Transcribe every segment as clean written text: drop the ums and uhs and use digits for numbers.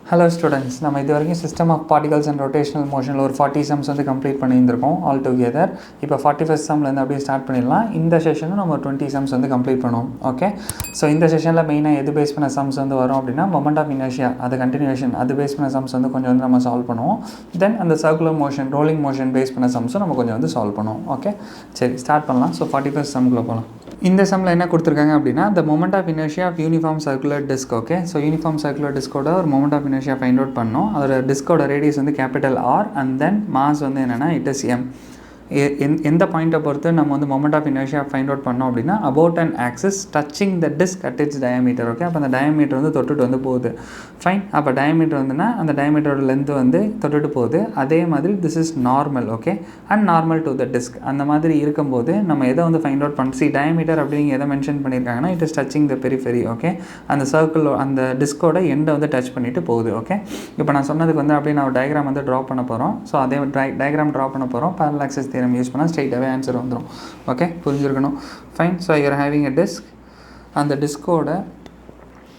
Hello students, நம்ம இது வரைக்கும் system of particles and rotational மோஷனில் ஒரு 40 சம்ஸ் வந்து கம்ப்ளீட் பண்ணியிருந்திருக்கோம் ஆல் டுகெதர். இப்போ 41st சம்லேருந்து அப்படியே ஸ்டார்ட் பண்ணிடலாம். இந்த செஷனும் நம்ம 20 சம்ஸ் வந்து கம்ப்ளீட் பண்ணுவோம். ஓகே, ஸோ இந்த செஷனில் மெயினாக எது பேஸ் பண்ண சம்ஸ் வந்து வரும் அப்படின்னா மொமெண்ட் ஆஃப் இனர்ஷியா, அது கண்டினியூஷன், அது பேஸ் பண்ண சம்ஸ் வந்து கொஞ்சம் வந்து நம்ம சால்வ் பண்ணுவோம். தென் அந்த circular motion, rolling motion base பண்ண சம்ஸும் நம்ம கொஞ்சம் வந்து சால்வ் பண்ணுவோம். ஓகே, சரி ஸ்டார்ட் பண்ணலாம். ஸோ 41st சம்குள்ளே போகலாம். இந்த சம்மில் என்ன கொடுத்துருக்காங்க அப்படின்னா the moment of inertia of uniform circular disk. Okay, so uniform circular டிஸ்கோட ஒரு moment of inertia find out பண்ணோம். அதோட டிஸ்கோட ரேடியஸ் வந்து capital R and then mass வந்து என்னென்னா இட் இஸ் எம். எந்த பாயிண்ட்டை பொறுத்து நம்ம வந்து moment of inertia find out பண்ணோம் அப்படின்னா about and axis touching the disc at its diameter. Okay, அப்போ அந்த டயமீட்டர் வந்து தொட்டுட்டு வந்து போகுது. ஃபைன், அப்போ டயமீட்டர் வந்துன்னா அந்த டயமீட்டரோட லென்த் வந்து தொட்டுட்டு போகுது. அதே மாதிரி this is normal. Okay, and normal to the disk. அந்த மாதிரி இருக்கும்போது நம்ம எதை வந்து ஃபைண்ட் அவுட் பண்ணி டயமீட்டர் அப்படின்னு எதை மென்ஷன் பண்ணியிருக்காங்கன்னா it is touching the periphery. Okay, அந்த சர்க்கிள் அந்த டிஸ்கோட எண்டை வந்து டச் பண்ணிட்டு போகுது. ஓகே, இப்போ நான் சொன்னதுக்கு வந்து அப்படியே நான் டயக்ராம் வந்து ட்ரா பண்ண போகிறோம். ஸோ அதே டயக்ராம் ட்ரா பண்ண போகிறோம். பேரலல் ஆக்சிஸ் தியரம் யூஸ் பண்ணால் ஸ்ட்ரைட்டாகவே ஆன்சர் வந்துடும். ஓகே, புரிஞ்சிருக்கணும். Fine, so you are having a disc. அந்த டிஸ்கோட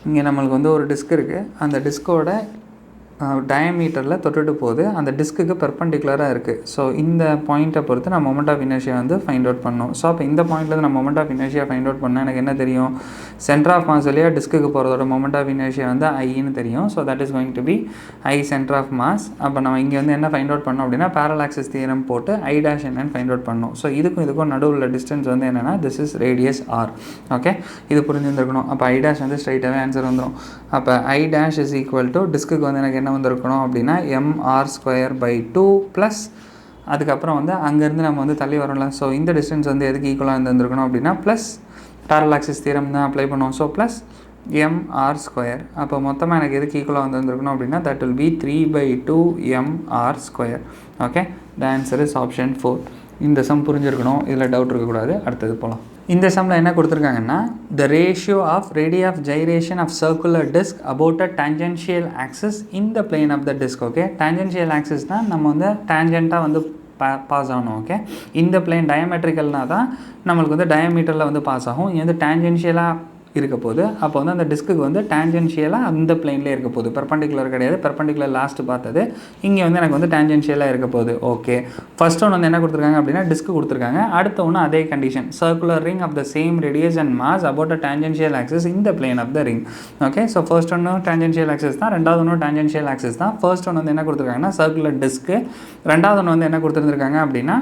இங்கே நம்மளுக்கு வந்து ஒரு டிஸ்க் இருக்குது. அந்த டிஸ்கோட டயமீட்டரில் தொட்டுட்டு போகுது. அந்த டிஸ்க்குக்கு பெர்பெண்டிகுலராக இருக்குது. ஸோ இந்த பாயிண்ட்டை பொறுத்து நான் மொமெண்ட் ஆஃப் இனர்ஷியா வந்து ஃபைண்ட் அவுட் பண்ணணும். ஸோ அப்போ இந்த பாயிண்ட்லேருந்து நான் moment of inertia find out பண்ணால் எனக்கு என்ன தெரியும்? சென்டர் ஆஃப் மாஸ் வழியாக டிஸ்க்குக்கு போகிறதோட மொமெண்ட் ஆஃப் இனர்ஷியா வந்து ஐன்னு தெரியும். So that is going to be I centre of mass. அப்போ நம்ம இங்கே வந்து என்ன ஃபைண்ட் அவுட் பண்ணோம் அப்படின்னா பேரலல் ஆக்சிஸ் தியரம் போட்டு ஐ டேஷ் என்னன்னு ஃபைண்ட் அவுட் பண்ணணும். ஸோ இதுக்கும் நடுவில் டிஸ்டன்ஸ் வந்து என்னென்னா this is radius R. Okay, இது புரிஞ்சுருந்துருக்கணும். அப்போ ஐ டேஷ் வந்து ஸ்ட்ரைட்டாகவே ஆன்சர் வந்துடும். அப்போ I dash is equal to டிஸ்க்குக்கு வந்து எனக்கு என்ன வந்திருக்கணும் அப்படின்னா mr²/2 ப்ளஸ் அதுக்கப்புறம் வந்து அங்கேருந்து நம்ம வந்து தள்ளி வரோம்ல. ஸோ இந்த டிஸ்டன்ஸ் வந்து எதுக்கு ஈக்குவலாக இருந்திருக்கணும் அப்படின்னா ப்ளஸ் பேரலல் ஆக்சிஸ் தியரம் தான் அப்ளை பண்ணுவோம். So plus mr². அப்போ மொத்தமாக எனக்கு எதுக்கு ஈக்குவலாக வந்துருக்கணும் அப்படின்னா that will B 3/2 mr². Okay, the answer is option 4. இந்த சம் புரிஞ்சிருக்கணும், இதில் டவுட் இருக்கக்கூடாது. அடுத்தது போகலாம். இந்த சம்மில் என்ன கொடுத்துருக்காங்கன்னா the ratio of radii of gyration of circular disk about a tangential axis in the plane of the disk. Okay, tangential axis தான் நம்ம வந்து டேஞ்செண்ட்டாக வந்து பாஸ் ஆகணும். ஓகே, இந்த பிளேன் டயமெட்ரிக்கல்னால் தான் நம்மளுக்கு வந்து டயமீட்டரில் வந்து பாஸ் ஆகும். இது வந்து டேஞ்சென்ஷியலாக இருக்க போகுது. அப்போ வந்து அந்த டிஸ்க்குக்கு வந்து டேஞ்சென்ஷியலாக அந்த பிளேன்லேயே இருக்க போகுது. பெர்பெண்டிகுலர் கிடையாது. பெர்பெண்டிகுலர் லாஸ்ட்டு பார்த்தது. இங்கே வந்து எனக்கு வந்து டேஞ்சென்ஷியலாக இருக்க போகுது. ஓகே, ஃபர்ஸ்ட் ஒன்று வந்து என்ன கொடுத்துருக்காங்க அப்படின்னா டிஸ்க்கு கொடுத்துருக்காங்க. அடுத்த ஒன்று அதே condition, circular ring of the same radius and mass about a tangential axis in the plane of the ring. Okay, so first ஒன்று டேஞ்சென்ஷியல் ஆக்சிஸ் தான், ரெண்டாவது ஒன்று டேஞ்சென்ஷியல் ஆக்சிஸ் தான். ஃபர்ஸ்ட் ஒன்று வந்து என்ன கொடுத்துருக்காங்கன்னா சர்க்குலர் டிஸ்க்கு, ரெண்டாவது ஒன்று வந்து என்ன கொடுத்துருந்துருக்காங்க அப்படின்னா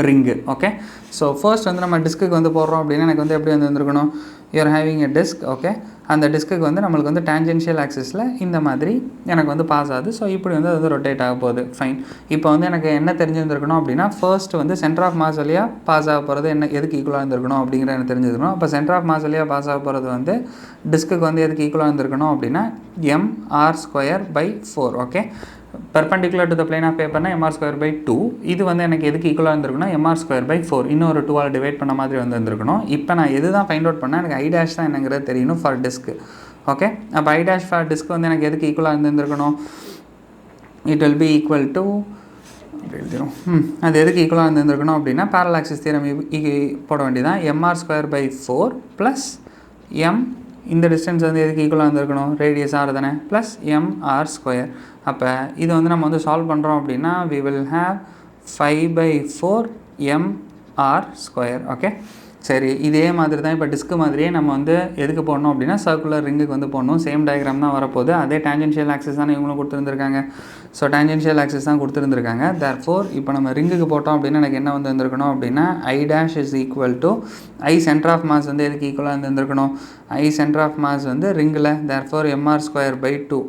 ரிங்கு. ஓகே, ஸோ ஃபர்ஸ்ட் வந்து நம்ம டிஸ்க்குக்கு வந்து போடுறோம் அப்படின்னா எனக்கு வந்து எப்படி வந்துருக்கணும்? You're having a disc. Okay, அந்த டிஸ்க்குக்கு வந்து நம்மளுக்கு வந்து டேஞ்சென்ஷியல் ஆக்சிஸில் இந்த மாதிரி எனக்கு வந்து பாஸ் ஆகுது. ஸோ இப்படி வந்து அது ரொட்டேட் ஆக போகுது. ஃபைன், இப்போ வந்து எனக்கு என்ன தெரிஞ்சிருந்துருக்கணும் அப்படின்னா ஃபர்ஸ்ட் வந்து சென்டர் ஆஃப் மாஸ் வழியாக பாஸ் ஆக போகிறது என்ன எதுக்கு ஈக்குவலாக இருந்திருக்கணும் அப்படிங்கிற எனக்கு தெரிஞ்சிருக்கணும். அப்போ சென்டர் ஆஃப் மாஸ் வழியாக பாஸ் ஆக போகிறது வந்து டிஸ்க்குக்கு வந்து எதுக்கு ஈக்குவலாக இருந்திருக்கணும் அப்படின்னா mr²/4. Okay, perpendicular to the plane of பேப்பர்னா mr²/2. இது வந்து எனக்கு எதுக்கு ஈக்குவலாக இருந்திருக்குன்னா mr²/4. இன்னொரு 2ஆல் டிவைட் பண்ண மாதிரி வந்து இருந்திருக்கணும். இப்போ நான் எது தான் ஃபைண்ட் அவுட் பண்ணால் எனக்கு ஐ டேஷ் தான் என்னங்கிறது தெரியணும் ஃபார் டிஸ்க்கு. ஓகே, அப்போ ஐ டேஷ் ஃபார் டிஸ்க் வந்து எனக்கு எதுக்கு ஈக்குவலாக இருந்திருக்கணும்? It will be equal to அது எதுக்கு ஈக்குவலாக இருந்திருக்கணும் அப்படின்னா பேரலல் ஆக்சிஸ் தியரம் போட வேண்டியதான். mr²/4 ப்ளஸ் m, இந்த டிஸ்டன்ஸ் வந்து எதுக்கு ஈக்குவலாக இருந்திருக்கணும்? ரேடியஸ் ஆர் தானே, ப்ளஸ் mr². அப்போ இது வந்து நம்ம வந்து சால்வ் பண்ணுறோம் அப்படின்னா we will have 5/4 mr². Okay, சரி, இதே மாதிரி தான் இப்போ டிஸ்க்கு மாதிரியே நம்ம வந்து எதுக்கு போடணும் அப்படின்னா சர்க்குலர் ரிங்குக்கு வந்து போடணும். சேம் டயக்ராம் தான் வரப்போகுது. அதே டேஞ்சென்ஷியல் ஆக்சிஸ் தான் இவங்களும் கொடுத்துருந்துருக்காங்க. ஸோ டேஞ்சென்ஷியல் ஆக்சிஸ் தான் கொடுத்துருந்துருக்காங்க. தேர்ஃபோர் இப்போ நம்ம ரிங்குக்கு போட்டோம் அப்படின்னா எனக்கு என்ன வந்து இருந்திருக்கணும் அப்படின்னா I dash is equal to I centre of mass வந்து எதுக்கு ஈக்குவலாக இருந்திருக்கணும்? ஐ சென்டர் ஆஃப் மாஸ் வந்து ரிங்கில், தேர்ஃபோர் mr²/2.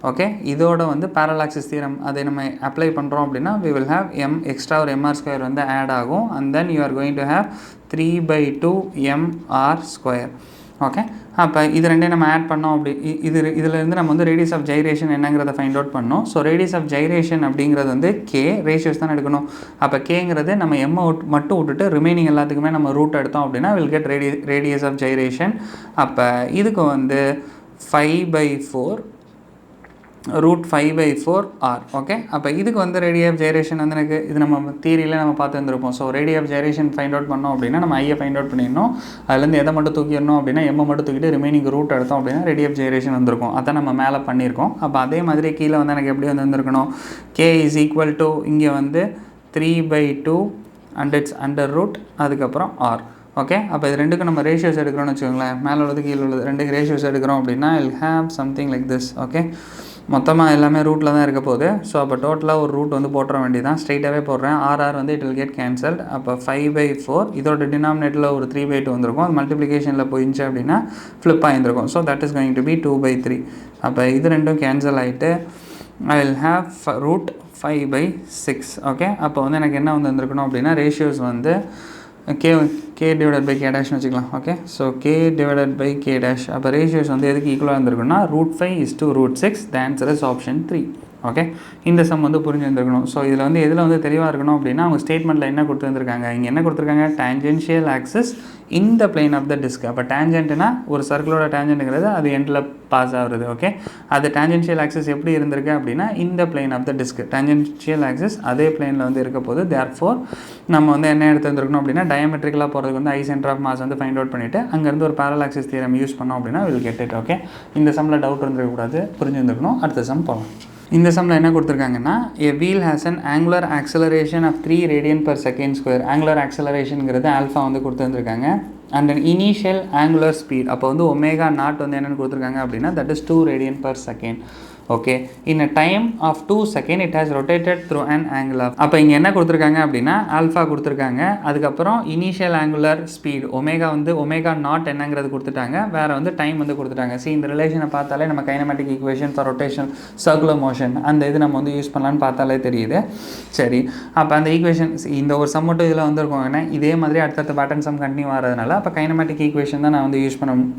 ஓகே, இதோட வந்து பேரலல் ஆக்சிஸ் தியரம் அதை நம்ம அப்ளை பண்ணுறோம் அப்படின்னா we will have எக்ஸ்ட்ரா ஒரு mr² வந்து ஆட் ஆகும். And then you are going to have 3/2 mr². Okay, அப்போ இது ரெண்டையும் நம்ம ஆட் பண்ணோம். அப்படி இதிலேருந்து நம்ம வந்து ரேடியஸ் ஆஃப் ஜைரேஷன் என்னங்கிறத ஃபைண்ட் அவுட் பண்ணோம். ஸோ ரேடியஸ் ஆஃப் ஜைரேஷன் அப்படிங்கிறது வந்து கே, ரேஷியோஸ் தான் எடுக்கணும். அப்போ கேங்கிறது நம்ம எம்மை மட்டும் விட்டுட்டு ரிமைனிங் எல்லாத்துக்குமே நம்ம ரூட் எடுத்தோம் அப்படின்னா வில் கெட் ரேடியஸ் ஆஃப் ஜைரேஷன். அப்போ இதுக்கு வந்து 5/4 √5/4 r. ஓகே, அப்போ இதுக்கு வந்து ரேடியஸ் ஆஃப் ஜைரேஷன் வந்து எனக்கு இது நம்ம தியரியில் நம்ம பார்த்து வந்துருப்போம். So radius of gyration find out பண்ணோம் அப்படின்னா நம்ம ஐயை ஃபைண்ட் அவுட் பண்ணிடணும். அதுலேருந்து எதை மட்டும் தூக்கிடணும் அப்படின்னா எம்மை மட்டும் தூக்கிட்டு ரிமைனிங் ரூட் எடுத்தோம் அப்படின்னா ரேடியஸ் ஆஃப் ஜைரேஷன் வந்திருக்கும். அதான் நம்ம மேலே பண்ணியிருக்கோம். அப்போ அதே மாதிரி கீழே வந்து எனக்கு எப்படி வந்துருக்கணும், k இஸ் ஈக்குவல் டு இங்கே வந்து 3/2 அண்ட் இட்ஸ் அண்டர் ரூட் அதுக்கப்புறம் r. ஓகே, அப்போ இது ரெண்டுக்கும் நம்ம ரேஷியோஸ் எடுக்கிறோம்னு வச்சுக்கோங்களேன். மேலே உள்ளது கீழே உள்ளது ரெண்டுக்கு ரேஷியோஸ் எடுக்கிறோம் அப்படின்னா I'll have something like this. Okay, மொத்தமாக எல்லாமே ரூட்டில் தான் இருக்க போகுது. ஸோ அப்போ டோட்டலாக ஒரு ரூட் வந்து போட்டுற வேண்டியதான். ஸ்ட்ரைட்டாகவே போடுறேன். ஆர்ஆர் வந்து இட் வில் கெட் கேன்சல்ட். அப்போ 5/4 இதோட டினாமினேட்டில் ஒரு 3/2 வந்திருக்கும். அது மல்டிப்ளிகேஷனில் போயிடுச்சு அப்படின்னா ஃப்ளிப் ஆகிருக்கும். So that is going to be 2/3. அப்போ இது ரெண்டும் கேன்சல் ஆகிட்டு ஐ வில் ஹேவ் √5/6. ஓகே, அப்போ வந்து எனக்கு என்ன வந்து வந்திருக்கணும் அப்படின்னா ரேஷியோஸ் வந்து k டிவைடட் பை k டேஷ்னு வச்சுக்கலாம். Okay, so k divided by k dash. அப்போ ரேஷியோஸ் வந்து எதுக்கு ஈக்குவலாக இருந்திருக்குன்னா √5:6. The answer is option 3. Okay, இந்த சம் வந்து புரிஞ்சுருந்துருக்கணும். ஸோ இதில் வந்து எதில் வந்து தெளிவாக இருக்கணும் அப்படின்னா அவங்க ஸ்டேட்மெண்ட்டில் என்ன கொடுத்துருந்துருக்காங்க, இங்கே என்ன கொடுத்துருக்காங்க, டேஞ்சென்ஷியல் ஆக்சிஸ் இந்த பிளேன் ஆஃப் த டிஸ்க். அப்போ டேஞ்சென்ட்னா ஒரு சர்க்கிளோட டேஞ்சென்ட்டுங்கிறது அது எண்டில் பாஸ் ஆகுறது. ஓகே, அது டேஞ்சென்ஷியல் ஆக்சிஸ் எப்படி இருந்திருக்கு அப்படின்னா இந்த plane of the disc. Tangential axis அதே பிளேனில் வந்து இருக்க போது. தேர்ஃபோர் நம்ம வந்து என்ன எடுத்துருந்துருக்கணும் அப்படின்னா டயமெட்ரிக்கலாக போகிறதுக்கு வந்து ஐ சென்டர் ஆஃப் மாஸ் வந்து ஃபைண்ட் அவுட் பண்ணிவிட்டு அங்கேருந்து ஒரு பேரல் ஆக்சிஸ் தியரம் யூஸ் பண்ணோம் அப்படின்னா வில் கெட் இட். ஓகே, இந்த சம்மில் டவுட் இருந்துருக்கக்கூடாது, புரிஞ்சுருந்துருக்கணும். அடுத்த சம் போகலாம். இந்த சம்மில் என்ன கொடுத்துருக்காங்கன்னா a wheel has an angular acceleration of 3 radian/s². Angular ஆக்சலரேஷனுங்கிறது ஆல்ஃபா வந்து கொடுத்துருந்துருக்காங்க. And an initial angular speed அப்போ வந்து ω0 வந்து என்னென்னு கொடுத்துருக்காங்க அப்படின்னா that is 2 radian/s. Okay, in a time of 2 seconds it has rotated through an angle of. அப்போ இங்கே என்ன கொடுத்துருக்காங்க அப்படின்னா ஆல்ஃபா கொடுத்துருக்காங்க. அதுக்கப்புறம் இனிஷியல் ஆங்குலர் ஸ்பீட் ஒமேகா வந்து ω0 என்னங்கிறது கொடுத்துட்டாங்க. வேறு வந்து டைம் வந்து கொடுத்துட்டாங்க. இந்த ரிலேஷனை பார்த்தாலே நம்ம kinematic equation for rotation circular motion அந்த இது நம்ம வந்து யூஸ் பண்ணலான்னு பார்த்தாலே தெரியுது. சரி, அப்போ அந்த ஈக்குவேஷன் இந்த ஒரு சம் மட்டும் இதில் வந்துருக்கோங்கன்னா இதே மாதிரி அடுத்தடுத்த பேட்டர்ன் சம் கண்டினியூ ஆகிறதுனால அப்போ கைனமேட்டிக் ஈக்குவேஷன் தான் நான் வந்து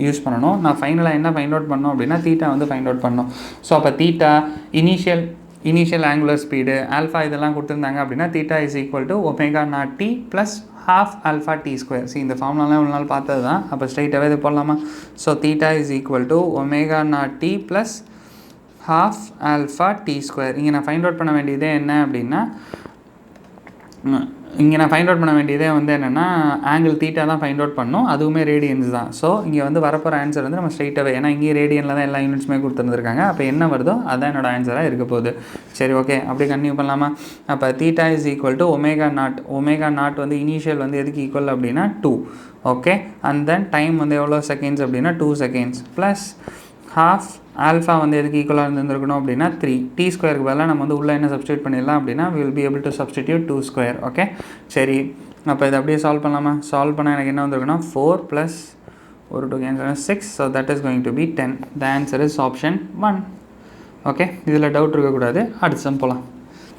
யூஸ் பண்ணணும். நான் ஃபைனலாக என்ன ஃபைண்ட் அவுட் பண்ணணும் அப்படின்னா தீட்டா வந்து ஃபைண்ட் அவுட் பண்ணணும். ஸோ அப்போ theta initial angular speed alpha இதெல்லாம் கொடுத்துருந்தாங்க அப்படின்னா theta is equal to ω0t plus ½ α t². இந்த ஃபார்முலாலாம் இவ்வளோ நாள் பார்த்தது தான். அப்போ ஸ்ட்ரைட்டாகவே இது போடலாமா? So theta is equal to ω0t plus ½ α t². இங்கே நான் ஃபைண்ட் அவுட் பண்ண வேண்டியதே என்ன அப்படின்னா வந்து என்னென்னா ஆங்கிள் தீட்டா தான் ஃபைண்ட் அவுட் பண்ணணும். அதுவுமே ரேடியன்ஸ் தான். ஸோ இங்கே வந்து வரப்போகிற ஆன்சர் வந்து நம்ம ஸ்ட்ரைட்டாகவே ஏன்னா இங்கே ரேடியனில் தான் எல்லா யூனிட்ஸுமே கொடுத்துருந்துருக்காங்க. அப்போ என்ன வருதோ அதான் என்னோட ஆன்சராக இருக்க போகுது. சரி, ஓகே, அப்படியே கண்டினியூ பண்ணலாமா? அப்போ தீட்டா இஸ் ஈக்குவல் டு ω0 வந்து இனிஷியல் வந்து எதுக்கு ஈக்குவல் அப்படின்னா 2. ஓகே, அண்ட் தென் டைம் வந்து எவ்வளோ செகண்ட்ஸ் அப்படின்னா 2 seconds ப்ளஸ் ½ ஆல்ஃபா வந்து எதுக்கு ஈக்குவலாக இருந்துருக்கணும் அப்படின்னா 3. t² பதிலாக நம்ம வந்து உள்ளே என்ன சப்ஸ்டியூட் பண்ணிடலாம் அப்படின்னா we will be able to substitute 2². Okay, சரி, அப்போ இதை அப்படியே சால்வ் பண்ணலாமா? சால்வ் பண்ணால் எனக்கு என்ன வந்துருக்குன்னா 4 + 1 2 cancel 6. So that is going to be 10. The answer is option 1. Okay, இதில் டவுட் இருக்கக்கூடாது. அடுத்த சம் போகலாம்.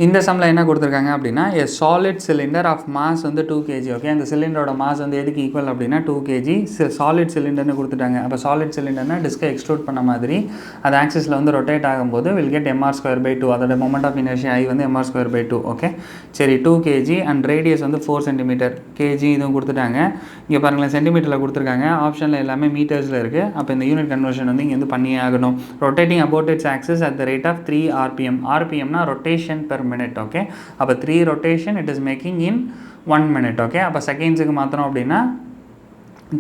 இந்த சம்மில் என்ன கொடுத்துருக்காங்க அப்படின்னா a solid cylinder of mass வந்து 2 kg. ஓகே, அந்த சிலிண்டரோட மாஸ் வந்து எதுக்கு ஈக்குவல் அப்படின்னா 2 kg. சாலிட் சிலிண்டர்னு கொடுத்துட்டாங்க. அப்போ சாலிட் சிலிண்டர்னா டிஸ்கை எக்ஸ்ட்ரூட் பண்ண மாதிரி அது ஆக்சிஸில் வந்து ரொட்டேட் ஆகும்போது வில் கெட் mr²/2. அதோட மொமெண்ட் ஆஃப் இனர்ஷியா ஐ வந்து mr²/2. ஓகே, சரி, 2 kg அண்ட் ரேடியஸ் வந்து 4 cm. kg இதுவும் கொடுத்துட்டாங்க. இங்கே பாருங்களேன், சென்டிமீட்டரில் கொடுத்துருக்காங்க. ஆப்ஷனில் எல்லாமே மீட்டர்ஸில் இருக்குது. அப்போ இந்த யூனிட் கன்வர்ஷன் வந்து இங்கே வந்து பண்ணியே ஆகணும். Rotating about its axis at the rate of 3 rpm. rpmனா ரொட்டேஷன் பெர் minute. ஓகே, அப்போ 3 rotation it is making in 1 minute. Okay, அப்போ செகண்ட்ஸுக்கு மாற்றணும் அப்படின்னா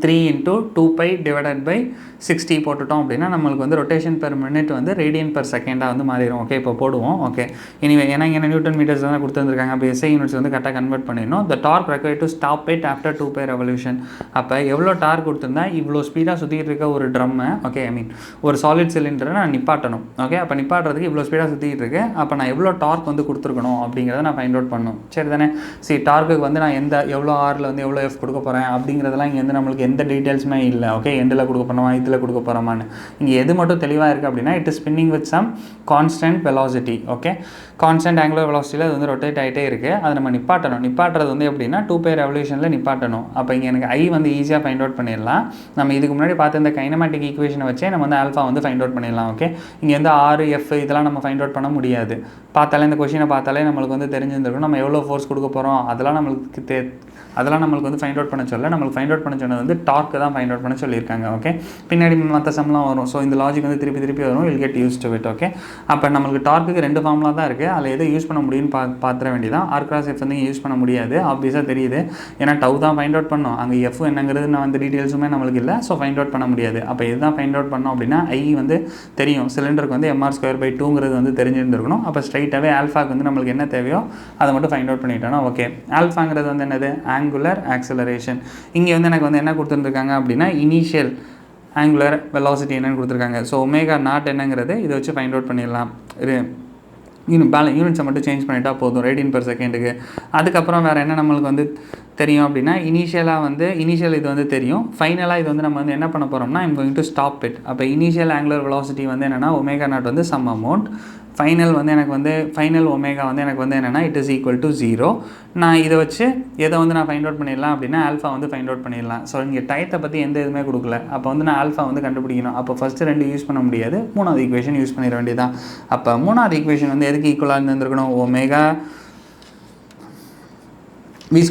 3 × 2π டிவைடட் பை 60 போட்டுட்டோம் அப்படின்னா நம்மளுக்கு வந்து ரொட்டேஷன் பெர் மினிட் வந்து ரேடியன் பெர் செகண்டாக வந்து மாறிடும். ஓகே, இப்போ போடுவோம். ஓகே, எனிவே ஏன்னா இங்கே நியூட்டன் மீட்டர்ஸ் தான் கொடுத்துருந்துருக்காங்க. அப்போ எஸ்ஐ யூனிட்ஸ் வந்து கரெக்டாக கன்வெர்ட் பண்ணிடணும். The torque required to stop it after 2π revolution. அப்போ எவ்வளோ டார்க் கொடுத்துருந்தா இவ்வளோ ஸ்பீடாக சுற்றிட்டு இருக்க ஒரு ட்ரம்மை, ஓகே, ஐ மீன் ஒரு சாலிட் சிலிண்டரை நான் நிப்பாட்டணும். ஓகே, அப்போ நிப்பாட்டுறதுக்கு இவ்வளோ ஸ்பீடாக சுற்றிட்டு இருக்கு. அப்போ நான் எவ்வளோ டார்க் வந்து கொடுத்துருக்கணும் அப்படிங்கிறத நான் ஃபைண்ட் அவுட் பண்ணணும். சரி தானே? டார்க்குக்கு வந்து நான் எவ்வளோ ஆரில் வந்து எவ்வளோ எஃப் கொடுக்க போகிறேன் அப்படிங்கிறதெல்லாம் இங்கே வந்து நம்மளுக்கு எந்த டீட்டெயில்ஸுமே இல்லை. ஓகே, எண்டில் கொடுக்க போகிறோமா இதில் கொடுக்க போகிறோமான்னு இங்கே எது மட்டும் தெளிவாக இருக்குது அப்படின்னா it is spinning with some constant velocity. Okay, constant angular வெலாசிட்டியில் அது வந்து ரொட்டேட் ஆகிட்டே இருக்குது. அதை நம்ம நிப்பாட்டுறது வந்து எப்படின்னா 2π ரெவல்யூஷனில் நிப்பாட்டணும். அப்போ இங்கே எனக்கு ஐ வந்து ஈஸியாக ஃபைண்ட் அவுட் பண்ணிடலாம். நம்ம இதுக்கு முன்னாடி பார்த்து இந்த கைனமேட்டிக் ஈக்குவேஷனை வச்சே நம்ம வந்து ஆல்ஃபா வந்து ஃபைண்ட் அவுட் பண்ணிடலாம். ஓகே, இங்கே வந்து RF இதெல்லாம் நம்ம ஃபைண்ட் அவுட் பண்ண முடியாது. பார்த்தாலே இந்த கொஷினை பார்த்தாலே நம்மளுக்கு வந்து தெரிஞ்சிருந்துருக்கும் நம்ம எவ்வளோ ஃபோர்ஸ் கொடுக்க போகிறோம் அதெல்லாம் நம்மளுக்கு வந்து ஃபைண்ட் அவுட் பண்ண சொல்ல நம்மளுக்கு ஃபைண்ட் அவுட் பண்ண சொன்னது வந்து டார்க்கு தான் ஃபைண்ட் அவுட் பண்ண சொல்லியிருக்காங்க. ஓகே, பின்னாடி மற்ற சம்லாம் வரும். ஸோ இந்த லாஜிக் வந்து திருப்பி வரும். Will get used to it. Okay, அப்போ நம்மளுக்கு டார்க்குக்கு 2 ஃபார்முலா தான் இருக்குது. அதில் எதை யூஸ் பண்ண முடியும்னு பார்த்துட வேண்டியதான். ஆர் கிராஸ் எஃப் வந்து யூஸ் பண்ண முடியாது, ஆப்வியஸாக தெரியுது. ஏன்னா டவு தான் ஃபைண்ட் அவுட் பண்ணோம், அங்கே எஃப் என்னங்கிறது நான் வந்து டீட்டெயில்ஸுமே நம்மளுக்கு இல்லை. ஸோ ஃபைண்ட் அவுட் பண்ண முடியாது. அப்போ இதுதான் ஃபைண்ட் அவுட் பண்ணோம் அப்படின்னா ஐ வந்து தெரியும், சிலிண்டருக்கு வந்து mr²/2ங்கிறது வந்து தெரிஞ்சிருந்துருக்கணும். அப்போ ஸ்ட்ரைட்டாகவே ஆல்ஃபாக்கு வந்து நம்மளுக்கு என்ன தேவையோ அதை மட்டும் ஃபைண்ட் அவுட் பண்ணிட்டோன்னா ஓகே. ஆல்ஃபாங்கிறது வந்து என்னது? Angular acceleration. இங்கே வந்து எனக்கு வந்து என்ன கொடுத்துருக்காங்க அப்படின்னா இனிஷியல் ஆங்குலர் வெலாசிட்டி என்னன்னு கொடுத்துருக்காங்க. ஸோ ஒமேகா நாட் என்னங்கிறது இதை வச்சு ஃபைண்ட் அவுட் பண்ணிடலாம். யூனிட்ஸை மட்டும் சேஞ்ச் பண்ணிட்டா போதும், ரேடியன் பெர் செகண்டுக்கு. அதுக்கப்புறம் வேறு என்ன நம்மளுக்கு வந்து தெரியும் அப்படின்னா இனிஷியல் இது வந்து தெரியும். ஃபைனலாக இது வந்து நம்ம வந்து என்ன பண்ண போகிறோம்னா I'm going to stop it. அப்போ இனிஷியல் ஆங்குலர் வெலாசிட்டி வந்து என்னென்னா ஒமேகா நாட் வந்து சம் அமௌண்ட், ஃபைனல் ஒமேகா வந்து எனக்கு வந்து என்னென்னா இட் இஸ் ஈக்குவல் டு 0. நான் இதை வச்சு எதை வந்து நான் ஃபைண்ட் அவுட் பண்ணிடலாம் அப்படின்னா ஆல்ஃபா வந்து ஃபைண்ட் அவுட் பண்ணிடலாம். ஸோ இங்கே டயத்தை பற்றி எந்த இதுவுமே கொடுக்கல. அப்போ வந்து நான் ஆல்ஃபா வந்து கண்டுபிடிக்கணும். அப்போ ஃபஸ்ட்டு 2 யூஸ் பண்ண முடியாது, 3வது ஈக்குவேஷன் யூஸ் பண்ணிட வேண்டியதான். அப்போ 3வது ஈக்குவேஷன் வந்து எதுக்கு ஈக்குவலாக இருந்திருக்கணும்? ஒமேகா v² -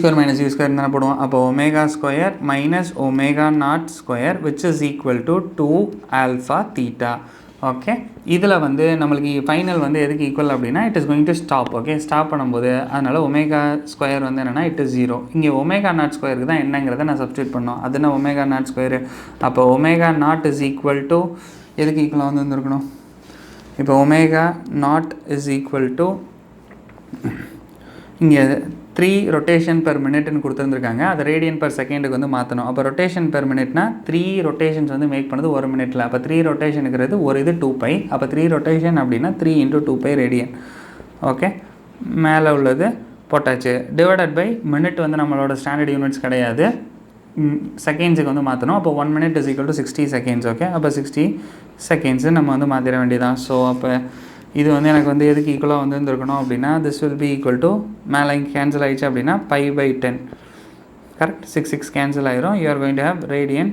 u² தானே போடுவோம். அப்போ ஒமேகா² - omega naught square which is equal to 2 alpha theta. Okay, இதில் வந்து நம்மளுக்கு ஃபைனல் வந்து எதுக்கு ஈக்குவல் அப்படின்னா it is going to stop. Okay, stop பண்ணும்போது அதனால் ஒமேகா² வந்து என்னென்னா இட் இஸ் 0. இங்கே ஒமேகா நாட் ஸ்கொயருக்கு தான் என்னங்கிறத நான் சப்ஸ்டியூட் பண்ணோம். அது என்ன ஒமேகா நாட் ஸ்கொயரு? அப்போ omega not is equal to எதுக்கு ஈக்குவலாக வந்து வந்துருக்கணும்? இப்போ omega not is equal to இங்கே 3 ரொட்டேஷன் பெர் மினிட்னு கொடுத்துருந்துருக்காங்க. அதை ரேடியன் பெர் செகண்டுக்கு வந்து மாற்றணும். அப்போ ரொட்டேஷன் பெர் மினிட்னா 3 ரொட்டேஷன்ஸ் வந்து மேக் பண்ணது 1 மினிட்டில். அப்போ 3 ரொட்டேஷனுங்கிறது ஒரு இது 2π. அப்போ 3 ரொட்டேஷன் அப்படின்னா 3 × 2π ரேடியன். ஓகே, மேலே உள்ளது போட்டாச்சு. டிவைடட் பை மினிட் வந்து நம்மளோட ஸ்டாண்டர்ட் யூனிட்ஸ் கிடையாது, செகண்ட்ஸுக்கு வந்து மாற்றணும். அப்போ 1 minute is equal to 60 seconds. Okay, அப்போ 60 seconds நம்ம வந்து மாற்றிட வேண்டியதான். ஸோ அப்போ இது வந்து எனக்கு வந்து எதுக்கு ஈக்குவலாக வந்து இருந்திருக்கணும் அப்படின்னா this will be equal to மேலே கேன்சல் ஆகிடுச்சு அப்படின்னா π/10. கரெக்ட், 6 கேன்சல் ஆயிரும். You are going to have radian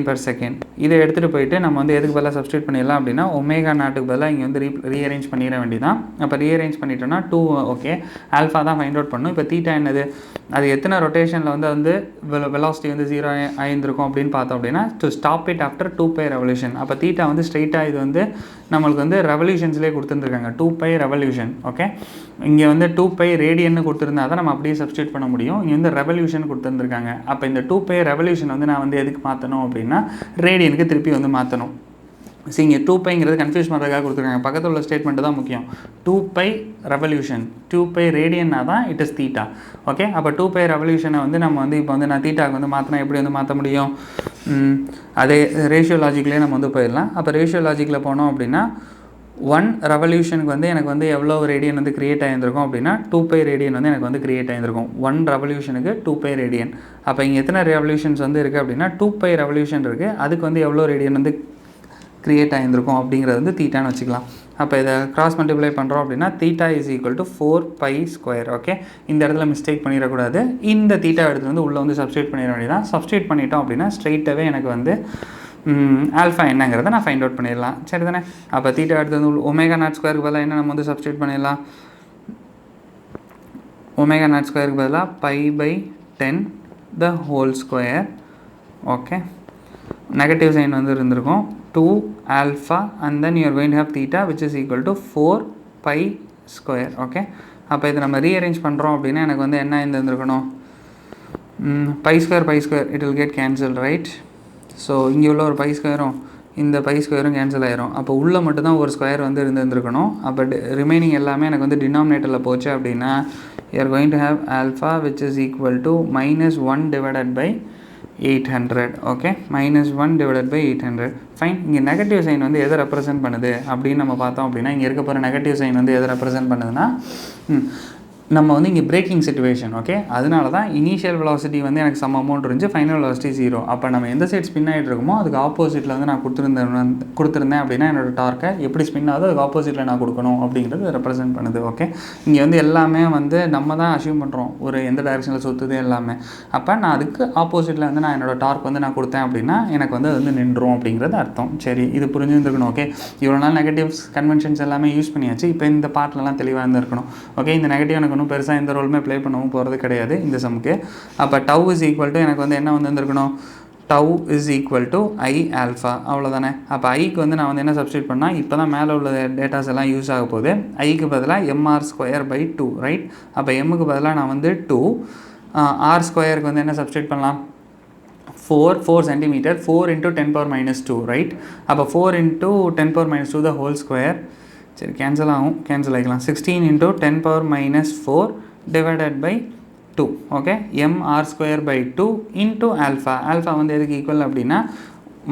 per second. இதை எடுத்துகிட்டு போயிட்டு நம்ம வந்து எதுக்கு பதிலாக சப்ஸ்டியூட் பண்ணிடலாம் அப்படின்னா ஒமேகா நாட்டுக்கு பதிலாக இங்கே வந்து ரீஅரேஞ்ச் பண்ணிட வேண்டியதான். அப்போ ரீஅரேஞ்ச் பண்ணிட்டோன்னா 2 ஓகே ஆல்ஃபா தான் ஃபைண்ட் அவுட் பண்ணும். இப்போ தீட்டா என்னது? அது எத்தனை ரொட்டேஷனில் வந்து வெலாசிட்டி வந்து 0 ஆயிருந்திருக்கும் அப்படின்னு பார்த்தோம் அப்படின்னா to stop it after 2π revolution. அப்போ தீட்டா வந்து ஸ்ட்ரெயிட்டாக இது வந்து நம்மளுக்கு வந்து ரெவல்யூஷன்ஸ்லேயே கொடுத்துருந்துருக்காங்க, 2π ரெவல்யூஷன். ஓகே, இங்கே வந்து 2π ரேடியன்னு கொடுத்துருந்தா தான் நம்ம அப்படியே சப்ஸ்டியூட் பண்ண முடியும். இங்கே வந்து ரெவல்யூஷன் கொடுத்துருந்துருக்காங்க. அப்போ இந்த 2π ரெவல்யூஷன் வந்து நான் வந்து எதுக்கு மாற்றணும் அப்படின்னா ரேடியனுக்கு திருப்பி வந்து மாற்றணும். ஸோ இங்கே 2πங்கிறது கன்ஃபியூஸ் பண்ணுறதுக்காக கொடுத்துருக்காங்க. பக்கத்தில் உள்ள ஸ்டேட்மெண்ட் தான் முக்கியம். 2π ரெவல்யூஷன், 2π ரேடியன்னா தான் இட் இஸ் தீட்டா. ஓகே, அப்போ 2π ரெவல்யூஷனை வந்து நம்ம வந்து இப்போ வந்து நான் தீட்டாவுக்கு வந்து மாற்றினா எப்படி வந்து மாற்ற முடியும்? அதே ரேஷியோ லாஜிக்லேயே நம்ம வந்து போயிடலாம். அப்போ ரேஷியோ லாஜிக்கில் போனோம் அப்படின்னா 1 ரெவல்யூஷனுக்கு வந்து எனக்கு வந்து எவ்வளோ ரேடியன் வந்து கிரியேட் ஆகியிருந்திருக்கும் அப்படின்னா 2π ரேடியன் வந்து எனக்கு வந்து கிரியேட் ஆகியிருந்திருக்கும். 1 ரெவல்யூஷனுக்கு 2π ரேடியன். அப்போ இங்கே எத்தனை ரெவல்யூஷன்ஸ் வந்து இருக்குது அப்படின்னா 2π ரெவல்யூஷன் இருக்குது. அதுக்கு வந்து எவ்வளோ ரேடியன் வந்து கிரியேட் ஆகியிருந்திருக்கும் அப்படிங்கிறது வந்து தீட்டான்னு வச்சுக்கலாம். அப்போ இதை கிராஸ் மல்டிப்ளை பண்ணுறோம் அப்படின்னா theta is equal to 4π². Okay, இந்த இடத்துல மிஸ்டேக் பண்ணிடக்கூடாது. இந்த தீட்டா எடுத்து வந்து உள்ளே வந்து சப்ஸ்டியூட் பண்ணிட வேண்டியதான். சப்ஸ்டியூட் பண்ணிட்டோம் அப்படின்னா ஸ்ட்ரெயிட்டாகவே எனக்கு வந்து ஆல்ஃபா என்னங்கிறத நான் ஃபைண்ட் அவுட் பண்ணிடலாம். சரி தானே? அப்போ தீட்டா எடுத்து வந்து ஒமேகா நாட் ஸ்கொயருக்கு பதிலாக என்ன நம்ம வந்து சப்ஸ்டியூட் பண்ணிடலாம்? ஒமேகா நாட் ஸ்கொயருக்கு பதிலாக π/10 the whole square. Okay, negative sign வந்து இருந்திருக்கும் 2 alpha and then you are going to have theta which is equal to 4π². Okay, அப்போ இதை நம்ம ரீஅரேஞ்ச் பண்ணுறோம் அப்படின்னா எனக்கு வந்து என்ன இருந்திருக்கணும்? π² it will get cancel, right? So இங்கே உள்ள ஒரு π²ம் இந்த π² கேன்சல் ஆயிரும். அப்போ உள்ளே மட்டும்தான் ஒரு ஸ்கொயர் வந்து இருந்திருக்கணும். அப்போ ரிமைனிங் எல்லாமே எனக்கு வந்து டினாமினேட்டரில் போச்சு அப்படின்னா you are going to have alpha which is equal to -1 divided by 800. Okay, -1 divided by 800. Fine. இங்கே நெகட்டிவ் சைன் வந்து எதை ரெப்ரசென்ட் பண்ணுது அப்படின்னு நம்ம பார்த்தோம் அப்படின்னா இங்கே இருக்க போகிற நெகட்டிவ் சைன் வந்து எதை ரெப்ரசென்ட் பண்ணுதுன்னா நம்ம வந்து இங்கே பிரேக்கிங் சிச்சுவேஷன். ஓகே, அதனால தான் இனிஷியல் வெலாசிட்டி வந்து எனக்கு சம் அமௌண்ட் இருந்துச்சு, ஃபைனல் வெலாசிட்டி 0. அப்போ நம்ம எந்த சைட் ஸ்பின் ஆகிட்டு இருக்கோமோ அதுக்கு ஆப்போசிட்டில் வந்து நான் கொடுத்துருந்தேன் அப்படின்னா என்னோடய டார்க்கை எப்படி ஸ்பின் ஆகுது அதுக்கு ஆப்போசிட்டில் நான் கொடுக்கணும் அப்படிங்கிறது ரெப்ரசென்ட் பண்ணுது. ஓகே, இங்கே வந்து எல்லாமே வந்து நம்ம தான் அசியூம் பண்ணுறோம் ஒரு எந்த டைரெக்ஷனில் சுற்றுது எல்லாமே. அப்போ நான் அதுக்கு ஆப்போசிட்டில் வந்து நான் என்னோடய டார்க் வந்து நான் கொடுத்தேன் அப்படின்னா எனக்கு வந்து அது வந்து நின்றும் அப்படிங்கிறது அர்த்தம். சரி, இது புரிஞ்சுருந்துருக்கணும். ஓகே, இவ்வளோ நாள் நெகட்டிவ்ஸ் கன்வென்ஷன்ஸ் எல்லாமே யூஸ் பண்ணியாச்சு. இப்போ இந்த பார்ட்லலாம் தெளிவாக இருந்திருக்கணும். ஓகே, இந்த நெகட்டிவ் எனக்கு ஒன்றும் பெருசாக எந்த ரோலுமே ப்ளே பண்ணவும் போகிறது கிடையாது இந்த சம்முக்கு. அப்போ டவ் இஸ் ஈக்குவல் டு எனக்கு வந்து என்ன வந்துருக்கணும், tau is equal to I alpha, அவ்வளோதானே. அப்போ ஐக்கு வந்து நான் வந்து என்ன சப்ஸ்டியூட் பண்ணால், இப்போ தான் மேலே உள்ள டேட்டாஸ் எல்லாம் யூஸ் ஆக போகுது. ஐக்கு பதிலாக mr²/2 ரைட். அப்போ எம்முக்கு பதிலாக நான் வந்து 2, ஆர் ஸ்கொயருக்கு வந்து என்ன சப்ஸ்டியூட் பண்ணலாம், 4 centimeter, 4 into 10⁻² ரைட். அப்போ 4 into 10⁻² the whole square, சரி கேன்சல் ஆகும், கேன்சல் ஆகிக்கலாம். 16 into 10⁻4 divided by 2, okay. mr²/2 into alpha. Alpha வந்து எதுக்கு ஈக்குவல் அப்படின்னா,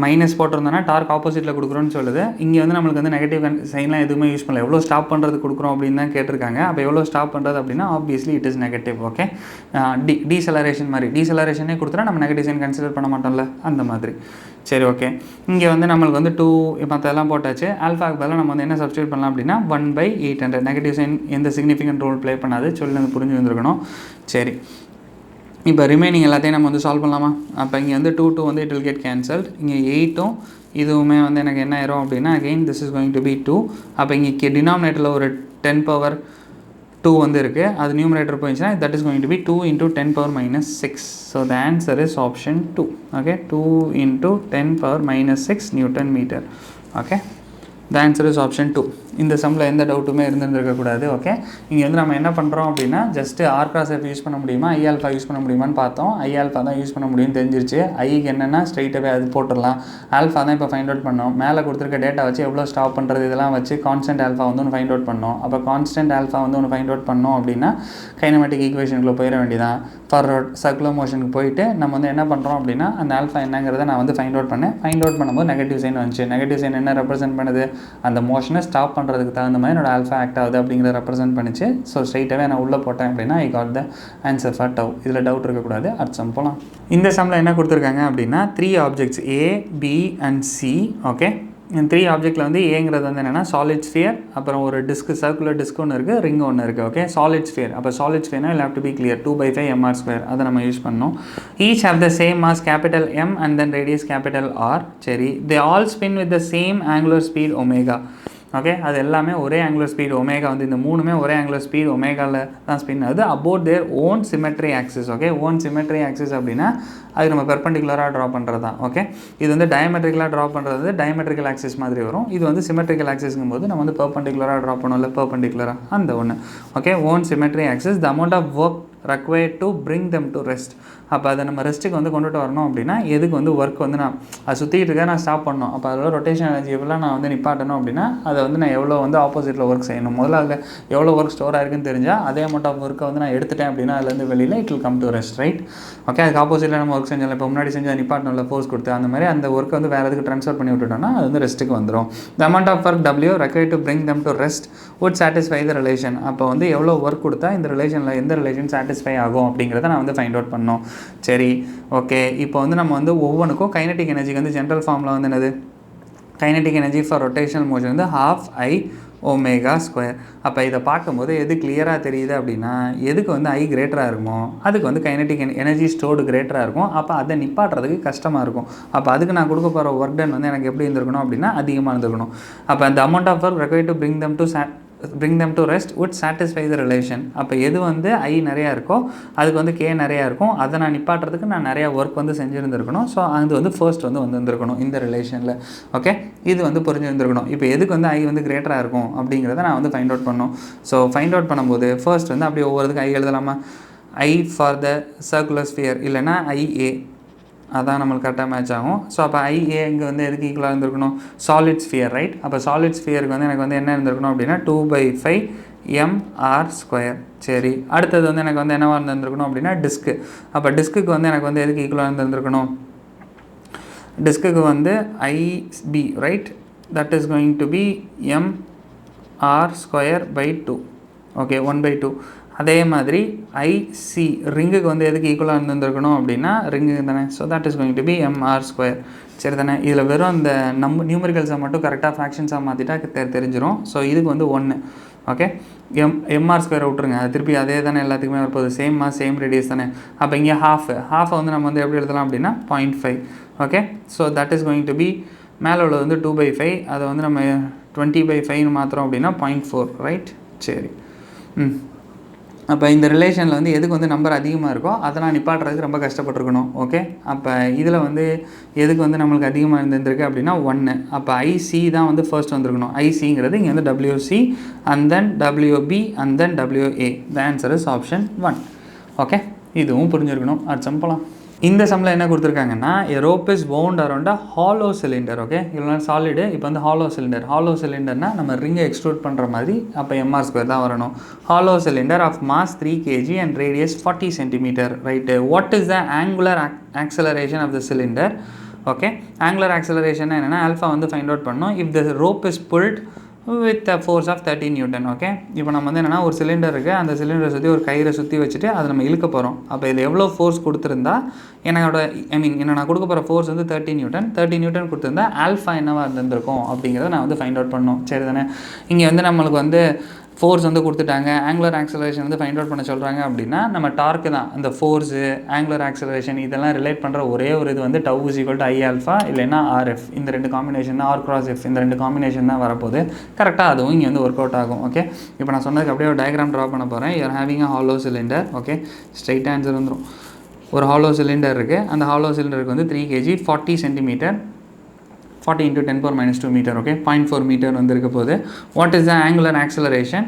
மைனஸ் போட்டிருந்தோன்னா டார்க் ஆப்போசிட்டில் கொடுக்குறோன்னு சொல்லுது. இங்கே வந்து நம்மளுக்கு வந்து நெகட்டிவ் சைன்லாம் எதுவுமே யூஸ் பண்ணல, எவ்வளோ ஸ்டாப் பண்ணுறது கொடுக்குறோம் அப்படின்னு தான் கேட்டிருக்காங்க. அப்போ எவ்வளோ ஸ்டாப் பண்ணுறது அப்படின்னா obviously it is negative, okay. Deceleration மாதிரி டீசலரேஷனே கொடுத்துட்டா நம்ம நெகட்டிவ் சைன் கன்சிடர் பண்ண மாட்டோம்ல, அந்த மாதிரி. சரி, ஓகே. இங்கே வந்து நம்மளுக்கு வந்து 2 மற்றெல்லாம் போட்டாச்சு. ஆல்ஃபாக்கு பதிலாக நம்ம வந்து என்ன சப்ஸ்டியூட் பண்ணலாம் அப்படின்னா 1/800. நெகட்டிவ் சைன் எந்த சிக்னிஃபிகண்ட் ரோல் ப்ளே பண்ணாது, சொல்லி வந்து புரிஞ்சு வந்துருக்கணும். சரி, இப்போ ரிமைனிங் எல்லாத்தையும் நம்ம வந்து சால்வ் பண்ணலாமா. அப்போ இங்கே வந்து 2 வந்து இட் வில் கெட் கேன்சல்ட். இங்கே 8ம் இதுவுமே வந்து எனக்கு என்ன ஆயிரும் அப்படின்னா, again this is going to be 2. அப்போ இங்கே டினாமினேட்டரில் ஒரு 10⁻2 வந்து இருக்குது, அது நியூமரேட்டர் போயிடுச்சுன்னா that is going to be 2 into 10⁻6. So the answer is option 2, okay. 2 into 10⁻6 Newton meter, okay. The answer is option 2. இந்த சம்மில் எந்த டவுட்டுமே இருந்துருக்கக்கூடாது, ஓகே. இங்கே வந்து நம்ம என்ன பண்ணுறோம் அப்படின்னா, just R cross F use பண்ண முடியுமா, ஐ ஆல்ஃபா யூஸ் பண்ண முடியுமான்னு பார்த்தோம். ஐ ஆல்ஃபா தான் யூஸ் பண்ண முடியும்னு தெரிஞ்சிருச்சு. ஐக்கு என்னென்னா ஸ்ட்ரைட்டாகவே அது போட்டுடலாம். ஆல்ஃபா தான் இப்போ ஃபைண்ட் அவுட் பண்ணோம். மேலே கொடுத்துருக்க டேட்டா வச்சு எவ்வளோ ஸ்டாப் பண்ணுறது இதெல்லாம் வச்சு கான்ஸ்டன்ட் ஆல்ஃபா வந்து ஒன்று ஃபைண்ட் அவுட் பண்ணோம். அப்போ கான்ஸ்டன்ட் ஆல்ஃபா வந்து ஒன்று ஃபைண்ட் அவுட் பண்ணோம் அப்படின்னா கைனமேட்டிக் ஈக்குவேஷனுக்குள்ளே போயிட வேண்டியதான். ஃபார்வர்ட் சர்க்குலர் மோஷனுக்கு போயிட்டு நம்ம வந்து என்ன பண்ணுறோம் அப்படின்னா, அந்த ஆல்ஃபா என்னங்கிறத நான் வந்து ஃபைண்ட் அவுட் பண்ணேன். ஃபைண்ட் அவுட் பண்ணும்போது நெகட்டிவ் சைன் வந்துச்சு. நெகட்டிவ் சைன் என்ன ரெப்ரசென்ட் பண்ணுது, அந்த மோஷனை ஸ்டாப் பண்ணுறதுக்கு தகுந்த மாதிரி என்னோட ஆல்ஃபா ஆக்ட் ஆகுது அப்படிங்கிறத ரெப்ரசென்ட் பண்ணிச்சு. ஸோ ஸ்ட்ரைட்டாகவே நான் உள்ளே போட்டேன் அப்படின்னா I got the answer for tau. இதில் டவுட் இருக்கக்கூடாது. அடுத்த சம் போகலாம். இந்த சம்மில் என்ன கொடுத்துருக்காங்க அப்படின்னா 3 objects A, B and C, okay. இந்த 3 ஆப்ஜெக்ட்டில் வந்து ஏங்கிறது வந்து என்னென்னா சாலிட் ஸ்பியர், அப்புறம் ஒரு டிஸ்க் சர்க்குலர் டிஸ்க் ஒன்று இருக்குது, ரிங் ஒன்று இருக்குது, ஓகே. சாலிட் ஸ்பியர், அப்போ சாலிட் ஸ்பியர்னா I'll have to be clear 2/5 mr², அதை நம்ம யூஸ் பண்ணோம். Each have the same mass capital M and then radius capital R, சரி. They all spin with the same angular speed omega, okay. அது எல்லாமே ஒரே angular speed omega, வந்து இந்த மூணுமே ஒரே ஆங்குலர் ஸ்பீட் ஒமேகாவில் தான் ஸ்பின் ஆகுது about their own symmetry axis, okay. Own symmetry axis அப்படின்னா அது நம்ம பெர்பெண்டிகுலராக ட்ரா பண்ணுறது தான், ஓகே. இது வந்து டயமெட்ரிக்கலாக ட்ரா பண்ணுறது டயமெட்ரிக்கல் ஆக்சிஸ் மாதிரி வரும். இது வந்து சிமெட்ரிக்கல் ஆக்சிஸ்ங்கும் போது நம்ம வந்து பெர்பெண்டிகுலராக ட்ரா பண்ணோம்ல, பெர்பெண்டிகுலராக அந்த ஒன்று, okay. Own symmetry axis, the amount of work required to bring them to rest. அப்போ அதை நம்ம ரெஸ்ட்டுக்கு வந்து கொண்டுட்டு வரணும் அப்படின்னா எதுக்கு வந்து ஒர்க் வந்து நான் அது சுற்றிட்டு இருக்கேன், நான் ஸ்டாப் பண்ணணும். அப்போ அதில் ரொட்டேஷன் எனர்ஜி எவ்வளோ நான் வந்து நிப்பாட்டணும் அப்படின்னா அதை வந்து நான் எவ்வளோ வந்து ஆப்போசிட்டில் ஒர்க் செய்யணும். முதல்ல அதில் எவ்வளோ ஒர்க் ஸ்டோர் ஆயிருக்குன்னு தெரிஞ்சால் அதே அமௌண்ட் ஆஃப் ஒர்க்கை வந்து நான் எடுத்துட்டேன் அப்படின்னா அதுலேருந்து வெளியில் it will come to rest, right, okay. அதுக்கு ஆப்போசிட்டில் நம்ம ஒர்க் செஞ்சாலும் இப்போ முன்னாடி செஞ்சால் நிப்பாட்டணும்ல ஃபோர்ஸ் கொடுத்து, அந்த மாதிரி அந்த ஒர்க்கை வந்து வேறு எதுக்கு ட்ரான்ஸ்ஃபர் பண்ணி விட்டுட்டோம்னா அது வந்து ரெஸ்ட்டுக்கு வந்துடும். The amount of work W required to bring them to rest would satisfy the relation. அப்போ வந்து எவ்வளோ ஒர்க் கொடுத்தா இந்த ரிலேஷனில் எந்த ரிலேஷன் சாட்டிஸ்ஃபை ஆகும் அப்படிங்கிறத நான் வந்து ஃபைண்ட் அவுட் பண்ணோம். சரி, ஓகே. இப்போ வந்து நம்ம வந்து ஒவ்வொன்றுக்கும் கைனடிக் எனர்ஜிக்கு வந்து ஜென்ரல் ஃபார்மில் வந்து என்னது, kinetic energy for rotational motion வந்து 12I ω². அப்போ இதை பார்க்கும்போது எது கிளியராக தெரியுது அப்படின்னா எதுக்கு வந்து I கிரேட்டராக இருக்குமோ அதுக்கு வந்து கைனடிக் எனர்ஜி ஸ்டோர்டு கிரேட்டராக இருக்கும். அப்போ அதை நிப்பாட்டுறதுக்கு கஷ்டமாக இருக்கும். அப்போ அதுக்கு நான் கொடுக்க போகிற ஒர்க் டன் வந்து எனக்கு எப்படி இருந்திருக்கணும் அப்படின்னா அதிகமாக இருந்திருக்கணும். அப்போ அந்த amount of work required to bring them to rest would satisfy the relation. அப்போ எது வந்து I நிறையா இருக்கோ அதுக்கு வந்து K நிறையா இருக்கும். அதை நான் நிப்பாட்டுறதுக்கு நான் நிறையா ஒர்க் வந்து செஞ்சுருந்துருக்கணும். ஸோ அது வந்து ஃபர்ஸ்ட் வந்து வந்துருக்கணும் இந்த ரிலேஷனில், ஓகே. இது வந்து புரிஞ்சுருந்துருக்கணும். இப்போ எதுக்கு வந்து I வந்து கிரேட்டராக இருக்கும் அப்படிங்கிறத நான் வந்து ஃபைண்ட் அவுட் பண்ணோம். ஸோ ஃபைண்ட் அவுட் பண்ணும்போது ஃபர்ஸ்ட் வந்து அப்படியே ஒவ்வொருத்துக்கு I எழுதலாமா, I for the circular sphere இல்லைனா IA, அதான் நம்மளுக்கு கரெக்டாக மேட்ச் ஆகும். ஸோ அப்போ IA இங்கே வந்து எதுக்கு ஈக்குவலாக இருந்திருக்கணும், சாலிட் ஸ்பியர், ரைட். அப்போ சாலிட் ஸ்பியருக்கு வந்து எனக்கு வந்து என்ன இருந்திருக்கணும் அப்படின்னா 2/5 mr². சரி, அடுத்தது வந்து எனக்கு வந்து என்னவாக இருந்திருக்கணும் அப்படின்னா டிஸ்க்கு. அப்போ டிஸ்க்குக்கு வந்து எனக்கு வந்து எதுக்கு ஈக்குவலாக இருந்திருக்கணும், டிஸ்க்குக்கு வந்து IB, right. That is going to be mr²/2, okay, 1/2. அதே மாதிரி IC ரிங்குக்கு வந்து எதுக்கு ஈக்குவலாக இருந்திருக்கணும் அப்படின்னா ரிங்கு தானே. So that is going to be mr², சரி தானே. இதில் வெறும் அந்த நியூமரிக்கல்ஸை மட்டும் கரெக்டாக ஃப்ராக்ஷன்ஸாக மாற்றிட்டா தெரிஞ்சிடும். ஸோ இதுக்கு வந்து 1, ஓகே. mr² விட்ருங்க, அது திருப்பி அதே தானே எல்லாத்துக்குமே வரப்போகுது, சேம் மாஸ் சேம் ரேடியஸ் தானே. அப்போ இங்கே ஹாஃபை வந்து நம்ம வந்து எப்படி எழுதலாம் அப்படின்னா 0.5, okay. So that is going to be மேலே உள்ளது வந்து 2/5, அதை வந்து நம்ம 20/5 மாத்திரம் அப்படின்னா 0.4, ரைட். சரி, அப்போ இந்த ரிலேஷனில் வந்து எதுக்கு வந்து நம்பர் அதிகமாக இருக்கோ அதை நான் நிப்பாட்டுறதுக்கு ரொம்ப கஷ்டப்பட்டுருக்கணும். ஓகே, அப்போ இதில் வந்து எதுக்கு வந்து நம்மளுக்கு அதிகமாக இருந்திருக்கு அப்படின்னா 1. அப்போ ஐசி தான் வந்து ஃபர்ஸ்ட் வந்திருக்கணும். ஐசிங்கிறது இங்கே வந்து WC and then WB and then WA. The answer is option 1. Okay, இதுவும் புரிஞ்சிருக்கணும். அடுத்த சம் போகலாம். இந்த சம்மில் என்ன கொடுத்துருக்காங்கன்னா, a rope is wound around a hollow cylinder. Okay, இவ்வளோ சாலிடு, இப்போ வந்து ஹாலோ சிலிண்டர்னா நம்ம ரிங்கை எக்ஸ்ட்ரூட் பண்ணுற மாதிரி, அப்போ mr² தான் வரணும். Hollow cylinder of mass 3 kg and radius 40 cm. Right. What is the angular acceleration of the cylinder? Okay, angular acceleration என்னென்னா ஆல்ஃபா வந்து ஃபைண்ட் அவுட் பண்ணணும். If the rope is pulled with force of 13 Newton. Okay, இப்போ நம்ம வந்து என்னென்னா ஒரு cylinder இருக்குது, அந்த சிலிண்டரை சுற்றி ஒரு கயிறை சுற்றி வச்சுட்டு அதை நம்ம இழுக்க போகிறோம். அப்போ இதில் எவ்வளோ ஃபோர்ஸ் கொடுத்துருந்தா என்ன நான் கொடுக்க போகிற ஃபோர்ஸ் வந்து 13 Newton கொடுத்துருந்தா ஆல்ஃபா என்னவாக இருந்திருக்கும் அப்படிங்கிறத நான் வந்து ஃபைண்ட் அவுட் பண்ணணும். சரி தானே? இங்கே வந்து நம்மளுக்கு வந்து ஃபோர்ஸ் வந்து கொடுத்துட்டாங்க, ஆங்குலர் ஆக்சலரேஷன் வந்து ஃபைண்ட் அவுட் பண்ண சொல்கிறாங்க அப்படின்னா நம்ம டார்க்கு தான் அந்த ஃபோர்ஸு, ஆங்குலர் ஆக்சலரேஷன் இதெல்லாம் ரிலேட் பண்ணுற ஒரே ஒரு இது வந்து tau is equal to I alpha இல்லைன்னா RF. இந்த ரெண்டு காம்பினேஷன் தான், R cross F இந்த ரெண்டு காம்பினேஷன் தான் வரப்போகுது. கரெக்டாக அதுவும் இங்கே வந்து ஒர்க் அவுட் ஆகும். ஓகே, இப்போ நான் சொன்னதுக்கு அப்படியே ஒரு டயக்ராம் ட்ரா பண்ண போகிறேன். You're having a hollow cylinder. Okay, straight answer வந்துடும். ஒரு ஹாலோ சிலிண்டர் இருக்குது, அந்த ஹாலோ சிலிண்டருக்கு வந்து 3 kg 40 cm 40 × 10⁻² metre. Okay, 0.4 metre வந்து இருக்க போகுது. What is the angular acceleration?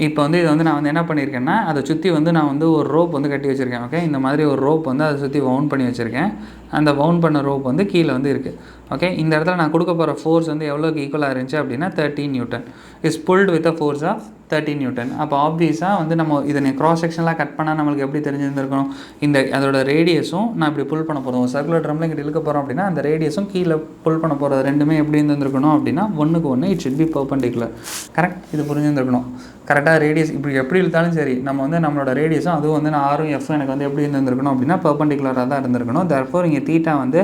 இப்போ வந்து இது வந்து நான் வந்து என்ன பண்ணியிருக்கேன்னா, அதை சுற்றி வந்து நான் வந்து ஒரு ரோப் வந்து கட்டி வச்சுருக்கேன். ஓகே, இந்த மாதிரி ஒரு ரோப் வந்து அதை சுற்றி வவுண்ட் பண்ணி வச்சுருக்கேன். அந்த வவுண்ட் பண்ண ரோப் வந்து கீழே வந்து இருக்குது. ஓகே, இந்த இடத்துல நான் கொடுக்க போகிற ஃபோர்ஸ் வந்து எவ்வளோக்கு ஈக்குவலாக இருந்துச்சு அப்படின்னா 13 Newton is pulled with a force of 13 Newton. அப்போ ஆப்வியஸாக வந்து நம்ம இதனை க்ராஸ் செக்ஷன்லாம் கட் பண்ணால் நம்மளுக்கு எப்படி தெரிஞ்சிருந்துருக்கணும், இந்த அதோட ரேடியஸும் நான் இப்படி புல் பண்ண போகிறோம். ஒரு சர்க்குலர் ட்ரம்மில் இங்கே இழுக்க போகிறோம் அப்படின்னா அந்த ரேடியஸும் கீழே புல் பண்ண போகிறது ரெண்டுமே எப்படி இருந்திருக்கணும் அப்படின்னா 1:1 it should be perpendicular. Correct, இது புரிஞ்சிருந்துருக்கணும். கரெக்டாக ரேடியஸ் இப்படி எப்படி இழுத்தாலும் சரி, நம்ம வந்து நம்மளோட ரேடியஸும் அதுவும் வந்து நான் ஆரும் எஃப் எனக்கு வந்து எப்படி இருந்திருக்கணும் அப்படின்னா பெர்பெண்டிகுலராக தான் இருந்திருக்கணும். தேர்ஃபோர் இங்கே தீட்டா வந்து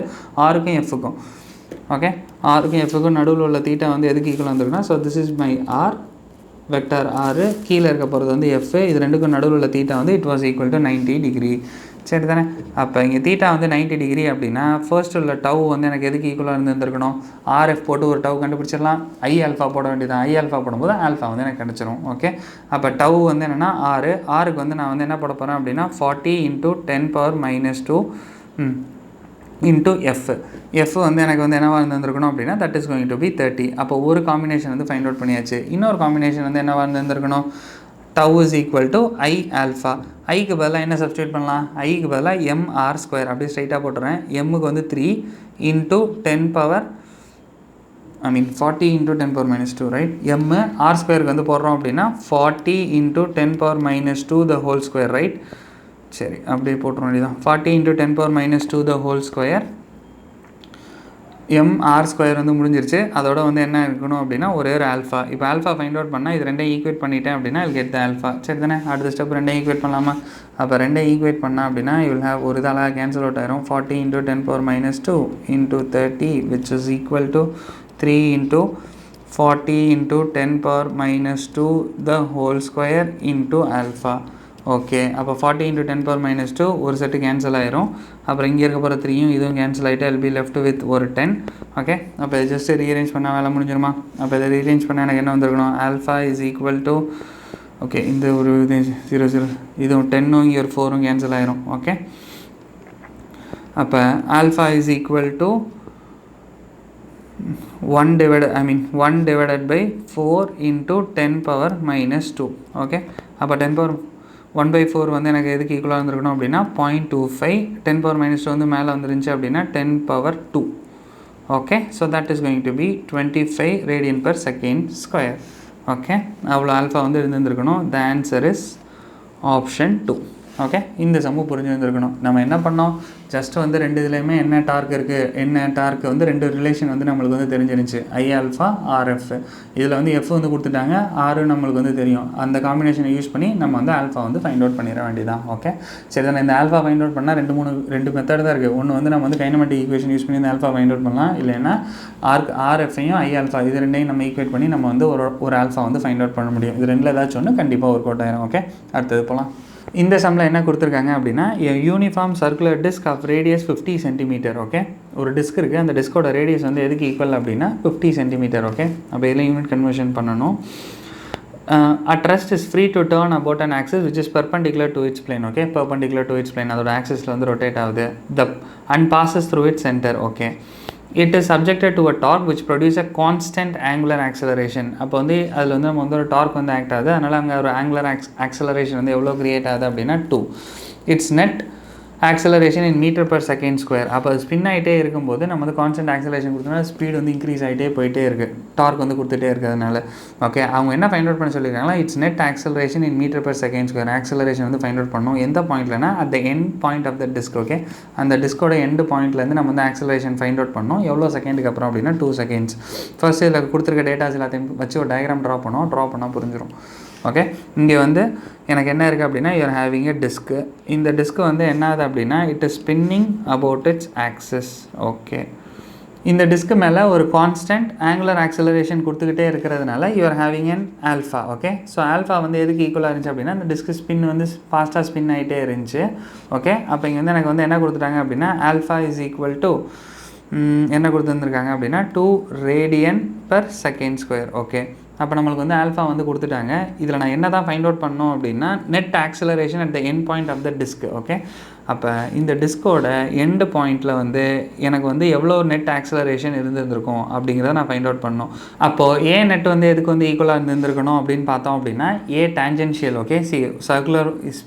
ஆருக்கும் எஃப்க்கும், ஓகே, ஆருக்கும் எஃப்க்கும் நடுவில் உள்ள தீட்டா வந்து எதுக்கு ஈக்குவல் வந்துருக்குன்னா, so this is my R vector R, கீழே இருக்க போகிறது வந்து எஃப், இது ரெண்டுக்கும் நடுவில் உள்ள தீட்டா வந்து it was equal to 90 degree. சரி தானே? அப்போ இங்கே தீட்டா வந்து 90 டிகிரி அப்படின்னா ஃபர்ஸ்ட் உள்ள டவ் வந்து எனக்கு எதுக்கு ஈக்குவலாக இருந்திருக்கணும், ஆர்எஃப் போட்டு ஒரு டவ் கண்டுபிடிச்சிடலாம். ஐ ஆல்ஃபா போட வேண்டியதான். ஐ ஆல்ஃபா போடும்போது ஆல்ஃபா வந்து எனக்கு கிடச்சிரும். ஓகே, அப்போ டவ் வந்து என்னென்னா ஆருக்கு வந்து நான் வந்து என்ன போட போகிறேன் அப்படின்னா 40 × 10⁻² இன்ட்டு எஃப் வந்து எனக்கு வந்து என்னவாக இருந்திருக்கணும் அப்படின்னா that is going to be 30. அப்போ ஒரு காம்பினேஷன் வந்து ஃபைண்ட் அவுட் பண்ணியாச்சு. இன்னொரு காம்பினேஷன் வந்து என்னவாக இருந்திருக்கணும், tau is equal to I alpha. ஐக்கு பதிலாக என்ன சப்ஸ்டியூட் பண்ணலாம், ஐக்கு பதிலாக mr² அப்படியே ஸ்ட்ரைட்டாக போட்டுறேன். எம்முக்கு வந்து 3 × 40 × 10⁻², ரைட். எம்மு r² வந்து போடுறோம் அப்படின்னா 40 × 10⁻² the whole square, ரைட். சரி, அப்படியே போட்டுற வேண்டியதான். 40 × 10⁻² the whole square. mr² வந்து முடிஞ்சிருச்சு. அதோட வந்து என்ன இருக்கணும் அப்படின்னா ஒரே ஒரு ஆல்ஃபா. இப்போ ஆல்ஃபா ஃபைண்ட் அவுட் பண்ணால் இது ரெண்டையும் ஈக்குவேட் பண்ணிட்டேன் அப்படின்னா இல் கெட் த ஆல்ஃபா. சரி தானே? அடுத்த ஸ்டெப் ரெண்டையும் ஈக்குவேட் பண்ணலாமா? அப்போ ரெண்டையும் ஈக்குவேட் பண்ணால் அப்படின்னா யூ வில் ஹேவ் ஒரு இதால் கேன்சல் அவுட் ஆயிரும். 40 × 10⁻² × 30 which is equal to 3 × 40 × 10⁻² the whole square into alpha. Okay, அப்போ 40 × 10⁻² ஒரு செட்டு கேன்சல் ஆயிரும். அப்புறம் இங்கே இருக்க போகிற 3யும் இதுவும் கேன்சல் ஆகிட்டு I'll be left with ஒரு 10. ஓகே, அப்போ இது ஜஸ்ட்டு ரீஅரேஞ்ச் பண்ணால் வேலை முடிஞ்சிருமா? அப்போ இதை ரீஅரேஞ்ச் பண்ணால் எனக்கு என்ன வந்திருக்கணும், alpha is equal to, okay, இந்த ஒரு இது 0 இதுவும் 10ம் இங்கே ஒரு 4ம் கேன்சல் ஆயிரும். ஓகே, அப்போ alpha is equal to 1 divided by 4 × 10⁻². Okay, அப்போ 1/4 வந்து எனக்கு எதுக்கு ஈக்குவலாக இருந்திருக்கணும் அப்படின்னா 0.25. 10⁻² வந்து மேலே வந்துருந்துச்சு அப்படின்னா 10⁻². Okay, so that is going to be 25 radian/s². Okay, அவ்வளோ ஆல்ஃபா வந்து இருந்திருக்கணும். The answer is option 2. Okay, இந்த சம்மு புரிஞ்சுருந்துருக்கணும். நம்ம என்ன பண்ணோம், ஜஸ்ட் வந்து ரெண்டு இதுலேயுமே என்ன டார்க் இருக்குது, என்ன டார்க் வந்து ரெண்டு ரிலேஷன் வந்து நம்மளுக்கு வந்து தெரிஞ்சிருந்துச்சு, ஐ ஆல்ஃபா RF. இதில் வந்து எஃப் வந்து கொடுத்துட்டாங்க, ஆறு நம்மளுக்கு வந்து தெரியும். அந்த காம்பினேஷனை யூஸ் பண்ணி நம்ம வந்து ஆல்ஃபா வந்து ஃபைண்ட் அவுட் பண்ணிட வேண்டியதான். ஓகே, சரி தானே? இந்த ஆல்ஃபா ஃபைண்ட் அவுட் பண்ணால் ரெண்டு மெத்தட் தான் இருக்குது. ஒன்று வந்து நம்ம வந்து கைனமெட்டிக் ஈக்குவேஷன் யூஸ் பண்ணி இந்த ஆல்ஃபா ஃபைண்ட் அவுட் பண்ணலாம். இல்லைன்னா RFஐயும் ஐ ஆல்ஃபா இது ரெண்டையும் நம்ம ஈக்குவேட் பண்ணி நம்ம வந்து ஒரு ஆல்ஃபா வந்து ஃபைண்ட் அவுட் பண்ண முடியும். இது ரெண்டில் ஏதாச்சும் ஒன்று கண்டிப்பாக ஒர்க் அவுட் ஆயிரும். ஓகே, அடுத்தது போகலாம். இந்த சம்மில் என்ன கொடுத்துருக்காங்க அப்படின்னா uniform circular disc of radius 50 centimetre. Okay, ஒரு டிஸ்க் இருக்குது, அந்த டிஸ்கோட ரேடியஸ் வந்து எதுக்கு ஈக்குவல் அப்படின்னா 50 சென்டிமீட்டர். ஓகே, அப்போ இதில் யூனிட் கன்வர்ஷன் பண்ணணும். at rest is free to turn about an axis which is perpendicular to its plane. Okay, perpendicular to its plane, அதோட ஆக்சிஸில் வந்து ரொட்டேட் ஆகுது. And passes through its center. Okay, it is subjected to a torque which produces a constant angular acceleration. அப்போ வந்து அதில் வந்து நம்ம வந்து ஒரு டார்க் வந்து ஆக்ட் ஆகுது. அதனால் அங்கே ஒரு ஆங்குலர் ஆக்சலரேஷன் வந்து எவ்வளோ கிரியேட் ஆகுது அப்படின்னா 2. It's net acceleration in metre per second square. அப்போ அது ஸ்பின் ஆகிட்டே இருக்கும்போது நம்ம வந்து கான்ஸ்டன்ட் ஆக்சலரேஷன் கொடுத்தோம்னா ஸ்பீடு வந்து இன்க்ரீஸ் ஆகிட்டே போயிட்டே இருக்குது, டார்க் வந்து கொடுத்துட்டே இருக்கிறதுனால. ஓகே, அவங்க என்ன ஃபைண்ட் அவுட் பண்ண சொல்லியிருக்காங்களா, it's net acceleration in metre per second square. Acceleration வந்து ஃபைண்ட் அவுட் பண்ணணும் எந்த பாயிண்ட்லனா at the end point of the disc. Okay, அந்த டிஸ்கோட எண்டு பாயிண்ட்லேருந்து நம்ம வந்து ஆக்சலரேஷன் ஃபைண்ட் அவுட் பண்ணோம் எவ்வளோ செகண்டுக்கு அப்புறம் அப்படின்னா 2 செகண்ட்ஸ். ஃபர்ஸ்ட் இதில் கொடுத்துருக்க டேட்டாஸ் எல்லாத்தையும் வச்சு ஒரு டயக்ராம் ட்ரா பண்ணால் புரிஞ்சிடும். ஓகே, இங்கே வந்து எனக்கு என்ன இருக்குது அப்படின்னா யூஆர் ஹேவிங் எ டிஸ்க்கு. இந்த டிஸ்க்கு வந்து என்ன ஆகுது அப்படின்னா it is spinning about its axis. Okay, இந்த டிஸ்க்கு மேலே ஒரு கான்ஸ்டன்ட் ஆங்குலர் ஆக்சலரேஷன் கொடுத்துக்கிட்டே இருக்கிறதுனால you are having an alpha. Okay, so alpha வந்து எதுக்கு ஈக்குவலாக இருந்துச்சு அப்படின்னா இந்த டிஸ்க்கு ஸ்பின் வந்து ஃபாஸ்ட்டாக ஸ்பின் ஆகிட்டே இருந்துச்சு. ஓகே, அப்போ இங்கே வந்து எனக்கு வந்து என்ன கொடுத்துட்டாங்க அப்படின்னா ஆல்ஃபா இஸ் ஈக்குவல் டு என்ன கொடுத்துருந்துருக்காங்க அப்படின்னா 2 radian per second square. Okay, அப்போ நம்மளுக்கு வந்து ஆல்ஃபா வந்து கொடுத்துட்டாங்க. இதில் நான் என்ன தான் ஃபைண்ட் அவுட் பண்ணோம் அப்படின்னா net acceleration at the end point of the disc. Okay, அப்போ இந்த டிஸ்கோட எண்டு பாயிண்டில் வந்து எனக்கு வந்து எவ்வளோ நெட் ஆக்சலரேஷன் இருந்திருக்கும் அப்படிங்கிறத நான் ஃபைண்ட் அவுட் பண்ணோம். அப்போது ஏ நெட் வந்து எதுக்கு வந்து ஈக்குவலாக இருந்திருக்கணும் அப்படின்னு பார்த்தோம் அப்படின்னா ஏ டேஞ்சென்ஷியல். ஓகே, சர்க்குலர்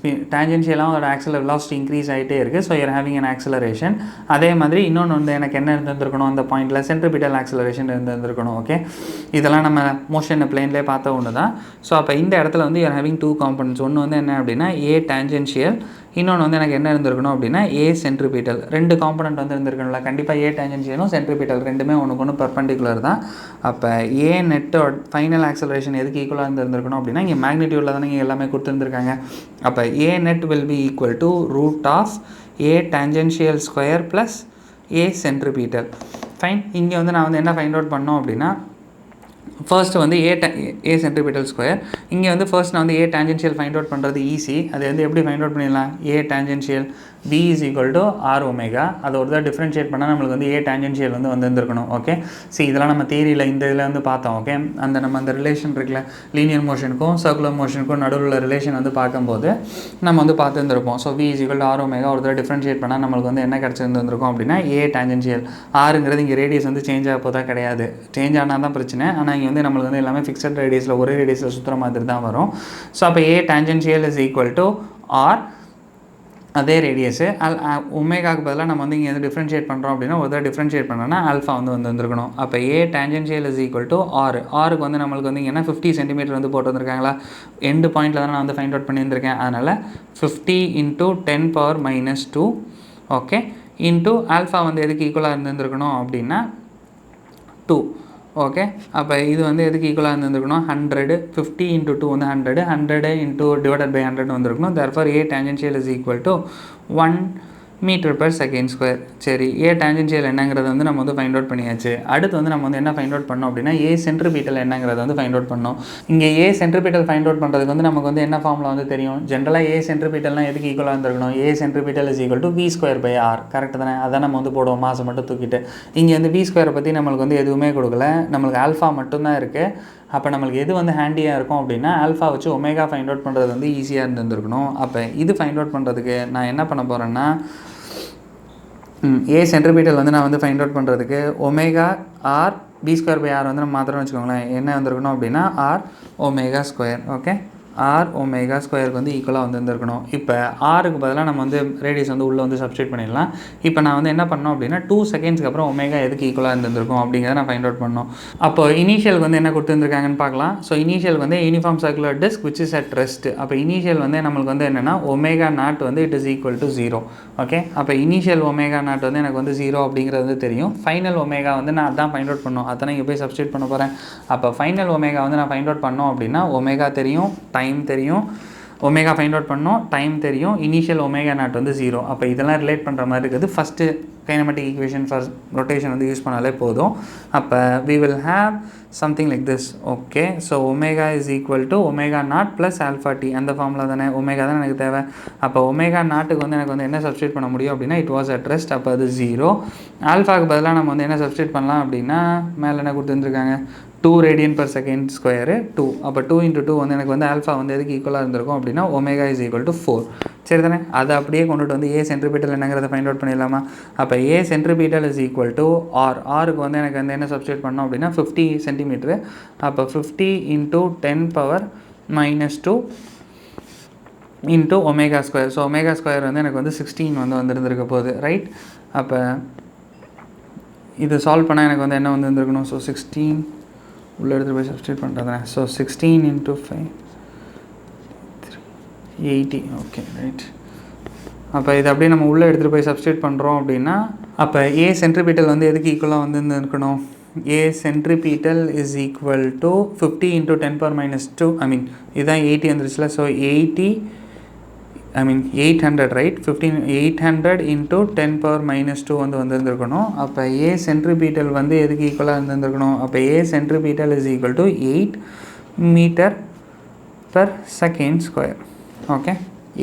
டேஞ்சென்ஷியலாக ஒரு ஆக்சலர் வெலாசிட்டி இன்க்ரீஸ் ஆகிட்டே இருக்குது. So you are having an acceleration. அதே மாதிரி இன்னொன்று வந்து எனக்கு என்ன இருந்திருக்கணும் அந்த பாயிண்டில் சென்ட்ரிபிட்டல் ஆக்சலரேஷன் இருந்திருக்கணும். ஓகே, இதெல்லாம் நம்ம மோஷன் பிளேன்லேயே பார்த்த ஒன்று தான். ஸோ அப்போ இந்த இடத்துல வந்து யூஆர் ஹேவிங் 2 காம்பனன்ட்ஸ். ஒன்று வந்து என்ன அப்படின்னா ஏ டேஞ்சென்ஷியல், இன்னொன்று வந்து எனக்கு என்ன இருந்திருக்கணும் அப்படின்னா ஏ சென்ட்ரிபிட்டல். 2 காம்பனண்ட் வந்து இருந்திருக்கணும்ல. கண்டிப்பாக ஏ டேஞ்சென்ஷியலும் சென்ட்ரிபிட்டல் ரெண்டுமே ஒன்றுக்கு ஒன்று பர்பெண்டிகுலர் தான். அப்போ ஏ நெட்டோட ஃபைனல் ஆக்சலரேஷன் எதுக்கு ஈக்குவலாக இருந்திருக்கணும் அப்படின்னா இங்கே மேக்னிடியூடில் தானே இங்கே எல்லாமே கொடுத்துருந்துருக்காங்க. அப்போ a net will be equal to root of a tangential square plus a centripetal. Fine, இங்கே வந்து நான் வந்து என்ன ஃபைண்ட் அவுட் பண்ணோம் அப்படின்னா ஃபர்ஸ்ட்டு வந்து ஏ சென்ட்ரிபிட்டல் ஸ்கொயர். இங்கே வந்து ஃபர்ஸ்ட் நான் வந்து ஏ டேஞ்சென்ஷியல் ஃபைண்ட் அவுட் பண்ணுறது ஈஸி. அது வந்து எப்படி ஃபைண்ட் அவுட் பண்ணிடலாம், a tangential b is equal to r ஒமேகா. அதை ஒரு தான் டிஃப்ரென்ஷியேட் பண்ணால் நம்மளுக்கு வந்து ஏ டேஞ்சென்ஷியல் வந்து வந்துருக்கணும். ஓகே, இதெல்லாம் நம்ம தியரியில் இந்த இதில் வந்து பார்த்தோம். ஓகே, நம்ம அந்த ரிலேஷன் இருக்குல்ல லீனியர் மோஷனுக்கும் சர்க்குலர் மோஷனுக்கும் நடுவில் உள்ள ரிலேஷன் வந்து பார்க்கும்போது நம்ம வந்து பார்த்துருந்துருப்போம். So v is equal to r omega ஒரு தான் டிஃப்ரென்ஷியேட் பண்ணால் நம்மளுக்கு வந்து என்ன கிடச்சிருந்துருக்கும் அப்படின்னா ஏ டேஞ்சென்ஷியல். ஆறுங்கிறது இங்கே ரேடியஸ் வந்து சேஞ்ச் ஆக போதா கிடையாது, சேஞ்ச் ஆனால் தான் பிரச்சனை. ஆனால் இங்கே வந்து நம்மளுக்கு வந்து எல்லாமே ஃபிக்ஸட் ரேடியஸில் ஒரே ரேடியஸில் சுற்றுற மாதிரி தான் வரும். ஸோ அப்போ a tangential is equal to R அதே ரேடியஸு ஒமேகாவுக்கு பதிலாக நம்ம வந்து இங்கே வந்து டிஃப்ரென்ஷியேட் பண்ணுறோம் அப்படின்னா ஒரு தடவை டிஃப்ரென்ஷியேட் பண்ணோன்னா ஆல்ஃபா வந்து வந்துருக்கணும். அப்போ a tangential is equal to ஆருக்கு வந்து நம்மளுக்கு வந்து இங்கே 50 சென்டிமீட்டர் வந்து போட்டு வந்திருக்காங்களா, எண்டு பாயிண்ட்டில் தான் நான் வந்து ஃபைண்ட் அவுட் பண்ணியிருந்திருக்கேன். அதனால் 50 × 10⁻². ஓகே, இன்ட்டு ஆல்ஃபா வந்து எதுக்கு ஈக்குவலாக இருந்திருக்கணும் அப்படின்னா 2. ஓகே, அப்போ இது வந்து எதுக்கு ஈக்குவலாக இருந்திருக்கணும் 100. 50 × 2 வந்து 100. 100 டிவைடட் பை 100 வந்துருக்கணும். Therefore a tangential is equal to 1 metre per second square. சரி, ஏ டேஞ்சென்ஷியல் என்னங்கிறத வந்து நம்ம வந்து ஃபைண்ட் அவுட் பண்ணியாச்சு. அடுத்து வந்து நம்ம வந்து என்ன ஃபைண்ட் அவுட் பண்ணோம் அப்படின்னா ஏ சென்ட்ரிபிட்டல் என்னங்கிறத வந்து ஃபைண்ட் அவுட் பண்ணோம். இங்கே ஏ சென்ட்ரிபிட்டல் ஃபைண்ட் அவுட் பண்ணுறதுக்கு வந்து நமக்கு வந்து என்ன ஃபார்முலா வந்து தெரியும். ஜென்ரலாக ஏ சென்ட்ரிபிட்டல்னால் எதுக்கு ஈக்குவலாக இருந்திருக்கணும், a centripetal is equal to v²/r. Correct தானே, அதான் நம்ம வந்து போடுவோம் மாதம் மட்டும் தூக்கிட்டு. இங்கே வந்து v² பற்றி நம்மளுக்கு வந்து எதுவுமே கொடுக்கல, நம்மளுக்கு ஆல்ஃபா மட்டும்தான் இருக்குது. அப்போ நம்மளுக்கு எது வந்து ஹேண்டியாக இருக்கும் அப்படின்னா ஆல்ஃபா வச்சு ஒமேகா ஃபைண்ட் அவுட் பண்ணுறது வந்து ஈஸியாக இருந்திருக்கணும். அப்போ இது ஃபைண்ட் அவுட் பண்ணுறதுக்கு நான் என்ன பண்ண போகிறேன்னா ஏ சென்ட்ரிபிட்டல் வந்து நான் வந்து ஃபைண்ட் அவுட் பண்ணுறதுக்கு ஒமேகா ஆர் v²/r வந்து நம்ம மாத்திரம்னு வச்சுக்கோங்களேன். என்ன வந்திருக்கணும் அப்படின்னா r ω². ஓகே, r ω² வந்து ஈக்குவலாக வந்து இருந்திருக்கணும். இப்போ ஆருக்கு பதிலாக நம்ம வந்து ரேடியஸ் வந்து உள்ளே வந்து சப்ஸ்டியூட் பண்ணிடலாம். இப்போ நான் வந்து என்ன பண்ணோம் அப்படின்னா 2 செகண்ட்ஸ்க்கு அப்புறம் ஒமேகா எதுக்கு ஈக்குவலாக இருந்திருக்கும் அப்படிங்கிறத நான் ஃபைண்ட் அவுட் பண்ணோம். அப்போ இனிஷியல் வந்து என்ன கொடுத்துருந்துருக்காங்கன்னு பார்க்கலாம். ஸோ இனிஷியல் வந்து uniform circular disk which is at rest. அப்போ இனிஷியல் வந்து நம்மளுக்கு வந்து என்னென்னா ω0 வந்து it is equal to 0. Okay, அப்போ இனிஷியல் ω0 வந்து எனக்கு வந்து 0 அப்படிங்கிறது வந்து தெரியும். ஃபைனல் ஒமேகா வந்து நான் அதான் ஃபைண்ட் அவுட் பண்ணோம், அதான் இங்கே போய் சப்ஸ்டியூட் பண்ண போகிறேன். அப்போ ஃபைனல் ஒமேகா வந்து நான் ஃபைண்ட் அவுட் பண்ணோம் அப்படின்னா ஒமேகா தெரியும், டைம் தெரியும், ஒமேகா ஃபைண்ட் அவுட் பண்ணோம், டைம் தெரியும், இனிஷியல் ω0 வந்து 0. அப்போ இதெல்லாம் ரிலேட் பண்ணுற மாதிரி இருக்குது. First kinematic equation for rotation வந்து யூஸ் பண்ணாலே போதும். அப்போ we will have something like this. Okay, so omega is equal to ω0 plus α t. அந்த ஃபார்முலா தானே, ஒமேகா தான் எனக்கு தேவை. அப்போ ω0க்கு வந்து எனக்கு வந்து என்ன சப்ஸ்டியூட் பண்ண முடியும் அப்படின்னா இட் வாஸ் அட் ரெஸ்ட். அப்போ அது 0. ஆல்ஃபாவுக்கு பதிலாக நம்ம வந்து என்ன சப்ஸ்டியூட் பண்ணலாம் அப்படின்னா மேலே என்ன கொடுத்துருந்துருக்காங்க 2 radian per second square 2. அப்போ 2 into 2 வந்து எனக்கு வந்து ஆல்ஃபா வந்து எதுக்கு ஈக்குவலாக இருந்திருக்கும் அப்படின்னா ஒமேகா இஸ் ஈக்குவல் டு 4. சரி தானே? அதை அப்படியே கொண்டுட்டு வந்து ஏ சென்ட்ரிபீட்டல் என்னங்கிறத ஃபைண்ட் அவுட் பண்ணிடலாமா? அப்போ a centripetal is equal to ஆருக்கு வந்து எனக்கு வந்து என்ன சப்ஸ்டியூட் பண்ணோம் அப்படின்னா 50 சென்டிமீட்ரு. அப்போ 50 into 10 power minus 2 into omega square. So omega square வந்து எனக்கு வந்து 16 வந்து வந்துருந்துருக்க போகுது, ரைட்? அப்போ இது சால்வ் பண்ணால் எனக்கு வந்து என்ன வந்து இருந்திருக்கணும்? ஸோ 16 உள்ளே எடுத்து போய் சப்ஸ்டியூட் பண்ணுறதுனே. So 16 into 5 80. Okay, right. அப்போ இது அப்படியே நம்ம உள்ளே எடுத்துகிட்டு போய் சப்ஸ்டியூட் பண்ணுறோம் அப்படின்னா அப்போ ஏ சென்ட்ரிபீட்டல் வந்து எதுக்கு ஈக்குவலாக வந்து இருக்கணும்? A centripetal is equal to 50 into 10 power minus 2. I mean இதுதான் 80 வந்துருச்சுல. So 800, right? 800 into 10 power minus 2 வந்து வந்துருந்துருக்கணும். அப்போ ஏ சென்ட்ரிபீட்டல் வந்து எதுக்கு ஈக்குவலாக இருந்துருக்கணும்? அப்போ a centripetal is equal to 8 meter per second square. Okay,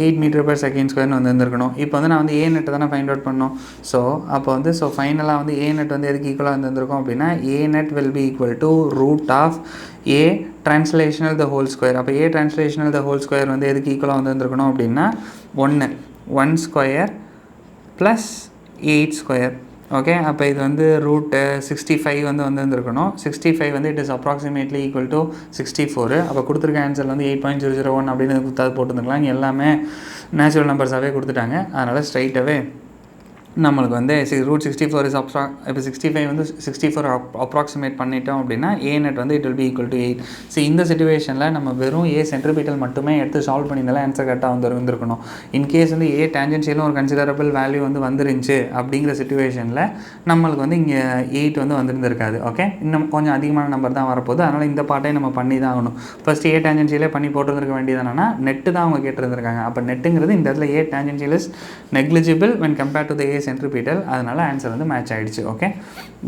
8 meter per second squareனு வந்து இருந்திருக்கணும். இப்போ வந்து நான் வந்து ஏ நெட்டை தானே ஃபைண்ட் அவுட் பண்ணோம். ஸோ அப்போ வந்து ஃபைனலாக வந்து ஏ நெட் வந்து எதுக்கு ஈக்குவலாக இருந்திருக்கும் அப்படின்னா a net will be equal to root of a translational the whole square. அப்போ a translational the whole square வந்து எதுக்கு ஈக்குவலாக வந்து இருந்திருக்கணும் அப்படின்னா 1 ஸ்கொயர் ப்ளஸ் 8 ஸ்கொயர். ஓகே, அப்போ இது வந்து ரூட்டு 65 வந்து வந்துருக்கணும். 65 வந்து it is approximately equal to 64. அப்போ கொடுத்துருக்க ஆன்சர் வந்து 8.001 அப்படின்னு கொடுத்தாது போட்டுருந்துக்கலாம். இங்கே எல்லாமே நேச்சுரல் நம்பர்ஸாகவே கொடுத்துட்டாங்க. அதனால் ஸ்ட்ரைட்டாகவே நம்மளுக்கு வந்து ரூட் 64 இஸ் இப்போ 65 வந்து 64 அப்ராக்சிமேட் பண்ணிட்டோம் அப்படின்னா ஏ நெட் வந்து it will be equal to 8. So இந்த சிச்சுவேஷனில் நம்ம வெறும் ஏ சென்ட்ரிபீட்டல் மட்டுமே எடுத்து சால்வ் பண்ணியிருந்தாலும் ஆன்சர் கரெக்டாக வந்துருக்கணும். இன்கேஸ் வந்து ஏ டேஞ்சென்ஷியலும் ஒரு கன்சிடரபிள் வேல்யூ வந்து வந்துருந்துச்சு அப்படிங்கிற சிச்சுவேஷனில் நம்மளுக்கு வந்து இங்கே 8 வந்து வந்துருந்துருக்காது. ஓகே, இன்னும் கொஞ்சம் அதிகமான நம்பர் தான் வரப்போகுது. அதனால் இந்த பாட்டையும் நம்ம பண்ணி தான் ஆகணும். ஃபஸ்ட்டு ஏ டேஞ்சென்ஷியலே பண்ணி போட்டுருந்துருக்க வேண்டியது என்னன்னா நெட்டு தான் அவங்க கேட்டிருந்துருக்காங்க. அப்போ நெட்டுங்கிறது இந்த இடத்துல a tangential is negligible when compared to the A centripetal. அதனால் ஆன்சர் வந்து மேட்ச் ஆகிடுச்சு. Okay,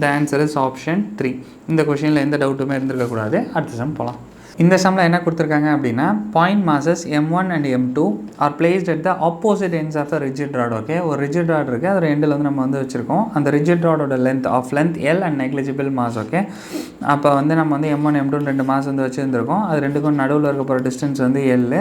the answer is option 3. இந்த கொஷினில் எந்த டவுட்டுமே இருந்திருக்கக்கூடாது. அடுத்த சம் போகலாம். இந்த சம்மில் என்ன கொடுத்துருக்காங்க அப்படின்னா point masses M1 and M2 are placed at the opposite ends of the rigid rod. Okay, ஒரு ரிஜிட் ராட் இருக்குது, அதோட எண்டில் வந்து நம்ம வந்து வச்சுருக்கோம். அந்த ரிஜிட் ராடோட length L and negligible mass. Okay, அப்போ வந்து நம்ம வந்து M1 M2 2 மாஸ் வந்து வச்சுருந்துருக்கோம். அது ரெண்டுக்கும் நடுவில் இருக்க போகிற டிஸ்டன்ஸ் வந்து L.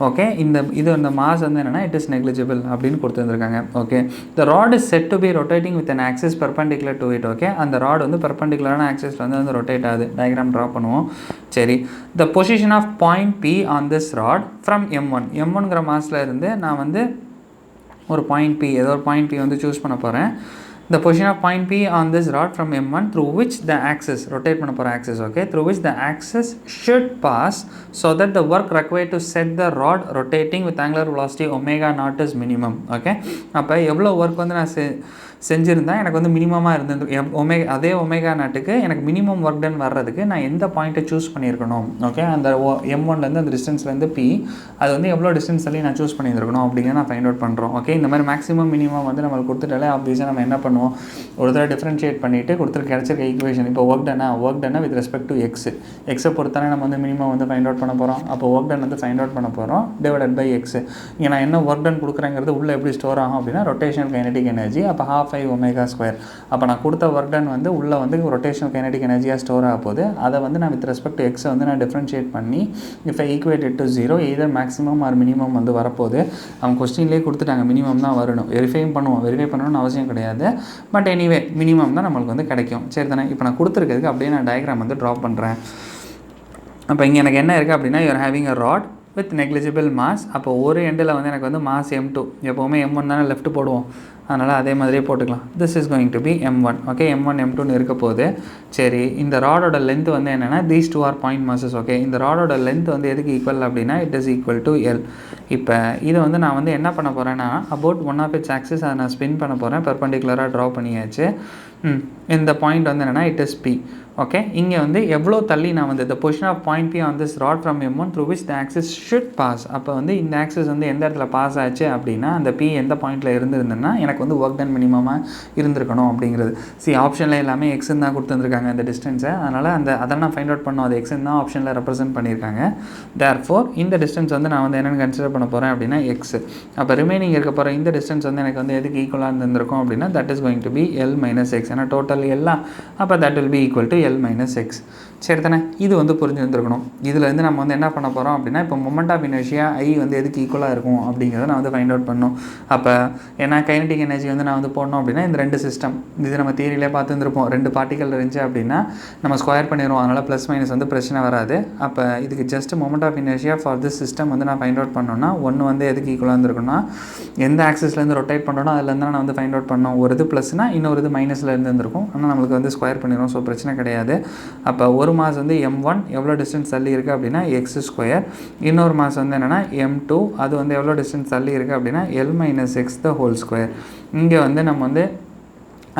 ஓகே, இந்த மாஸ் வந்து என்னென்னா இட் இஸ் நெக்லிஜிபிள் அப்படின்னு கொடுத்துருந்துருக்காங்க. Okay, the rod is set to be rotating with an axis perpendicular to it. Okay, அந்த ராட் வந்து பெர்பெண்டிகுலரான ஆக்சிஸில் வந்து ரொட்டேட் ஆகுது. டயக்ராம் ட்ரா பண்ணுவோம். சரி, the position of point P on this rod from M1ங்கிற மாஸில் இருந்து நான் வந்து ஒரு பாயிண்ட் P, ஏதோ ஒரு பாயிண்ட் P வந்து சூஸ் பண்ண போகிறேன். The position of point P on this rod from M1 through which the axis, rotate பண்ண போகிற axis, okay, through which the axis should pass so that the work required to set the rod rotating with angular velocity omega naught is minimum. Okay, அப்போ எவ்வளோ work வந்து நான் செஞ்சுருந்தேன் எனக்கு வந்து மினிமமாக இருந்தது அதே ஒமேகா நாட்டுக்கு எனக்கு மினிமம் ஒர்க் டன் வர்றதுக்கு நான் எந்த பாயிண்ட்டை சூஸ் பண்ணியிருக்கணும். ஓகே, அந்த M1லேருந்து அந்த டிஸ்டன்ஸ்லேருந்து P அது வந்து எவ்வளோ டிஸ்டன்ஸ் சொல்லி நான் சூஸ் பண்ணியிருக்கணும் அப்படிங்கிற நான் ஃபைண்ட் அவுட் பண்ணுறோம். ஓகே, இந்த மாதிரி மேக்ஸிமம் மினிமம் வந்து நம்மளுக்கு கொடுத்துட்டாலே ஆப்வியஸாக நம்ம என்ன பண்ணுவோம், ஒரு தடவை டிஃப்ரென்ஷியேட் பண்ணிவிட்டு கொடுத்துருக்க கிடச்சிருக்க ஈக்குவேஷன் இப்போ ஒர்க் டன்னா வித் ரெஸ்பெக்ட் டு எக்ஸை பொறுத்தானே நம்ம வந்து மினிமம் வந்து ஃபைண்ட் அவுட் பண்ண போகிறோம். அப்போ ஒர்க் டன் வந்து ஃபைண்ட் அவுட் பண்ண போகிறோம் டிவைடட் பை எக்ஸ். இங்கே நான் என்ன ஒர்க் டன் கொடுக்குறேங்கிறது உள்ளே எப்படி ஸ்டோர் ஆகும் அப்படின்னா ரொட்டேஷனல் கைனடிக் எனர்ஜி. அப்போ 12 ஒமேகா ஸ்கொயர். அப்போ நான் கொடுத்த ஒர்க் டன் வந்து உள்ளே வந்து ரொட்டேஷனல் கைனடிக் எனர்ஜியாக ஸ்டோர் ஆக போகுது. அதை வந்து நான் வித் ரெஸ்பெக்ட் டு எக்ஸை வந்து நான் டிஃப்ரென்ஷியேட் பண்ணி if I equated to 0 either maximum or minimum வந்து வரப்போகுது. அவங்க கொஸ்டின்லேயே கொடுத்துட்டாங்க மினிமம் தான் வரணும். வெரிஃபை பண்ணணும்னு அவசியம் கிடையாது. பட் எனிவே மினிமம் தான் நம்மளுக்கு வந்து கிடைக்கும். சரி தானே? இப்போ நான் கொடுத்துருக்கிறதுக்கு அப்படியே நான் டயக்ராம் வந்து ட்ரா பண்ணுறேன். அப்போ இங்கே எனக்கு என்ன இருக்குது அப்படின்னா you are having a rod with negligible mass. அப்போ ஒரு எண்டில் வந்து எனக்கு வந்து மாஸ் M2, எப்போவுமே M1 தானே லெஃப்ட் போடுவோம், அதனால் அதே மாதிரியே போட்டுக்கலாம். This is going to be M1. Okay, M1 M2ன்னு இருக்க போகுது. சரி, இந்த ராடோட லென்த் வந்து என்னென்னா these 2 are point masses. Okay, இந்த ராடோட லென்த் வந்து எதுக்கு ஈக்குவல் அப்படின்னா it is equal to L. இப்போ இதை வந்து நான் வந்து என்ன பண்ண போகிறேன்னா about one of its axis அதை நான் ஸ்பின் பண்ண போகிறேன். பெர்பெண்டிகுலராக ட்ரா பண்ணியாச்சு. இந்த பாயிண்ட் வந்து என்னென்னா இட் இஸ் P. ஓகே, இங்கே வந்து எவ்வளோ தள்ளி நான் வந்து the position of point P on this rod from M1 through which the axis should pass. அப்போ வந்து இந்த ஆக்சிஸ் வந்து எந்த இடத்துல பாஸ் ஆச்சு அப்படின்னா அந்த P எந்த பாயிண்டில் இருந்திருந்தேன்னா எனக்கு எனக்கு வந்து ஒர்க் டன் மினிமமாக இருந்திருக்கணும் அப்படிங்கிறது. ஆப்ஷனில் எல்லாமே எக்ஸ்ன்னு தான் கொடுத்துருக்காங்க இந்த டிஸ்டன்ஸை. அதனால் அதெல்லாம் ஃபைண்ட் அவுட் பண்ணோம். அது எக்ஸ்ன்னு தான் ஆப்ஷனில் ரெப்ரசென்ட் பண்ணியிருக்காங்க. தேர்ஃபோர் இந்த டிஸ்டன்ஸ் வந்து நான் வந்து என்னென்னு கன்சிடர் பண்ண போகிறேன் அப்படின்னா எக்ஸ். அப்போ ரிமைனிங் இருக்க போகிற இந்த டிஸ்டன்ஸ் வந்து எனக்கு வந்து எதுக்கு ஈக்குவலாக இருந்திருக்கும் அப்படின்னா that is going to be L minus x. ஏன்னா டோட்டல் எல்லாம் அப்போ that will be equal to L minus x. சரி தானே, இது வந்து புரிஞ்சுருந்துருக்கணும். இதில் வந்து நம்ம வந்து என்ன பண்ண போகிறோம் அப்படின்னா இப்போ மொமெண்ட் ஆஃப் இனர்ஷியா I வந்து எதுக்கு ஈக்குவலாக இருக்கும் அப்படிங்கிறத நான் வந்து ஃபைண்ட் அவுட் பண்ணணும். அப்போ ஏன்னா கைனடிக் எனர்ஜி வந்து நான் வந்து போடணும் அப்படின்னா இந்த ரெண்டு சிஸ்டம் இது நம்ம தியரியிலே பார்த்துருப்போம். ரெண்டு பார்ட்டிகல் இருந்துச்சு அப்படின்னா நம்ம ஸ்கொயர் பண்ணிடுவோம். அதனால் ப்ளஸ் மைனஸ் வந்து பிரச்சனை வராது. அப்போ இதுக்கு just moment of inertia for this system வந்து நான் ஃபைண்ட் அவுட் பண்ணோன்னா ஒன்று வந்து எதுக்கு ஈக்குவலாக இருந்திருக்குன்னா எந்த ஆக்சிஸ்லேருந்து ரொட்டேட் பண்ணுறோன்னா அதுலேருந்து நான் வந்து ஃபைண்ட் அவுட் பண்ணோம். ஒரு இது ப்ளஸ்னா இன்னொரு இது மைனஸில் இருந்திருக்கும். ஆனால் நம்மளுக்கு வந்து ஸ்கொயர் பண்ணிடுவோம். ஸோ பிரச்சனை கிடையாது. அப்போ ஒரு மாஸ் வந்து M1 எவ்வளோ டிஸ்டன்ஸ் தள்ளி இருக்குது அப்படின்னா எக்ஸ் ஸ்கொயர். இன்னொரு மாஸ் வந்து என்னென்னா M2 அது வந்து எவ்வளோ டிஸ்டன்ஸ் தள்ளி இருக்குது அப்படின்னா L minus x the whole square. இங்கே வந்து நம்ம வந்து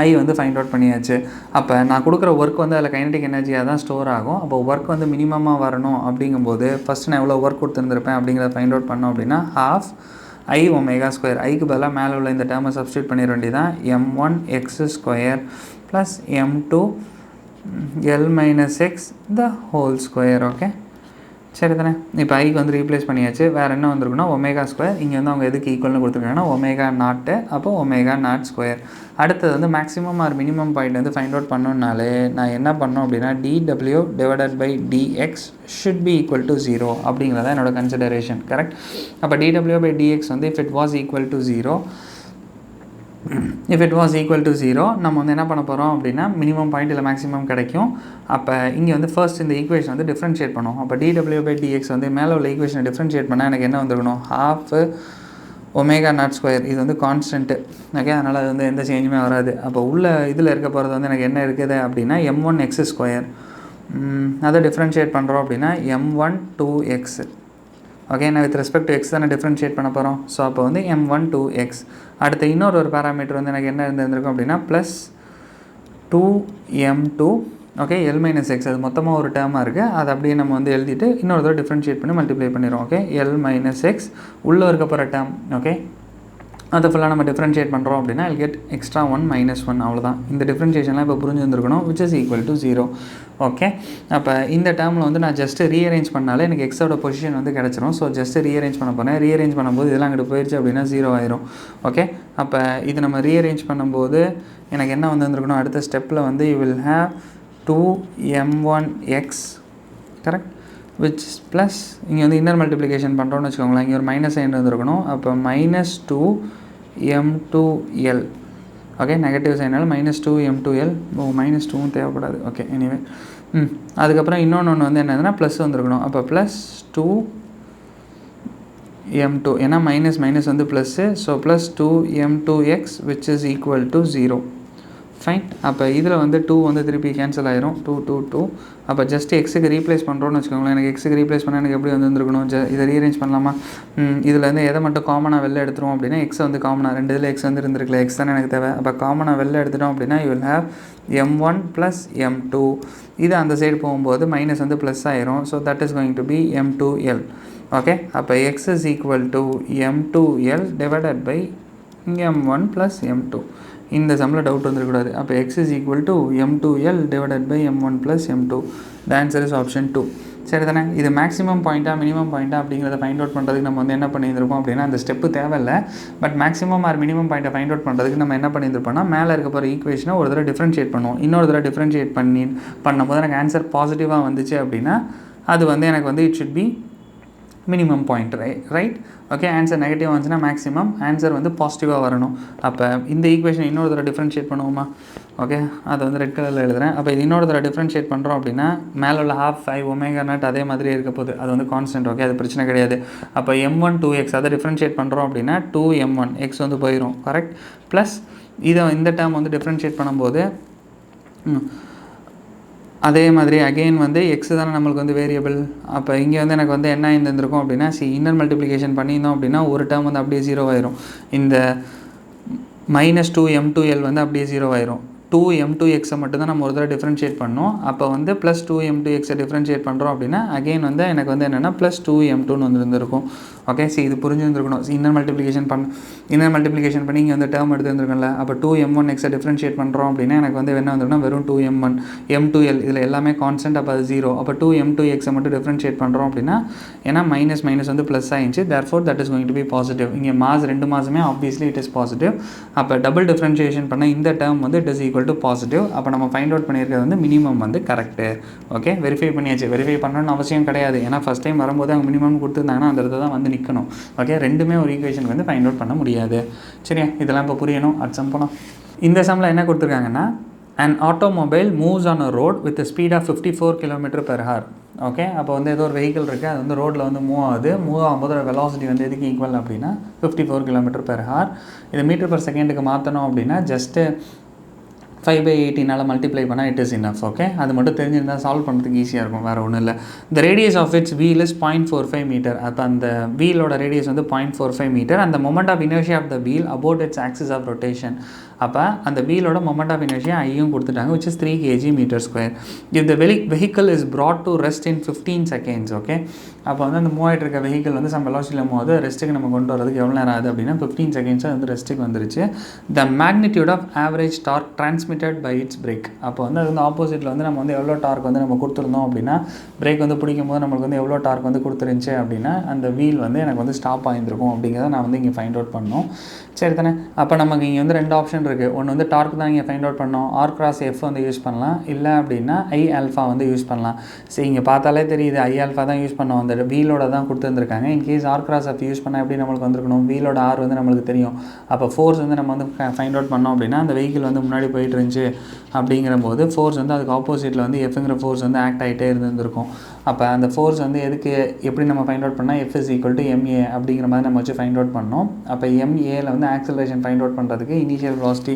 I வந்து ஃபைண்ட் அவுட் பண்ணியாச்சு. அப்போ நான் கொடுக்குற ஒர்க் வந்து அதில் கைனடிக் எனர்ஜியாக தான் ஸ்டோர் ஆகும். அப்போ ஒர்க் வந்து மினிமமாக வரணும் அப்படிங்கும்போது ஃபஸ்ட்டு நான் எவ்வளோ ஒர்க் கொடுத்துருந்துருப்பேன் அப்படிங்கிறத ஃபைண்ட் அவுட் பண்ணோம் அப்படின்னா half I omega square. ஐக்கு பதிலாக மேலே உள்ள இந்த டேர்மை சப்ஸ்டியூட் பண்ணிட வேண்டியதான். M1 x square plus M2 L minus x the whole square. Okay, சரி தானே. இப்போ ஐக்கு வந்து ரீப்ளேஸ் பண்ணியாச்சு. வேறு என்ன வந்துருக்குன்னா ஒமேகா ஸ்கொயர். இங்கே வந்து அவங்க எதுக்கு ஈக்குவல்னு கொடுத்துருக்காங்கன்னா ஒமேகா நாட்டு. அப்போ ஒமேகா நாட் ஸ்கொயர். அடுத்தது வந்து மேக்ஸிமம் ஆர் மினிமம் பாயிண்ட் வந்து ஃபைண்ட் அவுட் பண்ணணுன்னாலே நான் என்ன பண்ணோம் அப்படின்னா dw divided by dx should be equal to 0 அப்படிங்கிறத என்னோட கன்சிடரேஷன். கரெக்ட். அப்போ dw பை dx வந்து if it was equal to 0 நம்ம வந்து என்ன பண்ண போகிறோம் அப்படின்னா மினிமம் பாயிண்ட் இல்லை மேக்ஸிமம் கிடைக்கும். அப்போ இங்கே வந்து ஃபர்ஸ்ட் இந்த ஈக்குவேஷன் வந்து டிஃப்ரென்ஷியேட் பண்ணும். அப்போ dw பை dx வந்து மேலே உள்ள ஈக்குவேஷனை டிஃப்ரென்ஷியேட் பண்ணால் எனக்கு என்ன வந்துருக்கணும் half ஒமேகா நாட் ஸ்கொயர். இது வந்து கான்ஸ்டன்ட்டு. ஓகே, அதனால் அது வந்து எந்த சேஞ்சுமே வராது. அப்போ உள்ள இதில் இருக்க போகிறது வந்து எனக்கு என்ன இருக்குது அப்படின்னா M1 x ஸ்கொயர். அதை டிஃப்ரென்ஷியேட் பண்ணுறோம் அப்படின்னா M1 2x. ஓகே, நான் வித் ரெஸ்பெக்ட் டு எக்ஸ் தானே டிஃப்ரென்ஷியேட் பண்ண போகிறோம். ஸோ அப்போ வந்து M1 2x. அடுத்த இன்னொரு பேராமீட்டர் வந்து எனக்கு என்ன இருந்திருக்கும் அப்படின்னா plus 2M2. Okay, L minus x அது மொத்தமாக ஒரு டேர்மாக இருக்குது. அதை அப்படியே நம்ம வந்து எழுதிட்டு இன்னொரு தடவை டிஃப்ரென்ஷியேட் பண்ணி மல்டிப்ளை பண்ணிடுவோம். ஓகே, L minus x உள்ளே இருக்க போகிற டேர்ம். ஓகே, அதை ஃபுல்லாக நம்ம டிஃப்ரென்ஷியேட் பண்ணுறோம் அப்படின்னா I'll get extra 1 minus 1. அவ்வளோதான். இந்த டிஃப்ரென்ஷியேஷன்லாம் இப்போ புரிஞ்சுருந்துருக்கணும். which is equal to 0. Okay, அப்போ இந்த டேர்மில் வந்து நான் ஜஸ்ட்டு ரீஅரேஞ்ச் பண்ணாலே எனக்கு எக்ஸோட பொசிஷன் வந்து கிடச்சிரும். ஸோ ஜஸ்ட்டு ரீஅரேஞ்ச் பண்ண போனேன். ரீஅரேஞ்ச் பண்ணும்போது இதெல்லாம் அங்கிட்டு போயிடுச்சு அப்படின்னா 0 ஆயிரும். ஓகே, அப்போ இது நம்ம ரீஅரேஞ்ச் பண்ணும்போது எனக்கு என்ன வந்துருக்கணும் அடுத்த ஸ்டெப்பில் வந்து you will have 2m1x. Correct. which plus இங்கே வந்து இன்னர் மல்டிப்ளிகேஷன் பண்ணுறோன்னு வச்சுக்கோங்களேன். இங்கே ஒரு மைனஸ் சைன் வந்துருக்கணும். அப்போ -2m2l. ஓகே, நெகட்டிவ் சைனால் -2m2l. மைனஸ் 2வும் தேவைப்படாது. ஓகே, எனிவே அதுக்கப்புறம் இன்னொன்று வந்து என்னதுன்னா ப்ளஸ் வந்துருக்கணும். அப்போ ப்ளஸ் 2m2. ஏன்னா மைனஸ் மைனஸ் வந்து plus. So plus 2m2x which is equal to 0. Fine. அப்போ இதில் வந்து 2 வந்து திருப்பி கேன்சல் ஆயிரும். 2. அப்போ ஜஸ்ட் எக்ஸுக்கு ரீப்ளேஸ் பண்ணுறோன்னு வச்சுக்கோங்களேன். எனக்கு எக்ஸுக்கு ரீப்ளேஸ் பண்ணால் எனக்கு எப்படி வந்துருக்கணும்? இதை ரீஅரேஞ்ச் பண்ணலாமா? இதில் வந்து எதை மட்டும் காமனாக வெளில எடுத்துருவோம் அப்படின்னா எக்ஸ் வந்து காமனாக ரெண்டு இதில் எக்ஸ் வந்து இருந்திருக்கல. எக்ஸ் தானே எனக்கு தேவை. அப்போ காமனாக வெளில எடுத்துட்டோம் அப்படின்னா you will have m1 plus m2. இது அந்த சைடு போகும்போது மைனஸ் வந்து ப்ளஸ் ஆயிரும். So that is going to be m2l. Okay, அப்போ x is equal to m2l divided by m1 plus m2. இந்த சம்மில் டவுட் வந்துருக்கூடாது. அப்போ x is equal to m2l divided by m1 plus m2. The answer is option 2. சரி தானே. இது maximum பாயிண்ட்டாக minimum பாயிண்ட்டாக அப்படிங்கிறத ஃபைண்ட் அவுட் பண்ணுறதுக்கு நம்ம வந்து என்ன பண்ணியிருந்திருப்போம் அப்படின்னா அந்த ஸ்டெப்பு தேவையில்லை. பட் மேக்ஸிமம் ஆர் மினிமம் பாயிண்ட்டை ஃபைண்ட் அவுட் பண்ணுறதுக்கு நம்ம என்ன பண்ணியிருப்போம்னா மேலே இருக்க போகிற ஈக்குவேஷனை ஒரு தடவை டிஃப்ரென்ஷியேட் பண்ணுவோம். இன்னொரு தடவை டிஃப்ரென்ஷியேட் பண்ணும்போது எனக்கு ஆன்சர் பாசிட்டிவாக வந்துச்சு அப்படின்னா அது வந்து எனக்கு வந்து it should be minimum point. Right. Okay, answer negative வந்துச்சுன்னா மேக்ஸிமம், ஆன்சர் வந்து பாசிட்டிவாக வரணும். அப்போ இந்த ஈக்குவேஷன் இன்னொரு தடவை டிஃப்ரென்ஷியேட் பண்ணுவோமா? ஓகே, அதை வந்து ரெட் கலரில் எழுதுகிறேன். அப்போ இது இன்னொரு தடவை டிஃப்ரென்ஷியேட் பண்ணுறோம் அப்படின்னா மேலே உள்ள half I omega naught அதே மாதிரி இருக்க போகுது. அது வந்து கான்ஸ்டன்ட். ஓகே, அது பிரச்சனை கிடையாது. அப்போ m1 2x அதை டிஃப்ரென்ஷியேட் பண்ணுறோம் அப்படின்னா 2m1 x வந்து போயிடும். கரெக்ட். ப்ளஸ் இந்த டேர்ம் வந்து டிஃப்ரென்ஷியேட் பண்ணும்போது அதே மாதிரி அகெயின் வந்து எக்ஸ் தானே நம்மளுக்கு வந்து வேரியபிள். அப்போ இங்கே வந்து எனக்கு வந்து என்ன இருந்திருக்கும் அப்படின்னா இன்னர் மல்டிப்ளிகேஷன் பண்ணியிருந்தோம் அப்படின்னா ஒரு டேர்ம் வந்து அப்படியே 0 ஆயிரும். இந்த -2m2l வந்து அப்படியே 0 ஆயிரும். 2m2x மட்டும் தான் நம்ம ஒரு தடவை டிஃபரன்ஷியேட் பண்ணோம். அப்போ வந்து ப்ளஸ் 2m2x டிஃபரன்ஷியேட் பண்ணுறோம் அப்படின்னா அகெயின் வந்து எனக்கு வந்து என்னென்னா ப்ளஸ் 2m2ன்னு வந்து இருந்திருக்கும். ஓகே, ஸோ இது புரிஞ்சுருந்துருக்கணும். இன்னர் மல்டிப்ளிகேஷன் பண்ணி இங்கே வந்து டேர்ம் எடுத்துருந்துருக்கோம்ல. அப்போ 2m1x டிஃபரன்ஷியேட் பண்ணுறோம் அப்படின்னா எனக்கு வந்து என்ன வந்துருக்குன்னா வெறும் 2m1 m2l இதில் எல்லாமே கான்ஸ்டன்ட். அப்போ அது 0. அப்போ 2m2x மட்டும் டிஃபரன்ஷியேட் பண்ணுறோம் அப்படின்னா ஏன்னா மைனஸ் வந்து ப்ளஸ் ஆயிடுச்சு. Therefore that is going to be positive. இங்கே ரெண்டு மாதமே ஆப்வியஸ்லி இட் இஸ் பாசிட்டிவ். அப்போ டபுள் டிஃபரன்ஷியேஷன் பண்ண இந்த டேர்ம் வந்து it is equal to positive. அப்போ நம்ம ஃபைண்ட் அவுட் பண்ணியிருக்கிறது வந்து மினிமம் வந்து கரெக்டு. ஓகே, வெரிஃபை பண்ணியாச்சு. வெரிஃபை பண்ணணும்னு அவசியம் கிடையாது. ஏன்னா ஃபஸ்ட் டைம் வரும்போது அவங்க மினிமம் கொடுத்துருந்தாங்கன்னா அந்த இடத்துல தான் வந்து நிற்கணும். ஓகே, ரெண்டுமே ஒரு ஈக்குவேஷன் வந்து ஃபைண்ட் அவுட் பண்ண முடியாது. சரியா, இதெல்லாம் இப்போ புரியணும். அடுத்த போகலாம். இந்த சம்மில் என்ன கொடுத்துருக்காங்கன்னா an automobile moves on a road with a speed of 54 km/h. Okay, அப்போ வந்து ஏதோ ஒரு வெஹிக்கிள் இருக்குது, அது வந்து ரோட்டில் வந்து மூவ் ஆகும்போது வெலாசிட்டி வந்து எதுக்கு ஈக்குவல் அப்படின்னா 54 km/h. இதை மீட்டர் பர் செகண்டுக்கு மாற்றணும் அப்படின்னா ஜஸ்ட்டு 5/18 மல்டிப்ளை பண்ணால் இட் இஸ் இனஃப். ஓகே, அது மட்டும் தெரிஞ்சிருந்தால் சால்வ் பண்ணுறதுக்கு ஈஸியாக இருக்கும், வேறு ஒன்றும் இல்லை. The radius of its wheel is 0.45 metre. அப்போ அந்த வீலோட ரேடியஸ் வந்து 0.45 மீட்டர். அந்த moment of inertia of the wheel about its axis of rotation. அப்போ அந்த வீலோட மொமெண்ட் ஆஃப் இனர்ஷியா ஐயும் கொடுத்துட்டாங்க, which is 3 kg/m². if the vehicle is brought to rest in 15 seconds. Okay, அப்போ வந்து அந்த மூவ் ஆகிட்டு இருக்க வெஹிக்கிள் வந்து சம் வெலாசிட்டியில் மூவ் ஆகுது. ரெஸ்ட்டுக்கு நம்ம கொண்டு வரதுக்கு எவ்வளோ நேரம் ஆகுது அப்படின்னா 15 seconds வந்து ரெஸ்ட்டுக்கு வந்துருச்சு. The magnitude of average torque transmitted by its brake. அப்போ வந்து அது வந்து ஆப்போசிட்டில் வந்து நம்ம வந்து எவ்வளோ டார்க் வந்து நம்ம கொடுத்துருந்தோம் அப்படின்னா பிரேக் வந்து பிடிக்கும் போது நம்மளுக்கு வந்து எவ்வளோ டார்க் வந்து கொடுத்துருந்துச்சு அப்படின்னா அந்த வீல் வந்து எனக்கு வந்து ஸ்டாப் ஆகிருக்கும் அப்படிங்கிறத நான் வந்து இங்கே ஃபைண்ட் அவுட் பண்ணோம். சரி தானே, அப்போ நமக்கு இங்கே வந்து 2 ஆப்ஷன் இருக்குது. ஒன்று வந்து டார்க் தான் இங்கே ஃபைண்ட் அவுட் பண்ணோம். R×F வந்து யூஸ் பண்ணலாம், இல்லை அப்படின்னா I∝ வந்து யூஸ் பண்ணலாம். சரி, இங்கே பார்த்தாலே தெரியுது I∝ தான் யூஸ் பண்ணோம். அந்த வீலோட தான் கொடுத்துருந்துருக்காங்க. இன்கேஸ் R×F யூஸ் பண்ணால் எப்படி நம்மளுக்கு வந்துருக்கணும், வீலோட R வந்து நம்மளுக்கு தெரியும். அப்போ ஃபோர்ஸ் வந்து நம்ம வந்து ஃபைண்ட் அவுட் பண்ணோம் அப்படின்னா அந்த வெஹிக்கிள் வந்து முன்னாடி போயிட்டு இருந்துச்சு அப்படிங்கிற போது ஃபோர்ஸ் வந்து அதுக்கு ஆப்போசிட்டில் வந்து Fங்கிற ஃபோர்ஸ் வந்து ஆக்ட் ஆகிட்டே இருந்திருக்கும். அப்போ அந்த ஃபோர்ஸ் வந்து எதுக்கு எப்படி நம்ம ஃபைண்ட் அவுட் பண்ணால் F = ma அப்படிங்கிற மாதிரி நம்ம வச்சு ஃபைண்ட் அவுட் பண்ணோம். அப்போ MAவில் வந்து ஆக்சலரேஷன் ஃபைண்ட் அவுட் பண்ணுறதுக்கு இனிஷியல் வெலாசிட்டி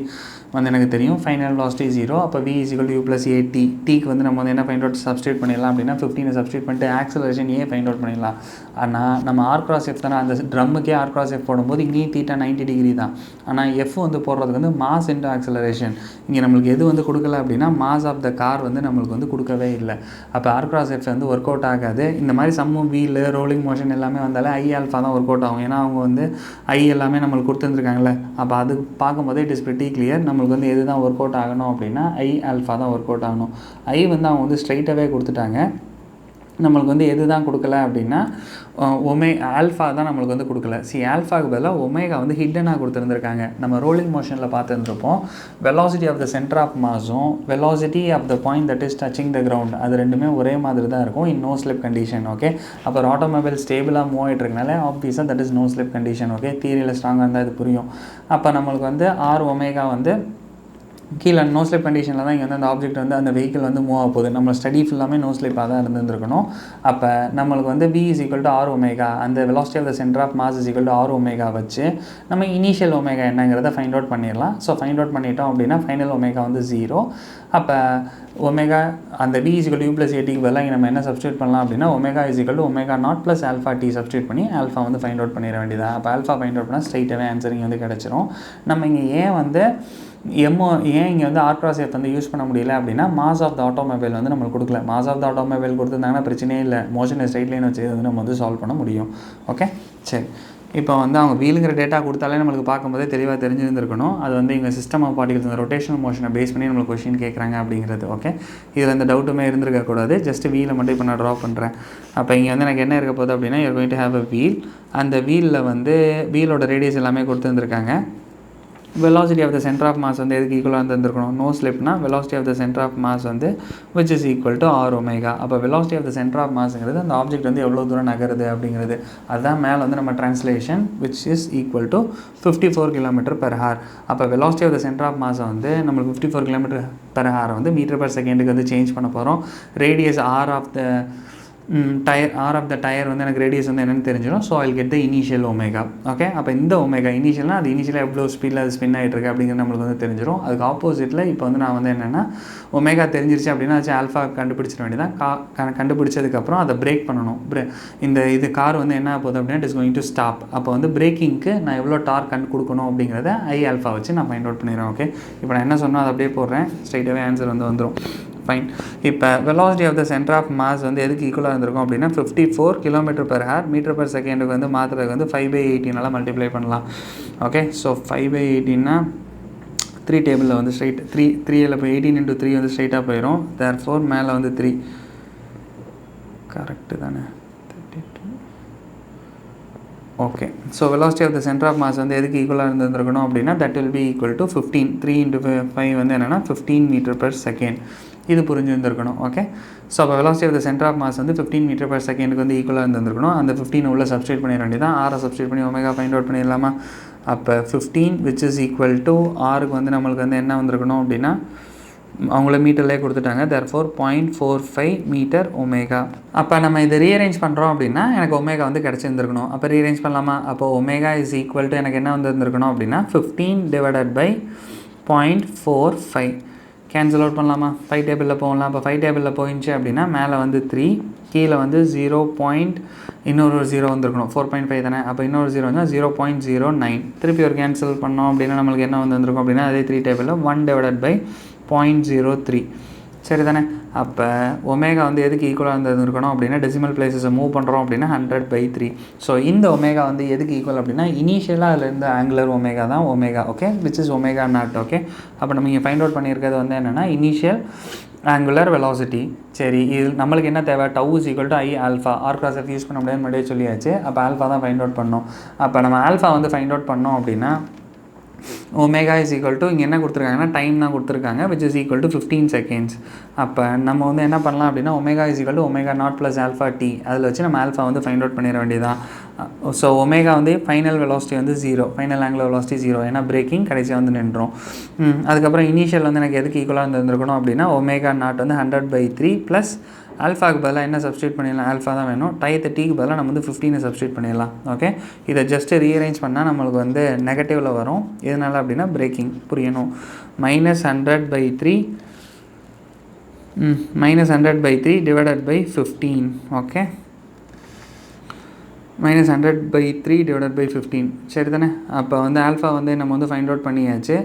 வந்து எனக்கு தெரியும், ஃபைனல் வெலாசிட்டி 0. அப்போ v = u + a t. டீக்கு வந்து நம்ம வந்து என்ன ஃபைண்ட் அவுட் சப்ஸ்டியூட் பண்ணிடலாம் அப்படின்னா 15 சப்ஸ்டியூட் பண்ணிட்டு ஆக்சலரேஷன் ஏ ஃபைண்ட் அவுட் பண்ணிடலாம். ஆனால் நம்ம R×F தானே அந்த ட்ரம்முக்கே R×F போடும்போது இங்கேயும் θ 90 டிகிரி தான். ஆனால் F வந்து போடுறதுக்கு வந்து மாஸ் இன்டு ஆக்சலரேஷன். இங்கே நம்மளுக்கு எது வந்து கொடுக்கல அப்படின்னா மாஸ் ஆஃப் த கார் வந்து நம்மளுக்கு வந்து கொடுக்கவே இல்லை. அப்போ R×F வந்து ஒர்க் அவுட் ஆகாது. இந்த மாதிரி சம்மும் வீல் ரோலிங் மோஷன் எல்லாமே வந்தாலே I∝ தான் ஒர்க் அவுட் ஆகும். ஏன்னா அவங்க வந்து I எல்லாமே நம்மளுக்கு கொடுத்துருந்துருக்காங்களே. அப்போ அது பார்க்கும்போது இட் இஸ் பிரிட்டி கிளியர். நம்மளுக்கு வந்து எது தான் ஒர்க் அவுட் ஆகணும் அப்படின்னா I∝ தான் ஒர்க் அவுட் ஆகணும். I வந்து அவங்க வந்து ஸ்ட்ரைட்டாகவே கொடுத்துட்டாங்க. நம்மளுக்கு வந்து எது தான் கொடுக்கல அப்படின்னா ஆல்ஃபா தான் நம்மளுக்கு வந்து கொடுக்கல. ஆல்ஃபாவுக்கு பதிலாக ஒமேகா வந்து ஹிட்டனாக கொடுத்துருந்துருக்காங்க. நம்ம ரோலிங் மோஷனில் பார்த்துருந்துருப்போம். Velocity of the centre of மாஸும் velocity of the point that is touching the ground அது ரெண்டுமே ஒரே மாதிரி தான் இருக்கும் in no slip condition. Okay, அப்போ ஆட்டோமொபைல் ஸ்டேபிளாக மூவ் ஆகிட்டு இருக்கனால ஆப்வியஸாக that is no slip condition. Okay, தியரியில் ஸ்ட்ராங்காக இருந்தால் இது புரியும். அப்போ நம்மளுக்கு வந்து R⍵ வந்து கீழே நோ ஸ்லிப் கண்டிஷனில் தான் இங்கே வந்து அந்த ஆப்ஜெக்ட் வந்து அந்த வெஹிக்கிள் வந்து மூவ் ஆக போகுது. நம்ம ஸ்டடி ஃபுல்லாமே நோ ஸ்லிப்பாக தான் இருந்துருக்கணும். அப்போ நம்மளுக்கு வந்து v = R⍵, அந்த velocity of the centre of mass = R⍵ வச்சு நம்ம இனிஷியல் ஒமேகா என்னங்கிறத ஃபைண்ட் அவுட் பண்ணிடலாம். ஸோ ஃபைண்ட் அவுட் பண்ணிட்டோம் அப்படின்னா ஃபைனல் ஒமேகா வந்து 0. அப்போ ஒமேகா அந்த v = u + a t பதிலாக நம்ம என்ன சப்ஸ்டியூட் பண்ணலாம் அப்படின்னா ω = ω0 + α t சப்ஸ்டியூட் பண்ணி ஆல்ஃபா வந்து ஃபைண்ட் அவுட் பண்ணிட வேண்டியதான். அப்போ ஆல்ஃபா ஃபைண்ட் அவுட் பண்ணால் ஸ்ட்ரைட்டாகவே ஆன்சரிங் வந்து கிடச்சிரும். நம்ம இங்கே ஏன் இங்கே வந்து R×F வந்து யூஸ் பண்ண முடியல அப்படின்னா மாஸ் ஆஃப் த ஆட்டோமொபைல் வந்து நம்மளுக்கு கொடுக்கல. மாஸ் ஆஃப் த ஆட்டோமொபைல் கொடுத்துருந்தாங்கன்னா பிரச்சனையே இல்லை, மோஷன் ஸ்ட்ரைட் லைன் வச்சு வந்து நம்ம வந்து சால்வ் பண்ண முடியும். ஓகே, சரி. இப்போ வந்து அவங்க வீலுங்கிற டேட்டா கொடுத்தாலே நம்மளுக்கு பார்க்கும்போதே தெளிவாக தெரிஞ்சிருந்துருக்கணும். அது வந்து இங்கே சிஸ்டம் ஆஃப் பார்ட்டிகல்ஸ் இந்த ரொட்டேஷனல் மோஷனை பேஸ் பண்ணி நம்மளுக்கு கொஸ்டின் கேட்குறாங்க அப்படிங்கிறது. ஓகே, இதில் எந்த டவுட்டுமே இருந்திருக்கக்கூடாது. ஜஸ்ட் வீலை மட்டும் இப்போ நான் ட்ரா பண்ணுறேன். அப்போ இங்கே வந்து எனக்கு என்ன இருக்க போகுது அப்படின்னா you are going to have a wheel. அந்த வீலில் வந்து வீலோட ரேடியஸ் எல்லாமே கொடுத்துருந்துருக்காங்க. velocity of the center of mass வந்து எதுக்கு ஈக்குவலாக இருந்திருக்கணும், no ஸ்லிப்னா velocity of the center of mass வந்து which is equal to R⍵. அப்போ velocity of the center of massங்கிறது அந்த ஆப்ஜெக்ட் வந்து எவ்வளோ தூரம் நகருது அப்படிங்கிறது. அதுதான் மேலே வந்து நம்ம translation which is equal to 54 km/h. அப்போ velocity of the center of mass வந்து நம்மளுக்கு 54 km/h வந்து மீட்டர் பர் செகண்டுக்கு வந்து சேஞ்ச் பண்ண போகிறோம். Radius R of the tyre or of the tyre வந்து எனக்கு ரேடியஸ் வந்து என்னென்னு தெரிஞ்சிடும். So I get the initial omega. Okay, அப்போ இந்த ஒமேகா இனிஷியல்னால் அது இனிஷியலாக எவ்வளோ ஸ்பீடில் அது ஸ்பின் ஆகிட்டு இருக்குது அப்படிங்கிறது நம்மளுக்கு வந்து தெரிஞ்சிடும். அதுக்கு ஆப்போசிட்டில் இப்போ வந்து நான் வந்து என்னென்னா ஒமேகா தெரிஞ்சிருச்சு அப்படின்னா வச்சு ஆல்ஃபா கண்டுபிடிச்சிட வேண்டியதான். கண்டுபிடிச்சதுக்கப்புறம் அதை பிரேக் பண்ணணும். இது கார் வந்து என்ன போகுது அப்படின்னா it is going to stop. அப்போ வந்து பிரேக்கிங்க்கு நான் எவ்வளோ டார்க் கொடுக்கணும் அப்படிங்கிறத ஐ ஆல்ஃபா வச்சு நான் ஃபைண்ட் அவுட் பண்ணிடுறேன். ஓகே, இப்போ நான் என்ன சொன்னோம் அதை அப்படியே போடுறேன், ஸ்ட்ரைட்டாகவே ஆன்சர் வந்து வந்துடும். ஃபைன். இப்போ velocity of the centre of mass வந்து எதுக்கு ஈக்குவலாக இருந்திருக்கும் அப்படின்னா 54 km/h மீட்டர்/செகண்ட் வந்து மாற்றுறதுக்கு வந்து 5/18 மல்டிப்ளை பண்ணலாம். ஓகே, ஸோ 5/18னா 3 டேபிளில் வந்து ஸ்ட்ரைட் 3 போய் 18 × 3 வந்து ஸ்ட்ரைட்டாக போயிடும். தேர்ஃபோர் மேலே வந்து 3 கரெக்டு தானே. Okay, so velocity of the centre of mass வந்து எதுக்கு ஈக்குவலாக இருந்திருக்கணும் அப்படின்னா that will be equal to 15. 3 × 5 வந்து என்னென்னா 15 மீட்டர்/செகண்ட். இது புரிஞ்சுருந்துருக்கணும். ஓகே, ஸோ அப்போ velocity of the centre of mass வந்து 15 மீட்டர்/செகண்டுக்கு வந்து ஈக்குவலாக இருந்திருக்கணும். அந்த 15 உள்ள சப்ஸ்டியூட் பண்ணிட வேண்டியதான். ஆரை சப்ஸ்டியூட் பண்ணி ஒமேகா ஃபைண்ட் அவுட் பண்ணிடலாமா? அப்போ 15 which is equal to ஆருக்கு வந்து நம்மளுக்கு வந்து என்ன வந்திருக்கணும் அப்படின்னா அவங்கள மீட்டர்லேயே கொடுத்துட்டாங்க. Therefore 0.45 metre omega. அப்போ நம்ம இதை ரீஅரேஞ்ச் பண்ணுறோம் அப்படின்னா எனக்கு ஒமேகா வந்து கிடச்சிருந்துருக்கணும். அப்போ ரீஅரேஞ்ச் பண்ணலாமா? அப்போ ஒமேகா இஸ் ஈக்குவல் டு எனக்கு என்ன வந்துருந்துருக்கணும் அப்படின்னா 15 divided by 0.45 கேன்சல் அவுட் பண்ணலாமா? 5 டேபிளில் போகலாம். அப்போ 5 டேபிளில் போயிடுச்சு அப்படின்னா மேலே வந்து 3, கீழே வந்து 0. இன்னொரு 0 வந்துருக்கணும். 4.5 தானே. அப்போ இன்னொரு 0 வந்து 0.09. திருப்பி ஒரு கேன்சல் பண்ணோம் அப்படின்னா நம்மளுக்கு என்ன வந்துருக்கும் அப்படின்னா அதே 3 டேபிளில் 1 divided by 0.03. சரி தானே. அப்போ ஒமேகா வந்து எதுக்கு ஈக்குவலாக இருந்திருக்கணும் அப்படின்னா டெசிமல் பிளேஸஸை மூவ் பண்ணுறோம் அப்படின்னா 100/3. ஸோ இந்த ஒமேகா வந்து எதுக்கு ஈக்குவல் அப்படின்னா இனிஷியலாக அதில் இருந்த ஆங்குலர் ஒமேகா தான் omega. Okay, which is omega not. Okay, அப்போ நம்ம இங்கே ஃபைண்ட் அவுட் பண்ணியிருக்கிறது வந்து என்னென்னா இனிஷியல் ஆங்குலர் வெலாசிட்டி. சரி, இது நம்மளுக்கு என்ன தேவை? Tau is equal to I alpha. R cross F use பண்ண முடியாது முன்னாடியே சொல்லியாச்சு. அப்போ ஆல்ஃபா தான் ஃபைண்ட் அவுட் பண்ணோம். அப்போ நம்ம ஆல்ஃபா வந்து ஃபைண்ட் அவுட் பண்ணோம் அப்படின்னா ஒமேகா இஸ் ஈக்குவல் டு இங்கே என்ன கொடுத்துருக்காங்கன்னா டைம் தான் கொடுத்துருக்காங்க which is equal to 15 seconds. அப்போ நம்ம வந்து என்ன பண்ணலாம் அப்படின்னா omega is equal to omega naught plus alpha T. அதில் வச்சு நம்ம ஆல்ஃபா வந்து ஃபைண்ட் அவுட் பண்ணிட வேண்டியதான். ஸோ ஒமேகா வந்து ஃபைனல் வெலாசிட்டி வந்து 0, ஃபைனல் ஆங்குலர் வெலாசிட்டி 0. ஏன்னா பிரேக்கிங் கடைசியாக வந்து நின்றோம். அதுக்கப்புறம் இனிஷியல் வந்து எனக்கு எதுக்கு ஈக்குவலாக இருந்திருக்கணும் அப்படின்னா ஒமேகா நாட் வந்து 100/3 ப்ளஸ் ஆல்ஃபாக்கு பதிலாக என்ன சப்ஸ்டியூட் பண்ணிடலாம்? ஆல்ஃபா தான் வேணும். டயத்தை டீக்கு பதிலாக நம்ம வந்து 15 சப்ஸ்டியூட் பண்ணிடலாம். ஓகே, இதை ஜஸ்ட்டு ரீஅரேஞ்ச் பண்ணால் நம்மளுக்கு வந்து நெகட்டிவில் வரும். எதனால் அப்படின்னா பிரேக்கிங் புரியணும். -100/3 divided by 15. Okay, -100/3 divided by 15. சரி தானே. அப்போ வந்து ஆல்ஃபா வந்து நம்ம வந்து ஃபைண்ட் அவுட் பண்ணியாச்சு.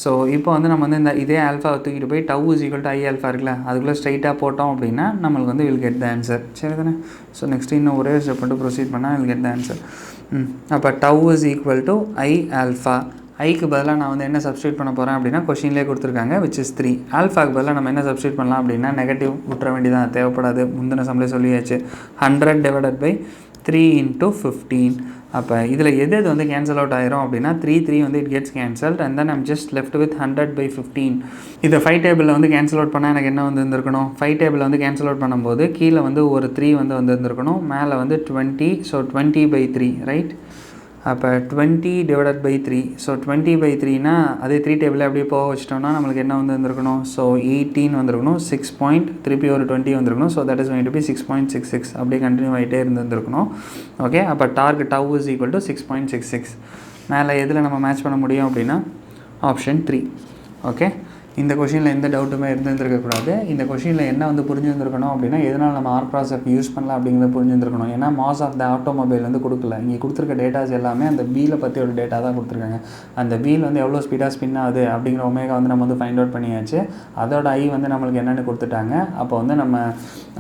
ஸோ இப்போ வந்து நம்ம வந்து இதே ஆல்ஃபா தூக்கிட்டு போய் tau is equal to I alpha இருக்குல்ல அதுக்குள்ளே ஸ்ட்ரைட்டாக போட்டோம் அப்படின்னா நம்மளுக்கு வந்து வில் கெட் த ஆன்சர். சரி தானே. ஸோ நெக்ஸ்ட் இன்னும் ஒரே ஸ்டெப் மட்டும் ப்ரொசீட் பண்ணால் வில் கெட் த ஆன்சர். அப்போ tau is equal to I alpha. ஐக்கு பதிலாக நான் வந்து என்ன சப்ஸ்டியூட் பண்ண போகிறேன் அப்படின்னா கொஷின்லேயே கொடுத்துருக்காங்க which is 3. ஆல்ஃபாக்கு பதிலாக நம்ம என்ன சப்ஸ்டியூட் பண்ணலாம் அப்படின்னா நெகட்டிவ் விட்டுற வேண்டியதான், தேவைப்படாது. முந்தின சம்லே சொல்லியாச்சு. 100 divided by 3 × 15. அப்போ இதில் எது வந்து கேன்சல் அவுட் ஆயிரும் அப்படின்னா 3 வந்து it gets cancelled and then I'm just left with 100/15. இதை 5 டேபிளில் வந்து கேன்சல் அவுட் பண்ணால் எனக்கு என்ன வந்து இருந்திருக்கணும்? 5 டேபிளில் வந்து கேன்சல் அவுட் பண்ணும்போது கீழே வந்து ஒரு 3 வந்து இருந்திருக்கணும், மேலே வந்து 20. So 20/3 right. அப்போ 20 divided by 3. ஸோ 20/3னா அதே 3 டேபிளில் அப்படியே போக வச்சிட்டோம்னா நம்மளுக்கு என்ன வந்து இருந்திருக்கணும்? ஸோ 18 வந்துருக்கணும். 6 திருப்பி ஒரு 20 வந்துருக்கணும். So that is going to be 6.66. அப்படியே கண்டினியூ ஆகிட்டே இருந்திருக்கணும். ஓகே, அப்போ torque tau is equal to 6.66. மேலே எதில் நம்ம மேட்ச் பண்ண முடியும் அப்படின்னா ஆப்ஷன் 3. ஓகே, இந்த கொஷினில் எந்த டவுட்டுமே இருந்திருக்கக்கூடாது. இந்த கொஷினில் என்ன வந்து புரிஞ்சுருந்துருக்கணும் அப்படின்னா எதனால் நம்ம ஆர் கிராஸ் எஃப் யூஸ் பண்ணலாம் அப்படிங்கிறத புரிஞ்சுருந்துருக்கணும். ஏன்னா மாஸ் ஆஃப் த ஆட்டோமொபைல் வந்து கொடுக்கல. இங்கே கொடுத்துருக்க டேட்டாஸ் எல்லாமே அந்த வீலை பற்றி ஒரு டேட்டா தான் கொடுத்துருக்காங்க. அந்த வீல் வந்து எவ்வளோ ஸ்பீடாக ஸ்பின் ஆகுது அப்படிங்கிற ஒமேகா வந்து நம்ம வந்து ஃபைண்ட் அவுட் பண்ணியாச்சு. அதோட ஐ வந்து நம்மளுக்கு என்னென்னு கொடுத்துட்டாங்க. அப்போ வந்து நம்ம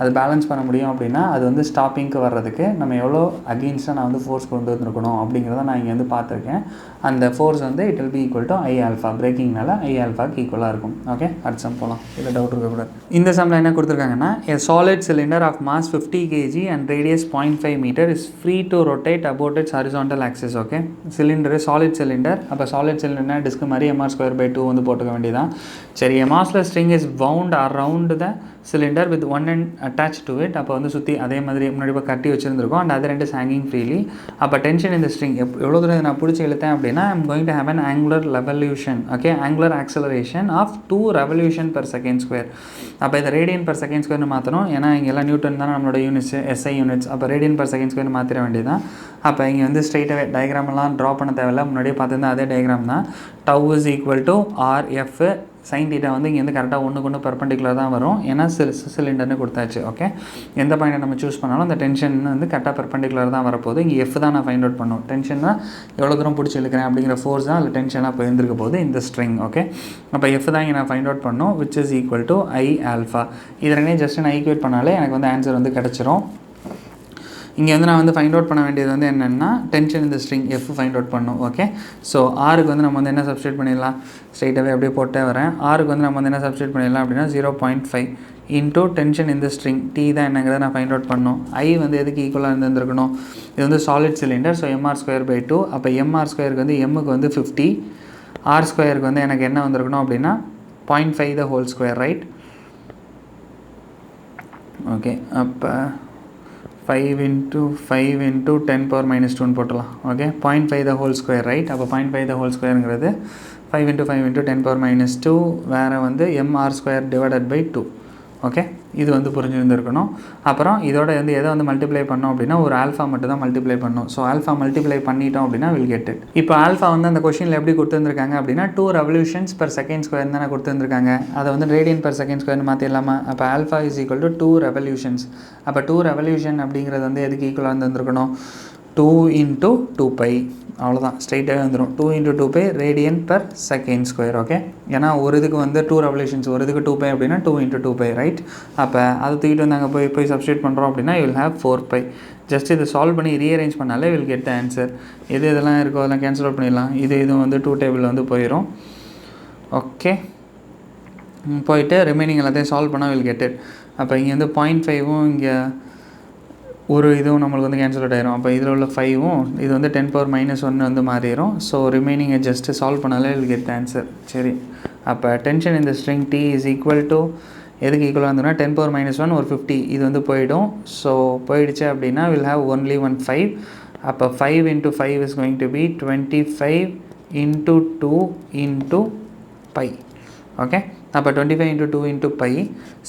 அது பேலன்ஸ் பண்ண முடியும் அப்படின்னா அது வந்து ஸ்டாப்பிங்க்கு வர்றதுக்கு நம்ம எவ்வளோ அகெயின்ஸ்டாக நான் வந்து ஃபோர்ஸ் கொண்டு வந்துருக்கணும் அப்படிங்கிறத நான் இங்கே வந்து பார்த்துருக்கேன். அந்த ஃபோர்ஸ் வந்து it will be equal to I alpha. பிரேக்கிங்னால ஐ ஆல்ஃபாக்கு ஈக்குவலாக இருக்கும். ஓகே, அடுத்த சம் போகலாம். இதில் டவுட் இருக்கக்கூடாது. இந்த சம்மில் என்ன கொடுத்துருக்காங்கன்னா a solid cylinder of mass 50 kg and radius 0.5 meter is free to rotate about its horizontal axis. Okay, cylinder solid cylinder. அப்போ சாலிட் சிலிண்டர்னா டிஸ்க் மாதிரி mr²/2 வந்து போட்டுக்க வேண்டியதான். சரி, a massless string is wound around the cylinder with one end attached to it. அப்போ வந்து சுற்றி அதே மாதிரி முன்னாடி இப்போ கட்டி வச்சுருந்துருக்கோம் and other end is hanging freely. அப்போ டென்ஷன் இந்த ஸ்ட்ரிங் எவ்வளோ தூரம் நான் பிடிச்சி இழுத்தேன் அப்படின்னா I'm going to have an angular revolution. Okay, angular acceleration of of 2 revolution per second square. அப்போ இதை ரேடியன் per second square மாற்றணும். ஏன்னா இங்கே எல்லாம் நியூட்டன் தான் நம்மளோட யூனிட்ஸ், SI யூனிட்ஸ். அப்போ ரேடியன் per second square மாற்றிட வேண்டியதான். அப்போ இங்கே வந்து ஸ்ட்ரெயிட்டாகவே டயக்ராமெல்லாம் ட்ரா பண்ண தேவையில்லை, முன்னாடியே பார்த்துருந்தா அதே டயக்ராம் தான். Tau is equal to RF sin theta வந்து இங்கே வந்து கரெக்டாக ஒன்றுக்கு ஒன்று பெர்பெண்டிகுலர் தான் வரும், ஏன்னா சிலிண்டர்னு கொடுத்தாச்சு. ஓகே, எந்த பாயிண்டை நம்ம சூஸ் பண்ணாலும் அந்த டென்ஷன் வந்து கரெக்டாக பெர்பெண்டிகுலர் தான் வரப்போகுது. இங்கே F தான் நான் ஃபைண்ட் அவுட் பண்ணும். டென்ஷன் தான் எவ்வளோ தூரம் பிடிச்சி இழுக்கிறேன் அப்படிங்கிற ஃபோர்ஸ் தான் அதில் டென்ஷனாக இப்போ இருந்திருக்க போகுது இந்த ஸ்ட்ரிங். ஓகே, அப்போ F தான் இங்கே நான் ஃபைண்ட் அவுட் பண்ணணும், which is equal to I alpha. இது ரெண்டையும் ஜஸ்ட் நான் ஈக்குவேட் பண்ணாலே எனக்கு வந்து ஆன்சர் வந்து கிடச்சிரும். இங்கே வந்து நான் வந்து ஃபைண்ட் அவுட் பண்ண வேண்டியது வந்து என்னென்னா டென்ஷன் இந்த ஸ்ட்ரிங் F ஃபைண்ட் அவுட் பண்ணும். ஓகே, ஸோ ஆருக்கு வந்து நம்ம வந்து என்ன சப்ஸ்டியூட் பண்ணிடலாம், ஸ்ட்ரைட்டாகவே அப்படியே போட்டே வரேன். ஆருக்கு வந்து நம்ம வந்து என்ன சப்ஸ்டியூட் பண்ணிடலாம் அப்படின்னா 0.5 இன்டூ டென்ஷன் இந்த ஸ்ட்ரிங் T தான் என்னங்கிறத நான் ஃபைண்ட் அவுட் பண்ணணும். I வந்து எதுக்கு ஈக்குவலாக இருந்திருக்கணும், இது வந்து சாலிட் சிலிண்டர், ஸோ mr²/2. அப்போ mr²க்கு வந்து எம்முக்கு வந்து 50, r²க்கு வந்து எனக்கு என்ன வந்திருக்கணும் அப்படின்னா 0.5 the whole square, right? Okay, அப்போ 5 into 10 power minus 2 போட்டலாம். ஓகே, 0.5 the whole square, ரைட்? அப்போ 0.5 the whole squareங்கிறது 5 into 10 power minus 2 வேறு வந்து mr² divided by 2. ஓகே, இது வந்து புரிஞ்சுருந்துருக்கணும். அப்புறம் இதோட வந்து எதை வந்து மல்டிப்ளை பண்ணோம் அப்படின்னா ஒரு ஆல்ஃபா மட்டும் தான் மல்டிப்ளை பண்ணணும். ஸோ ஆல்ஃபா மல்டிப்ளை பண்ணிட்டோம் அப்படின்னா வில் கெட் இட். இப்போ ஆல்ஃபா வந்து அந்த கொஷனில் எப்படி கொடுத்துருந்துருக்காங்க அப்படின்னா 2 revolutions per second square தானே கொடுத்துருந்துருக்காங்க. அதை வந்து ரேடியன் per second square மாற்றிடலாமா? அப்போ alpha is equal to 2 revolutions. அப்போ 2 revolution அப்படிங்கிறது வந்து எதுக்கு ஈக்குவலாக இருந்திருக்கணும், 2 into 2π. அவ்வளோதான், ஸ்ட்ரைட்டாகவே வந்துடும். 2 into 2π radian per second square. Okay, ஏன்னா ஒரு இதுக்கு வந்து 2 revolutions, ஒரு இதுக்கு 2π அப்படின்னா 2 into 2π, ரைட்? அப்போ அதை தூக்கிட்டு வந்து அங்கே போய் சப்ஸ்டியூட் பண்ணுறோம் அப்படின்னா you will have 4π. ஜஸ்ட் இதை சால்வ் பண்ணி ரீஅரேஞ்ச் பண்ணாலே will get the answer. இதெல்லாம் இருக்கோ அதெல்லாம் கேன்சல் அவுட் பண்ணிடலாம். இதுவும் வந்து 2 டேபிள் வந்து போயிடும். ஓகே, போயிட்டு ரிமைனிங் எல்லாத்தையும் சால்வ் பண்ணால் will get it. அப்போ இங்கே வந்து 0.5வும் இங்கே ஒரு இதுவும் நம்மளுக்கு வந்து கேன்சல் அவுட் ஆயிரும். அப்போ இதில் உள்ள 5வும் இது வந்து 10 power minus 1 வந்து மாறிடும். ஸோ ரிமைனிங்கை ஜஸ்ட்டு சால்வ் பண்ணாலே will get the answer. சரி, அப்போ டென்ஷன் இந்த string T is equal to எதுக்கு ஈக்குவலாக இருந்ததுன்னா 10 power minus 1 ஒரு 50, இது வந்து போயிடும். ஸோ போயிடுச்சு அப்படின்னா will have only 5. அப்போ 5 into 5 is going to be 25 into 2 into pi. Okay, அப்போ 25 into 2 into pi.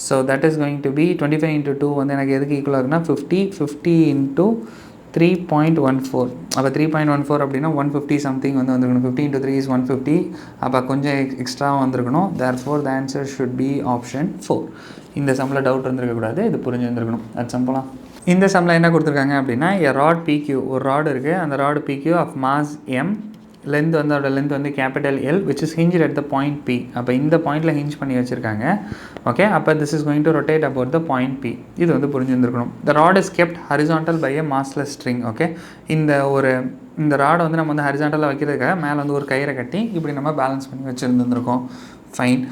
So that is going to be 25 into 2 வந்து எனக்கு எதுக்கு ஈக்குவலாக இருக்குன்னா 50 into 3.14. அப்போ 3.14 அப்படின்னா 150 சம்திங் வந்து வந்துருக்கணும். 50 into 3 is 150. அப்போ கொஞ்சம் எக்ஸ்ட்ராவாக வந்திருக்கணும். therefore the answer should be option 4. இந்த சம்மில் டவுட் இருந்திருக்கக்கூடாது, இது புரிஞ்சுருந்துருக்கணும். அது சம்பளம். இந்த சம்மில் என்ன கொடுத்துருக்காங்க அப்படின்னா ராட் PQ, ஒரு ராடு இருக்குது, அந்த rod PQ of mass M, length வந்து அதோட லென்த் வந்து capital L, which is hinged at the point P. அப்போ இந்த பாயிண்டில் ஹிஞ்ச் பண்ணி வச்சுருக்காங்க. ஓகே, அப்போ this is going to rotate about the point P. இது வந்து புரிஞ்சுருந்துருக்கணும். the rod is kept horizontal by a massless string. Okay, இந்த ராடை வந்து நம்ம வந்து ஹரிசாண்டலாக வைக்கிறதுக்காக மேலே வந்து ஒரு கயிறை கட்டி இப்படி நம்ம பேலன்ஸ் பண்ணி வச்சுருந்துருக்கோம். Fine.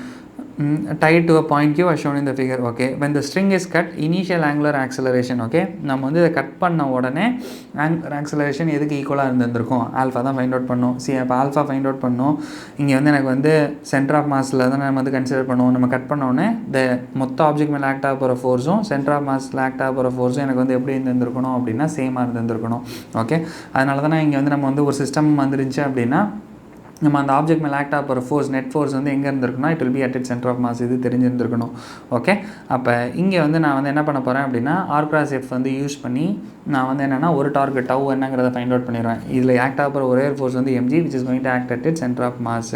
tied to a point Q as shown in the figure. Okay, when the string is cut, initial angular acceleration. Okay, நம்ம வந்து இதை கட் பண்ண உடனே angular acceleration எதுக்கு ஈக்குவலாக இருந்திருக்கும், ஆல்ஃபா தான் ஃபைண்ட் அவுட் பண்ணோம். அப்போ ஆல்ஃபா ஃபைண்ட் அவுட் பண்ணோம். இங்கே வந்து எனக்கு வந்து சென்டர் ஆஃப் மாஸில் தான் நம்ம வந்து கன்சிடர் பண்ணுவோம். நம்ம கட் பண்ணோடனே மொத்த ஆப்ஜெக்ட் மேலே ஆக்ட் ஆக போகிற ஃபோர்ஸும் சென்டர் ஆஃப் மாஸில் ஆக்ட் ஆக போகிற ஃபோர்ஸும் எனக்கு வந்து எப்படி இருந்திருக்கணும் அப்படின்னா சேமாக இருந்திருக்கணும். ஓகே, அதனால தான் இங்கே வந்து நம்ம வந்து ஒரு சிஸ்டம் வந்துருந்துச்சு அப்படின்னா நம்ம அந்த ஆப்ஜெக்ட் மேலே ஆக்ட் ஆக போகிற ஃபோர்ஸ், நெட் ஃபோர்ஸ் வந்து எங்கே இருந்திருக்குன்னா it will be at it centre of mass. இது தெரிஞ்சிருந்துருக்கணும். ஓகே, அப்போ இங்கே வந்து நான் வந்து என்ன பண்ண போகிறேன் அப்படின்னா R×F வந்து யூஸ் பண்ணி நான் வந்து என்னென்னா ஒரு டார்கெட் டவ் என்னங்கிறத ஃபைண்ட் அவுட் பண்ணிடுவேன். இதில் ஆக்ட் ஆக போகிற ஒரே ஃபோர்ஸ் வந்து mg, which is going to act at its center of mass.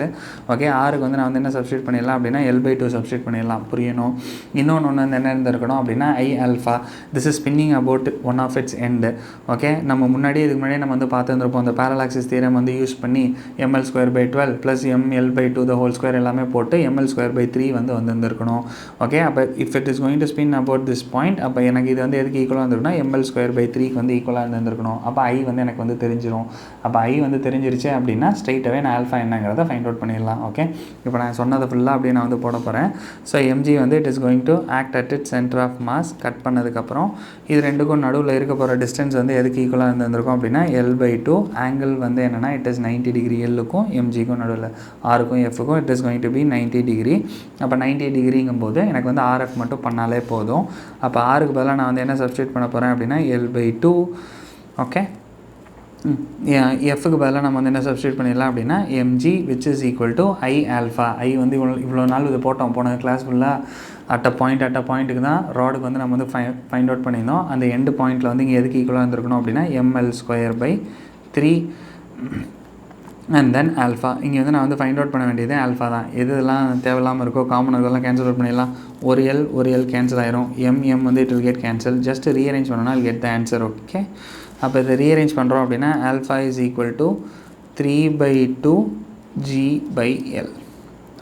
Okay, ஆருக்கு வந்து நான் வந்து என்ன சப்ஸ்டியூட் பண்ணிடலாம் அப்படின்னா L/2 சப்ஸ்டியூட் பண்ணிடலாம். புரியணும். இன்னொன்று வந்து என்ன இருந்திருக்கணும் அப்படின்னா I alpha, this is spinning about one of its end. Okay, நம்ம இதுக்கு முன்னாடியே நம்ம வந்து பார்த்துருந்துருப்போம். அந்த பேரலாக்சிஸ் தியரம் வந்து யூஸ் பண்ணி ml²/12 + ml/2 the whole square எல்லாமே போட்டு ml²/3 வந்து வந்துருக்கணும். ஓகே, அப்போ if it is going to spin about this point, அப்போ எனக்கு இது வந்து எதுக்கு ஈக்குவலாக இருந்திருக்குன்னா ml²/3 வந்து ஈக்குவலாக இருந்திருக்கணும். அப்போ I வந்து எனக்கு வந்து தெரிஞ்சிடும். அப்போ I வந்து தெரிஞ்சிருச்சு அப்படின்னா ஸ்ட்ரைட்டாகவே நான் ஆல்ஃபா என்னங்கிறத ஃபைண்ட் அவுட் பண்ணிடலாம். ஓகே, இப்போ நான் சொன்னதை ஃபுல்லாக அப்படியே நான் வந்து போட போகிறேன். ஸோ mg வந்து it is going to act at it centre of mass. Cut பண்ணதுக்கப்புறம் இது ரெண்டுக்கும் நடுவில் இருக்க போகிற டிஸ்டன்ஸ் வந்து எதுக்கு ஈக்குவலாக இருந்திருக்கும் அப்படின்னா L/2. ஆங்கிள் வந்து என்னென்னா இட் இஸ் 90 டிகிரி. L-க்கும் mg-க்கும் நடுவில் R-க்கும் F-க்கும் it is going to be 90 degree. அப்போ 90 டிகிரிங்கும் போது எனக்கு வந்து RF மட்டும் பண்ணாலே போதும். அப்போ ஆருக்கு பதிலாக நான் வந்து என்ன சப்ஸ்டியூட் பண்ண போகிறேன் அப்படின்னா L/2. ஓகே, எஃப்க்கு பதிலாக நம்ம வந்து என்ன சப்ஸ்டியூட் பண்ணிடலாம் அப்படின்னா mg which is equal to I alpha. I வந்து இவ்வளோ நாள் இது போட்டோம் போன கிளாஸ் ஃபுல்லாக அட் அ பாயிண்ட்டுக்கு தான் ராடுக்கு வந்து நம்ம வந்து ஃபைண்ட் அவுட் பண்ணியிருந்தோம். அந்த எண்டு பாயிண்ட்டில் வந்து இங்கே எதுக்கு ஈக்குவலாக இருந்திருக்கணும் அப்படின்னா ml²/3 அண்ட் தென் ஆல்ஃபா. இங்கே வந்து நான் வந்து ஃபைண்ட் அவுட் பண்ண வேண்டியது ஆல்ஃபா தான். எதுலாம் தேவையில்லாமல் இருக்கோ காமன் இதெல்லாம் கேன்சல் அவுட் பண்ணிடலாம். ஒரு எல் கேன்சல் ஆயிரும். எம் வந்து it will get cancel. Just rearrange பண்ணோன்னா இல் கெட் த ஆன்சர். ஓகே, அப்போ இதை ரீஅரேஞ்ச் பண்ணுறோம் அப்படின்னா alpha is equal to 3/2 g/l.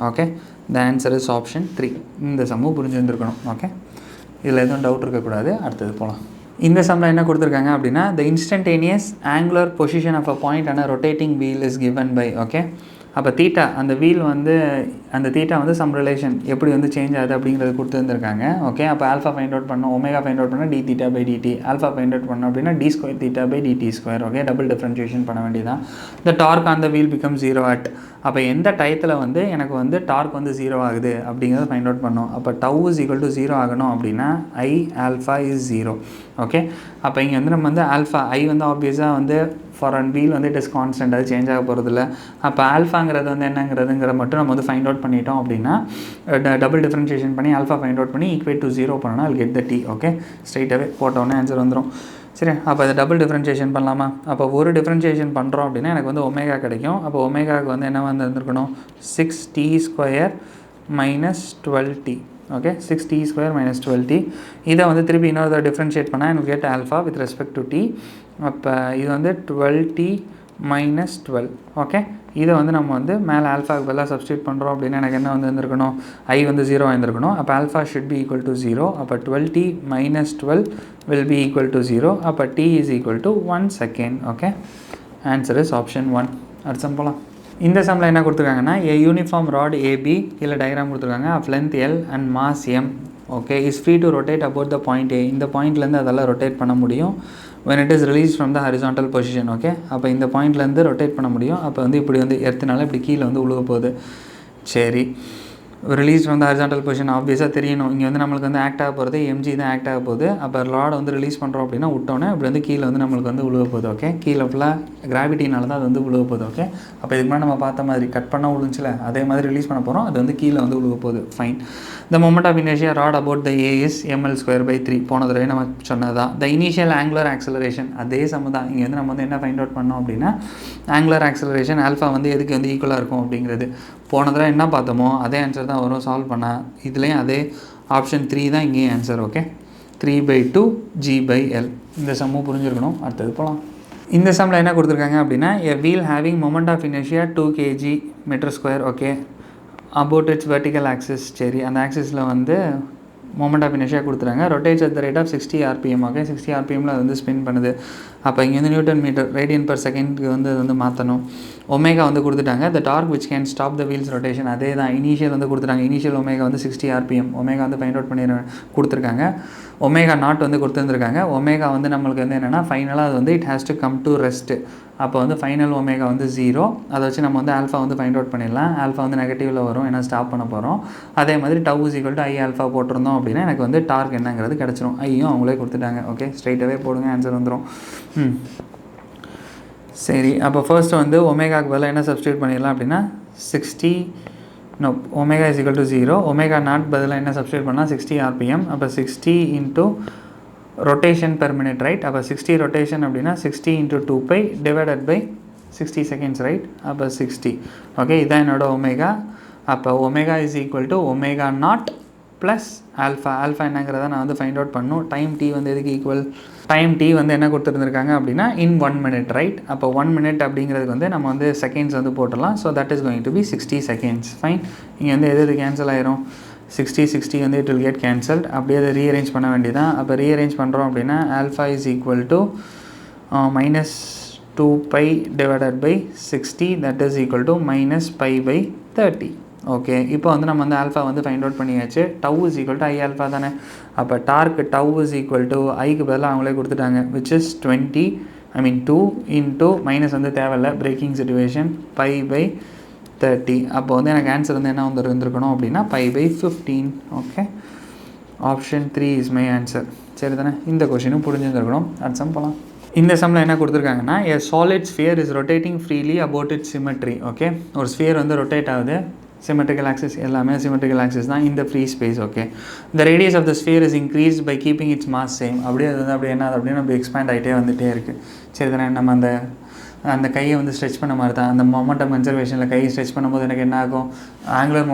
Okay, the answer is option 3. இந்த சம்மு புரிஞ்சுருந்துருக்கணும். ஓகே, இதில் எதுவும் டவுட் இருக்கக்கூடாது. அடுத்தது போகலாம். இந்த சம்மில் என்ன கொடுத்துருக்காங்க அப்படின்னா the instantaneous angular position of a point on a rotating wheel is given by. Okay, அப்போ தீட்டா அந்த வீல் வந்து அந்த தீட்டா வந்து சம் ரிலேஷன் எப்படி வந்து சேஞ்ச் ஆகுது அப்படிங்கிறது கொடுத்துருந்துருக்காங்க. ஓகே, அப்போ ஆல்ஃபா ஃபைண்ட் அவுட் பண்ணோம், ஒமேகா ஃபைண்ட் அவுட் பண்ணால் d(θ/dt), ஆல்ஃபா ஃபைண்ட் அவுட் பண்ணோம் அப்படின்னா d²θ/dt². ஓகே, டபுள் டிஃப்ரென்ஷியேஷன் பண்ண வேண்டியதான். the torque on the wheel becomes 0 at. அப்போ எந்த டயத்தில் வந்து எனக்கு வந்து டார்க் வந்து 0 ஆகுது அப்படிங்கிறத ஃபைண்ட் அவுட் பண்ணோம். அப்போ டவு இஸ் ஈக்குவல் டு 0 ஆகணும் அப்படின்னா I alpha is 0. ஓகே, அப்போ இங்கே வந்து நம்ம வந்து ஆல்ஃபா I வந்து ஆப்வியஸாக வந்து ஃபார் அண்ட் வீல் வந்து இட் இஸ் கான்ஸ்டன்ட், அது சேஞ்ச் ஆக போகிறதில்ல. அப்போ ஆல்ஃபாங்கிறது வந்து என்னங்கிறதுங்கிற மட்டும் நம்ம வந்து ஃபைண்ட் அவுட் பண்ணிட்டோம் அப்படின்னா டபுள் டிஃப்ரென்ஷியேஷன் பண்ணி ஆல்ஃபா ஃபைண்ட் அவுட் பண்ணி ஈக்குவேட் டு 0 பண்ணோன்னா அது கெட் த டி. ஓகே, ஸ்ட்ரைட்டாகவே போட்டோன்னே ஆன்சர் வந்துடும். சரி, அப்போ அதை டபுள் டிஃப்ரென்ஷியேஷன் பண்ணலாமா? அப்போ ஒரு டிஃப்ரென்ஷியேஷன் பண்ணுறோம் அப்படின்னா எனக்கு வந்து ஒமேகா கிடைக்கும். அப்போ ஒமேகாவுக்கு வந்து என்ன வந்து இருந்திருக்கணும் 6t² - 12t. Okay, 6t² - 12t. இதை வந்து திருப்பி இன்னொரு டிஃப்ரென்ஷியேட் பண்ணால் எனக்கு get alpha with respect to T. அப்போ இது வந்து 12t - 12. ஓகே, இதை வந்து நம்ம வந்து மேலே ஆல்ஃபாவுக்கு பதிலாக சப்ஸ்டியூட் பண்ணுறோம் அப்படின்னா எனக்கு என்ன வந்து இருந்திருக்கணும் I வந்து 0 ஆயிருந்திருக்கணும். அப்போ alpha should be equal to 0. அப்போ 12t - 12 will be equal to 0. அப்போ t is equal to 1 second. Okay, answer is option 1. அடுத்த சம் போகலாம். இந்த சம்மில் என்ன கொடுத்துருக்காங்கன்னா a uniform rod AB கீழே டயக்ராம் கொடுத்துருக்காங்க of length L and mass M. Okay, is free to rotate about the point A. இந்த பாயிண்ட்லேருந்து அதெல்லாம் ரொட்டேட் பண்ண முடியும் when it is released from the horizontal position. Okay, அப்போ இந்த பாயிண்ட்லேருந்து ரொட்டேட் பண்ண முடியும். அப்போ வந்து இப்படி வந்து எர்த்தினால இப்படி கீழே வந்து உழுக போகுது. சரி, release from the horizontal position ஆப்வியஸாக தெரியணும். இங்கே வந்து நம்மளுக்கு வந்து ஆக்ட் ஆக போகிறது எம்ஜி தான் ஆக்ட் ஆக போகுது. அப்போ லாடை வந்து ரிலீஸ் பண்ணுறோம் அப்படின்னா விட்டோன்னே அப்படி வந்து கீழே வந்து நம்மளுக்கு வந்து உழுவ போகுது. ஓகே, கீழே ஃபுல்லாக கிராவிட்டினால தான் அது வந்து உழுவ போகுது. ஓகே, அப்போ இதுக்கு முன்னாடி நம்ம பார்த்த மாதிரி கட் பண்ணால் விழுந்துச்சுல அதே மாதிரி ரிலீஸ் பண்ண போகிறோம். அது வந்து கீழே வந்து உழுவ போகுது. Fine. The moment of inertia rod about the A is ml²/3. போன தடவை நம்ம சொன்னது தான். த இனிஷியல் ஆங்குலர் ஆக்சலரேஷன் அதே சம தான். இங்கே வந்து நம்ம வந்து என்ன ஃபைண்ட் அவுட் பண்ணோம் அப்படின்னா ஆங்குலர் ஆக்சலரேஷன் ஆல்ஃபா வந்து எதுக்கு வந்து ஈக்குவலாக இருக்கும் அப்படிங்கிறது. போன தடவை என்ன பார்த்தோமோ அதே ஆன்சர் தான் வரும் சால்வ் பண்ணால். இதுலேயும் அதே ஆப்ஷன் 3 தான் இங்கேயும் ஆன்சர். Okay, 3/2 g/l. இந்த சம்மும் புரிஞ்சிருக்கணும். அடுத்தது போகலாம். இந்த சம்மில் என்ன கொடுத்துருக்காங்க அப்படின்னா a wheel having moment of inertia 2 kg/m². Okay, about its vertical axis. சரி, அந்த ஆக்சிஸில் வந்து மொமெண்ட் ஆஃப் இனர்ஷியா கொடுத்துறாங்க. Rotates at the rate of 60 rpm. Okay, 60 rpmல அது வந்து ஸ்பின் பண்ணுது. அப்போ இங்கே வந்து நியூட்டன் மீட்டர் ரேடியன் பர் செகண்டுக்கு வந்து அது வந்து மாற்றணும். ஒமேகா வந்து கொடுத்துட்டாங்க. The torque which can stop the wheel's rotation. அதே தான் இனிஷியல் வந்து கொடுத்துட்டாங்க. இனிஷியல் ஒமேகா வந்து 60 rpm. ஒமேகா வந்து ஃபைண்ட் அவுட் பண்ணி கொடுத்துருக்காங்க. ஒமேகா நாட் வந்து கொடுத்துருந்துருக்காங்க. ஒமேகா வந்து நம்மளுக்கு வந்து என்னென்னா ஃபைனலாக அது வந்து it has to come to rest. அப்போ வந்து ஃபைனல் ஒமேகா வந்து 0. அதை வச்சு நம்ம வந்து ஆல்ஃபா வந்து ஃபைண்ட் அவுட் பண்ணிடலாம். ஆல்ஃபா வந்து நெகட்டிவில் வரும், ஏன்னா ஸ்டாப் பண்ண போகிறோம். அதே மாதிரி tau is equal to I alpha போட்டிருந்தோம் அப்படின்னா எனக்கு வந்து டார்க் என்னங்கிறது கிடச்சிரும். ஐயும் அவங்களே கொடுத்துட்டாங்க. ஓகே, ஸ்ட்ரைட்டாகவே போடுங்க, ஆன்சர் வந்துடும். சரி, அப்போ ஃபர்ஸ்ட் வந்து ஒமேகாவுக்கு பதிலாக என்ன சப்ஸ்டியூட் பண்ணிடலாம் அப்படின்னா 60 omega is equal to 0. Omega naught பதிலாக என்ன சப்ஸ்டியூட் பண்ணால் 60 rpm. அப்போ 60 into rotation per minute, right? அப்போ 60 ரொட்டேஷன் அப்படின்னா 60 into 2π divided by 60 seconds, right? அப்போ 60. ஓகே, இதான் என்னோட ஒமேகா. அப்போ omega is equal to omega naught plus alpha. Alpha என்னங்கிறத நான் வந்து ஃபைண்ட் அவுட் பண்ணணும். டைம் டி வந்து எதுக்கு ஈக்குவல்? டைம் டி வந்து என்ன கொடுத்துருந்துருக்காங்க அப்படின்னா இன் 1 minute, ரைட்? அப்போ 1 minute அப்படிங்கிறதுக்கு வந்து நம்ம வந்து செகண்ட்ஸ் வந்து போட்டுடலாம். So that is going to be 60 seconds. Fine. இங்கே வந்து எது கேன்சல் ஆயிரும்? 60 வந்து இட் வில் கெட் கேன்சல்ட். அப்படியே அதை ரீஅரேஞ்ச் பண்ண வேண்டியதான். அப்போ ரீஅரேஞ்ச் பண்ணுறோம் அப்படின்னா alpha is equal to -2π divided by 60 that is equal to -π/30. Okay, இப்போ வந்து நம்ம வந்து ஆல்ஃபா வந்து ஃபைண்ட் அவுட் பண்ணியாச்சு. Tau is equal to I alpha தானே. அப்போ torque tau is equal to ஐக்கு பதிலாக அவங்களே கொடுத்துட்டாங்க, விச் இஸ் 2 இன்ட்டு மைனஸ் வந்து தேவையில்லை, பிரேக்கிங் சிச்சுவேஷன், π/30. அப்போ வந்து எனக்கு ஆன்சர் வந்து என்ன வந்து இருந்திருக்கணும் அப்படின்னா π/15. Okay, option 3 is my answer. சரி தானே? இந்த கொஷினும் புரிஞ்சுருந்துருக்கணும். அடுத்த சம் போகலாம். இந்த சம்மில் என்ன கொடுத்துருக்காங்கன்னா a solid sphere is rotating freely about its symmetry. Okay, ஒரு ஸ்பியர் வந்து ரொட்டேட் ஆகுது, symmetrical axis எல்லாமே symmetrical axis தான் இந்த free space. Okay, the radius of the sphere is increased by keeping its mass same. அப்படியே அது வந்து அப்படியே என்ன ஆகுது அப்படியே நம்ம எக்ஸ்பேண்ட் ஆகிட்டே வந்துகிட்டே இருக்குது. சரி தானே, நம்ம அந்த கையை வந்து ஸ்ட்ரெச் பண்ண மாதிரி தான் அந்த மொமெண்டம் கன்சர்வேஷனில் கையை ஸ்ட்ரெச் பண்ணும்போது எனக்கு என்ன ஆகும், ஆங்குலர்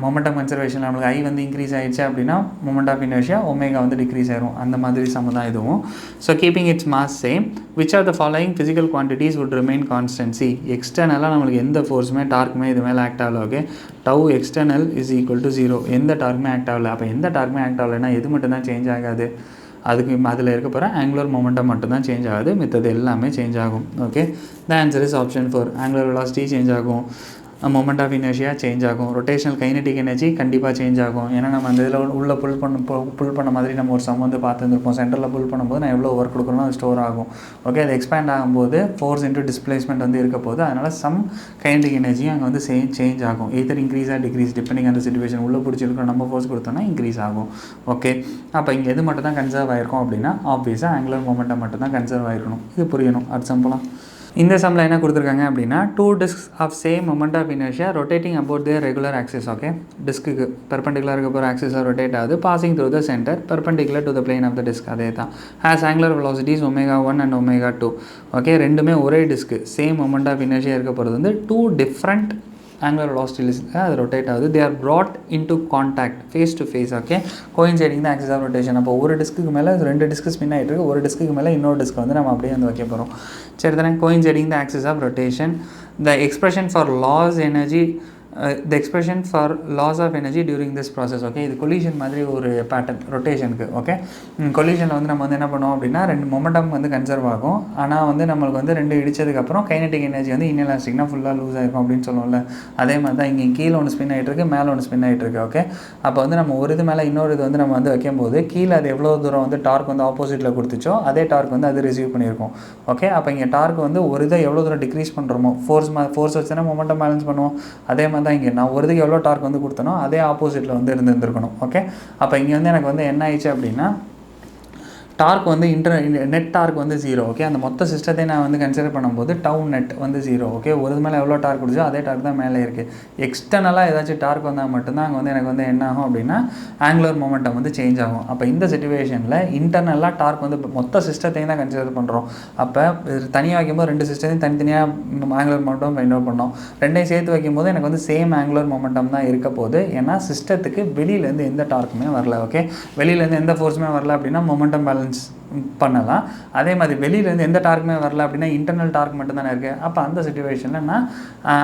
மொமெண்டம் கன்சர்வேஷனில் நம்மளுக்கு ஐ வந்து இன்க்ரீஸ் ஆகிடுச்சு அப்படின்னா மொமெண்ட் ஆஃப் இனர்ஷியா ஒமேகா வந்து டிக்ரீஸ் ஆயிரும். அந்த மாதிரி சம தான் இதுவும். So keeping its mass same, which are the following physical quantities would remain constancy. எக்ஸ்டர்னலாக நம்மளுக்கு எந்த ஃபோர்ஸுமே டார்க்குமே இது மேலே ஆக்ட் ஆகல. Okay, tau external is equal to 0. எந்த டார்க்குமே ஆக்ட் ஆகல. அப்போ எந்த டார்க்குமே ஆக்ட் ஆகலைன்னா எது மட்டும் தான் சேஞ்ச் ஆகாது, அதுக்கு அதில் இருக்க போகிற ஆங்குலர் மொமெண்டம் மட்டும்தான் சேஞ்ச் ஆகுது, மித்தது எல்லாமே சேஞ்ச் ஆகும். Okay, the answer is option 4. Angular velocity change ஆகும், மொமெண்ட் ஆஃப் இனர்ஷியா சேஞ்ச் ஆகும், ரொட்டேஷனல் கைனடிக் எனர்ஜி கண்டிப்பாக சேஞ்ச் ஆகும். ஏன்னா நம்ம அந்த இதில் உள்ள புல் பண்ண மாதிரி நம்ம ஒரு சம் வந்து பார்த்துருந்துருப்போம். சென்டரில் புல் பண்ணும்போது நான் எவ்வளோ ஒர்க் கொடுக்குறோன்னா அது ஸ்டோர் ஆகும். ஓகே, அது எக்ஸ்பேண்ட் ஆகும்போது ஃபோர்ஸ் இன்ட்டு டிஸ்பிளேஸ்மெண்ட் வந்து இருக்க போது, அதனால் சம் கைனடிக் எனர்ஜியும் அங்கே வந்து சேஞ்ச் ஆகும். எதர் இன்க்ரீஸ் ஆர் டிக்ரீஸ் டிபெண்டிங் அந்த சிச்சுவேஷன். உள்ளே பிடிச்சிருக்கோம் நம்ம ஃபோர்ஸ் கொடுத்தோம்னா இன்க்ரீஸ் ஆகும். ஓகே, அப்போ இங்கே எது மட்டும் தான் கன்சர்வ் ஆகிருக்கும் அப்படின்னா ஆப்வியஸாக ஆங்குலர் மொமெண்டம் மட்டும் தான் கன்சர்வ் ஆகிருக்கணும். இது புரியணும். அடுத்த சம்பளம் இந்த சம்மில் என்ன கொடுத்துருக்காங்க அப்படின்னா 2 discs of same moment of inertia rotating about their regular axis. Okay, disc perpendicular இருக்க போகிற ஆக்சிஸாக ரொட்டேட் ஆகுது, passing through the centre perpendicular to the plane of the disc. அதே தான் has angular velocities omega 1 and omega 2. Okay, ரெண்டுமே ஒரே disc same moment of inertia இருக்க போகிறது வந்து 2 டிஃப்ரெண்ட் ஆங்குலர் வெலாசிட்டிஸ் அது ரொட்டேட் ஆகுது. They are brought into contact face to face. Okay, coinciding the axis of rotation. அப்போ ஒரு டிஸ்க்கு மேலே 2 டிஸ்க்கு ஸ்பின் ஆகிட்டு இருக்கு, ஒரு டிஸ்க்கு மேலே இன்னொரு டிஸ்க் வந்து நம்ம அப்படியே வந்து வைக்க போகிறோம். சரி தானே, coinciding the axis of rotation. The expression for loss energy the expression for loss of energy during this process. Okay, இது கொலிஷன் மாதிரி ஒரு பேட்டர்ன் ரொட்டேஷனுக்கு. ஓகே, கொலிஷனில் வந்து நம்ம வந்து என்ன பண்ணுவோம் அப்படின்னா 2 மொமெண்டம் வந்து கன்சர்வ் ஆகும், ஆனால் வந்து நம்மளுக்கு வந்து 2 இடிச்சதுக்கப்புறம் கைனடிக் எனர்ஜி வந்து இன்எலாஸ்டிக்னா ஃபுல்லாக லூஸ் ஆகிருக்கும் அப்படின்னு சொல்லுவோம்ல. அதே மாதிரி தான் இங்கே கீழே ஒன்று ஸ்பின் ஆகிட்டு இருக்கு, மேலே ஒன்று ஸ்பின் ஆகிட்டு இருக்கு. ஓகே, அப்போ வந்து நம்ம ஒரு இது மேலே இன்னொரு இது வந்து நம்ம வந்து வைக்கும்போது கீழே அது எவ்வளோ தூரம் வந்து டார்க் வந்து ஆப்போசிட்டில் கொடுத்துச்சோ அதே டார்க் வந்து அது ரிசீவ் பண்ணியிருக்கும். ஓகே, அப்போ இங்கே டார்க் வந்து ஒரு இதை எவ்வளோ தூரம் டிக்ரீஸ் பண்ணுறோமோ ஃபோர்ஸ் வச்சுன்னா மொமெண்டம் பேலன்ஸ் பண்ணுவோம். அதே மாதிரி தான் இங்கே நான் ஒரு இதுக்கு எவ்வளோ டார்க் வந்து கொடுத்தனோ அதே ஆப்போசிட்டில் வந்து இருந்திருக்கணும். ஓகே, அப்போ இங்கே வந்து எனக்கு வந்து என்ன ஆயிடுச்சு அப்படின்னா டார்க் வந்து நெட் டார்க் வந்து 0. ஓகே, அந்த மொத்த சிஸ்டத்தை நான் வந்து கன்சிடர் பண்ணும்போது டவுன் நெட் வந்து 0. ஓகே, ஒரு மேலே எவ்வளோ டார்க் கொடுத்தோ அதே டார்க் தான் மேலே இருக்குது. எக்ஸ்டர்னலாக ஏதாச்சும் டார்க் வந்தால் மட்டும்தான் அங்கே வந்து எனக்கு வந்து என்ன ஆகும் அப்படின்னா ஆங்குலர் மொமெண்டம் வந்து சேஞ்ச் ஆகும். அப்போ இந்த சிச்சுவேஷனில் இன்டர்னலாக டார்க் வந்து மொத்த சிஸ்டத்தையும் தான் கன்சிடர் பண்ணுறோம். அப்போ தனியாக வைக்கும்போது 2 சிஸ்டத்தையும் தனித்தனியாக ஆங்குலர் மொமெண்டம் ஃபைண்ட் அவுட் பண்ணோம். ரெண்டையும் சேர்த்து வைக்கும்போது எனக்கு வந்து சேம் ஆங்குலர் மொமெண்டம் தான் இருக்க போகுது. ஏன்னா சிஸ்டத்துக்கு வெளியிலேருந்து எந்த டார்க்குமே வரல. ஓகே, வெளியிலேருந்து எந்த ஃபோர்ஸுமே வரல அப்படின்னா மொமெண்டம் பேலன்ஸ் பண்ணலாம். அதே மாதிரி வெளியிலேருந்து எந்த டார்க்குமே வரல அப்படின்னா இன்டர்னல் டார்க் மட்டும் தானே இருக்குது. அப்போ அந்த சிச்சுவேஷனில் நான்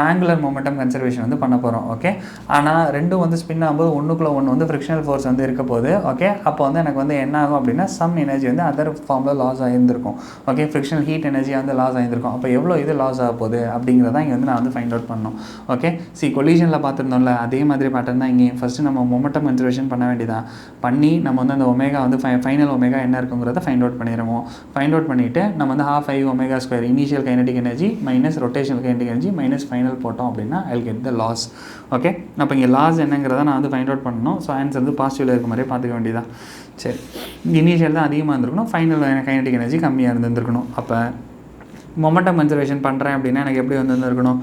ஆங்குலர் மொமெண்டம் கன்சர்வேஷன் வந்து பண்ண போகிறோம். ஓகே, ஆனால் ரெண்டும் வந்து ஸ்பின் ஆகும்போது ஒன்றுக்குள்ள ஒன்று வந்து ஃப்ரிக்ஷனல் ஃபோர்ஸ் வந்து இருக்க போகுது. ஓகே, அப்போ வந்து எனக்கு வந்து என்ன ஆகும் அப்படின்னா சம் எனர்ஜி வந்து அதர் ஃபார்மில் லாஸ் ஆகியிருந்திருக்கும். ஓகே, ஃப்ரிக்ஷனல் ஹீட் எனர்ஜி வந்து லாஸ் ஆகியிருக்கும். அப்போ எவ்வளோ இது லாஸ் ஆக போகுது அப்படிங்கிறத இங்கே வந்து நான் வந்து ஃபைண்ட் அவுட் பண்ணணும். ஓகே, கொலிஷனில் பார்த்துருந்தோம்ல அதே மாதிரி பேட்டர்ன் தான் இங்கே. ஃபஸ்ட்டு நம்ம மொமெண்டம் கன்சர்வேஷன் பண்ண வேண்டியதான், பண்ணி நம்ம வந்து அந்த ஒமேகா வந்து ஃபைனல் ஒமேகா என்ன இருக்குங்கிறத ஃபைண்ட் அவுட் பண்ணிடுவோம். ஃபைண்ட் அவுட் பண்ணிவிட்டு நம்ம வந்து ½ I⍵² initial kinetic energy minus rotational kinetic energy minus final போட்டோம் அப்படின்னா I get the loss. Okay, அப்போ இங்கே லாஸ் என்னங்கிறத நான் வந்து ஃபைண்ட் அவுட் பண்ணணும். ஸோ ஆன்சர் வந்து பாசிட்டிவில் இருக்க மாதிரியே பார்த்துக்க வேண்டியதான். சரி, இனிஷியல் தான் அதிகமாக இருந்திருக்கணும், ஃபைனல் கைனடிக் எனர்ஜி கம்மியாக இருந்திருக்கணும். அப்போ மொமெண்டம் கன்சர்வேஷன் பண்ணுறேன் அப்படின்னா எனக்கு எப்படி வந்து இருக்கணும்,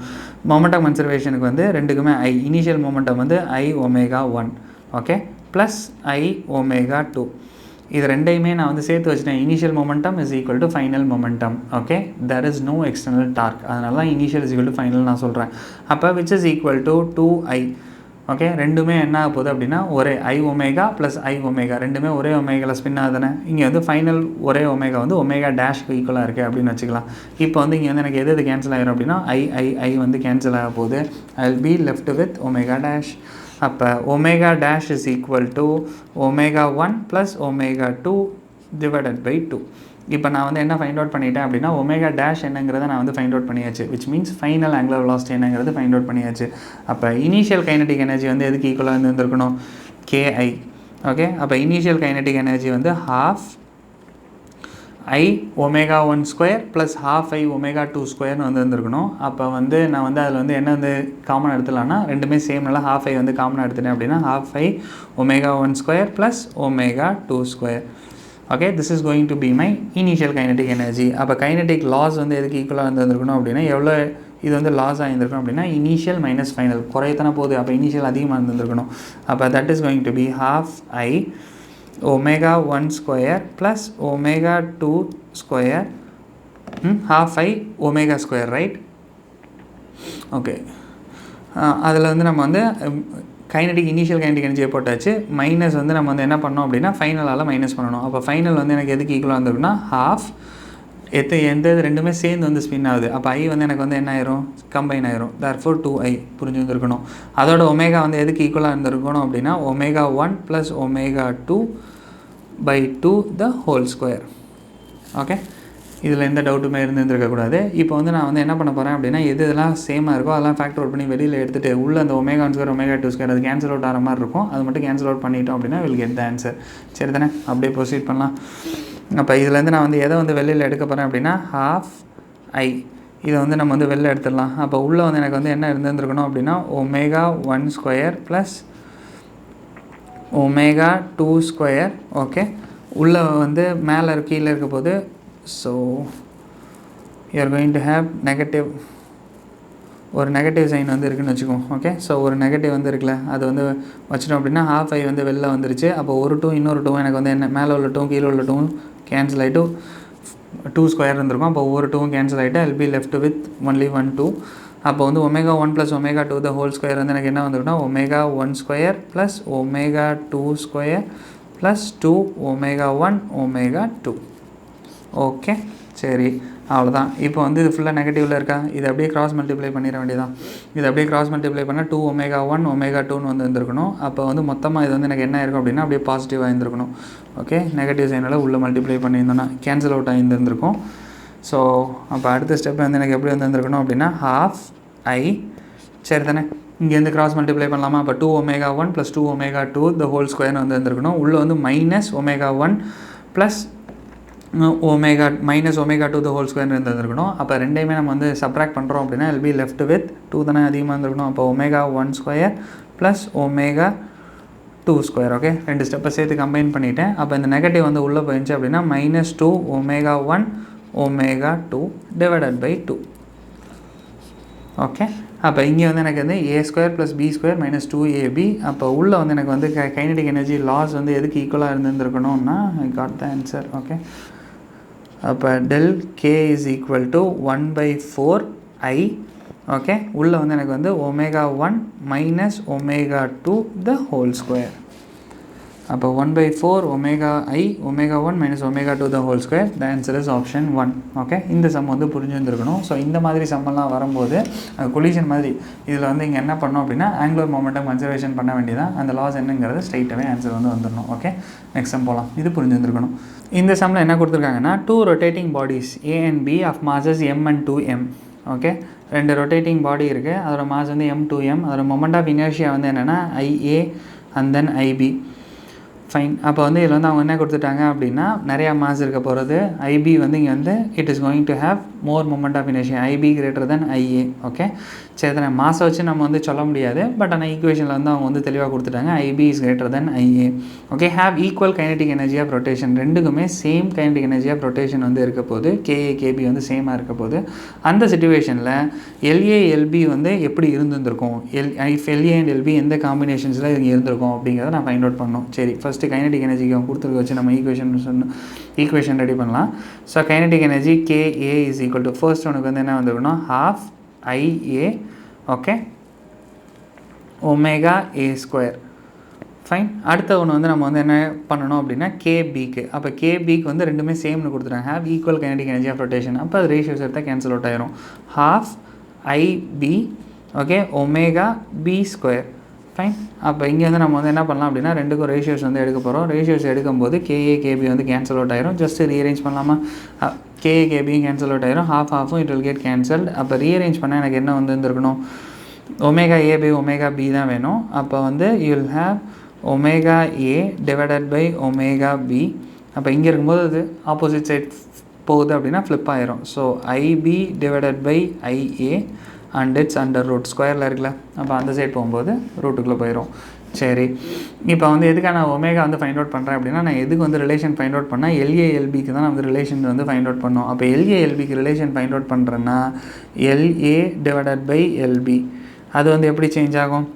மொமெண்டம் கன்சர்வேஷனுக்கு வந்து ரெண்டுக்குமே இனிஷியல் மொமெண்டம் வந்து I⍵1 ஓகே ப்ளஸ் I⍵2 இது ரெண்டையுமே நான் வந்து சேர்த்து வச்சுட்டேன். Initial momentum is equal to final momentum. Okay, there is no external torque, அதனால தான் initial is equal to final நான் சொல்கிறேன். அப்போ which is equal to 2I. Okay, ரெண்டுமே என்ன ஆக போகுது அப்படின்னா ஒரே I⍵ ப்ளஸ் I⍵, ரெண்டுமே ஒரே ஒமேகாவில் ஸ்பின் ஆகுதுன்னு. இங்கே வந்து ஃபைனல் ஒரே ஒமேகா வந்து ஒமேகா டேஷ்க்கு ஈக்குவலாக இருக்குது அப்படின்னு வச்சுக்கலாம். இப்போ வந்து இங்கே வந்து எனக்கு எது கேன்சல் ஆகிரும் அப்படின்னா I வந்து கேன்சல் ஆக போகுது. I will be left with omega dash. அப்போ omega dash is equal to omega one plus omega two divided by 2. இப்போ நான் வந்து என்ன ஃபைண்ட் அவுட் பண்ணிட்டேன் அப்படின்னா ஒமேகா டேஷ் என்னங்கிறத நான் வந்து ஃபைண்ட் அவுட் பண்ணியாச்சு, which means final angular velocity என்னங்கிறது ஃபைண்ட் அவுட் பண்ணியாச்சு. அப்போ இனிஷியல் கைனடிக் எனர்ஜி வந்து எதுக்கு ஈக்குவலாக இருந்திருக்கணும், KI. ஓகே, அப்போ இனிஷியல் கைனடிக் எனர்ஜி வந்து ½ I⍵1² ப்ளஸ் ½ I⍵2² வந்து இருந்திருக்கணும். அப்போ வந்து நான் வந்து அதில் வந்து என்ன வந்து காமன் எடுத்துலான்னா ரெண்டுமே சேம், நல்லா ½ வந்து காமனாக எடுத்துட்டேன் அப்படின்னா ½ I⍵1² plus ω2². Okay, this is going to be my initial kinetic energy. அப்போ கைனடிக் லாஸ் வந்து எதுக்கு ஈக்குவலாக இருந்திருக்கணும் அப்படின்னா எவ்வளோ இது வந்து லாஸ் ஆகியிருந்திருக்கும் அப்படின்னா இனிஷியல் மைனஸ் ஃபைனல் குறையத்தானே போகுது. அப்போ இனிஷியல் அதிகமாக இருந்திருக்கணும். அப்போ that is going to be half I omega 1 square plus omega 2 square half I omega square, right? Okay, அதில் வந்து நம்ம வந்து கைனடிக் இனிஷியல் கைனடிக் எனர்ஜியை போட்டாச்சு. மைனஸ் வந்து நம்ம வந்து என்ன பண்ணோம் அப்படின்னா ஃபைனலால் மைனஸ் பண்ணணும். அப்போ ஃபைனல் வந்து எனக்கு எதுக்கு ஈக்குவலாக இருந்திருக்குன்னா half எந்த இது ரெண்டுமே சேர்ந்து வந்து ஸ்பின் ஆகுது. அப்போ I வந்து எனக்கு வந்து என்ன ஆயிரும், கம்பைன் ஆயிரும். therefore 2I புரிஞ்சு வந்துருக்கணும். அதோட ஒமேகா வந்து எதுக்கு ஈக்குவலாக இருந்திருக்கணும் அப்படின்னா omega 1 plus omega 2 by 2 the whole square. Okay, இதில் எந்த டவுட்டுமே இருந்துருக்கக்கூடாது. இப்போ வந்து நான் வந்து என்ன பண்ண போகிறேன் அப்படின்னா இதெல்லாம் சேமாக இருக்கோ அதெல்லாம் ஃபேக்டர் அவுட் பண்ணி வெளியில் எடுத்துகிட்டு உள்ள அந்த omega 1 square omega 2 square அது கேன்சல் அவுட் ஆகிற மாதிரி இருக்கும். அது மட்டும் கேன்சல் அவுட் பண்ணிட்டோம் அப்படின்னா வில் கெட் த ஆன்சர். சரி தானே, அப்படியே ப்ரொசீட் பண்ணலாம். அப்போ இதுலேருந்து நான் வந்து எதை வந்து வெளியில் எடுக்க போகிறேன் அப்படின்னா half I இதை வந்து நம்ம வந்து வெளில எடுத்துடலாம். அப்போ உள்ளே வந்து எனக்கு வந்து என்ன இருந்துருக்கணும் அப்படின்னா omega 1 square plus omega 2 square. Okay, உள்ளே வந்து மேலே கீழே இருக்க போது so you are going to have negative, ஒரு நெகட்டிவ் சைன் வந்து இருக்குதுன்னு வச்சுக்கோம். ஓகே, ஸோ ஒரு நெகட்டிவ் வந்து இருக்குல்ல அது வந்து வச்சிட்டோம் அப்படின்னா half I வந்து வெளில வந்துருச்சு. அப்போ ஒரு 2 இன்னொரு 2 எனக்கு வந்து என்ன மேலே உள்ள 2 கீழே உள்ள 2 கேன்சல் ஆகிட்டு 2 ஸ்கொயர் இருந்திருக்கும். அப்போ ஒவ்வொரு 2 கேன்சல் ஆகிட்டு I'll be left with only 1 2. அப்போ வந்து omega 1 plus omega 2 the whole square வந்து எனக்கு என்ன வந்துருக்குன்னா omega 1 square plus omega 2 square plus 2 omega 1 omega 2. Okay, சரி, அவ்வளோதான். இப்போ வந்து இது ஃபுல்லாக நெகட்டிவில் இருக்கா, இது அப்படியே கிராஸ் மல்டிப்ளை பண்ணிட வேண்டியதான். இது அப்படியே கிராஸ் மல்டிப்ளை பண்ணால் 2 omega 1 omega 2ன்னு வந்து இருந்திருக்கணும். அப்போ வந்து மொத்தமாக இது வந்து எனக்கு என்ன இருக்கும் அப்படின்னா அப்படியே பாசிட்டிவாக இருந்திருக்கணும். ஓகே, நெகட்டிவ் சைனால் உள்ளே மல்டிப்ளை பண்ணியிருந்தோன்னா கேன்சல் அவுட் ஆகியிருந்திருக்கும். ஸோ அப்போ அடுத்த ஸ்டெப் வந்து எனக்கு எப்படி வந்துருக்கணும் அப்படின்னா half I, சரி தானே, இங்கேருந்து கிராஸ் மல்டிப்ளை பண்ணலாமா. அப்போ 2 omega 1 plus 2 omega 2 the whole square வந்து இருந்திருக்கணும். உள்ளே வந்து minus omega 1 plus omega minus omega 2 the whole square இருந்திருக்கணும். அப்போ ரெண்டையுமே நம்ம வந்து சப்ராக்ட் பண்ணுறோம் அப்படின்னா I'll be left with 2 தானே அதிகமாக இருந்திருக்கணும். அப்போ omega 1 square plus omega 2 square. Okay, ரெண்டு ஸ்டெப்பை சேர்த்து கம்பைன் பண்ணிவிட்டேன். அப்போ இந்த நெகட்டிவ் வந்து உள்ளே போயிடுச்சு அப்படின்னா minus 2 omega 1 omega 2 divided by 2. Okay, அப்போ இங்கே வந்து எனக்கு வந்து a square plus b square minus 2ab. அப்போ உள்ளே வந்து எனக்கு வந்து கைனடிக் எனர்ஜி லாஸ் வந்து எதுக்கு ஈக்குவலாக இருந்திருக்கணும்னா I got the answer. Okay, அப்போ del k is equal to 1/4I. Okay, உள்ளே வந்து எனக்கு வந்து omega 1 minus omega 2 the whole square. அப்போ 1/4 omega I omega 1 minus omega 2 the whole square. the answer is option 1. Okay, இந்த sum வந்து புரிஞ்சுருந்துருக்கணும். So இந்த மாதிரி சம்மெல்லாம் வரும்போது கொலிஷன் மாதிரி இதில் வந்து இங்கே என்ன பண்ணோம் அப்படின்னா ஆங்குலர் மொமெண்டம் கன்சர்வேஷன் பண்ண வேண்டியதான். அந்த லாஸ் என்னங்கிறது ஸ்ட்ரைட்டாகவே ஆன்சர் வந்து வந்துடணும். ஓகே, நெக்ஸ்ட் சம் போகலாம். இது புரிஞ்சுருந்துருக்கணும். இந்த சம்மில் என்ன கொடுத்துருக்காங்கன்னா 2 rotating bodies A and B of masses m and 2m. Okay, ரெண்டு ரொட்டேட்டிங் பாடி இருக்குது, அதோட மாஸ் வந்து m2m. அதோட மொமெண்ட் ஆஃப் இனர்ஷியா வந்து என்னென்னா IA and then IB. Fine. அப்போ வந்து இதில் வந்து அவங்க என்ன கொடுத்துட்டாங்க அப்படின்னா நிறையா மாஸ் இருக்க போகிறது. IB வந்து இங்கே வந்து it is going to have more moment of inertia, IB greater than IA. Okay, சரி தானே, மாஸை வச்சு நம்ம வந்து சொல்ல முடியாது. பட் ஆனால் ஈக்குவேஷனில் வந்து அவங்க வந்து தெளிவாக கொடுத்துட்டாங்க IB is greater than IA. Okay, have equal kinetic energy of rotation. ரெண்டுக்குமே same kinetic energy of rotation வந்து இருக்க போது, KA KB வந்து சேமாக இருக்க போது. அந்த சிச்சுவேஷனில் LA LB வந்து எப்படி இருந்திருக்கும், if LA and LB எந்த காம்பினேஷன்ஸில் இங்கே இருந்திருக்கும் அப்படிங்கிறத நான் ஃபைண்ட் அவுட் பண்ணணும். சரி, ஃபஸ்ட்டு கைனடிக் எனர்ஜிக்கு அவங்க கொடுத்துருக்க வச்சு நம்ம ஈக்குவேஷன் ரெடி பண்ணலாம். So kinetic energy KA is equal to first ஒனுக்கு வந்து என்ன வந்துருக்கணும் half IA. Okay, omega A square. Fine. அடுத்த ஒன்று வந்து நம்ம வந்து என்ன பண்ணணும் அப்படின்னா KBக்கு. அப்போ KBக்கு வந்து ரெண்டுமே சேம்னு கொடுத்துட்டாங்க, have equal kinetic energy of rotation. அப்போ அது ரேஷியோஸ் எடுத்தால் கேன்சல் அவுட் ஆயிரும். half IB. Okay, omega B square. Fine. அப்போ இங்கே வந்து நம்ம வந்து என்ன பண்ணலாம் அப்படின்னா ரெண்டுக்கும் ரேஷியோஸ் வந்து எடுக்க போகிறோம். ரேஷியோஸ் எடுக்கும்போது KA KB வந்து கேன்சல் அவுட் ஆயிரும். ஜஸ்ட்டு ரீஅரேஞ்ச் பண்ணலாமா, KA KBயும் கேன்சல் அவுட் ஆயிரும், ஹாஃபும் இட் வில் கெட் கேன்சல்ட். அப்போ ரீஅரேஞ்ச் பண்ணால் எனக்கு என்ன வந்து இருந்திருக்கணும், omega A by omega B தான் வேணும். அப்போ வந்து you will have omega A divided by omega B. அப்போ இங்கே இருக்கும்போது அது ஆப்போசிட் சைட் போகுது அப்படின்னா ஃப்ளிப் ஆயிரும். So IB divided by IA and it's under root ஸ்கொயரில் இருக்குல்ல, அப்போ அந்த சைட் போகும்போது ரூட்டுக்குள்ளே போயிடும். சரி, இப்போ வந்து எதுக்காக நான் ஒமேகா வந்து ஃபைண்ட் அவுட் பண்ணுறேன் அப்படின்னா, நான் எதுக்கு வந்து ரிலேஷன் ஃபைண்ட் அவுட் பண்ணால் LA/LBக்கு தான் நான் வந்து ரிலேஷன் வந்து ஃபைண்ட் அவுட் பண்ணோம். அப்போ LA/LBக்கு ரிலேஷன் ஃபைண்ட் அவுட் பண்ணுறேன்னா LA/LB அது வந்து எப்படி சேஞ்ச் ஆகும்?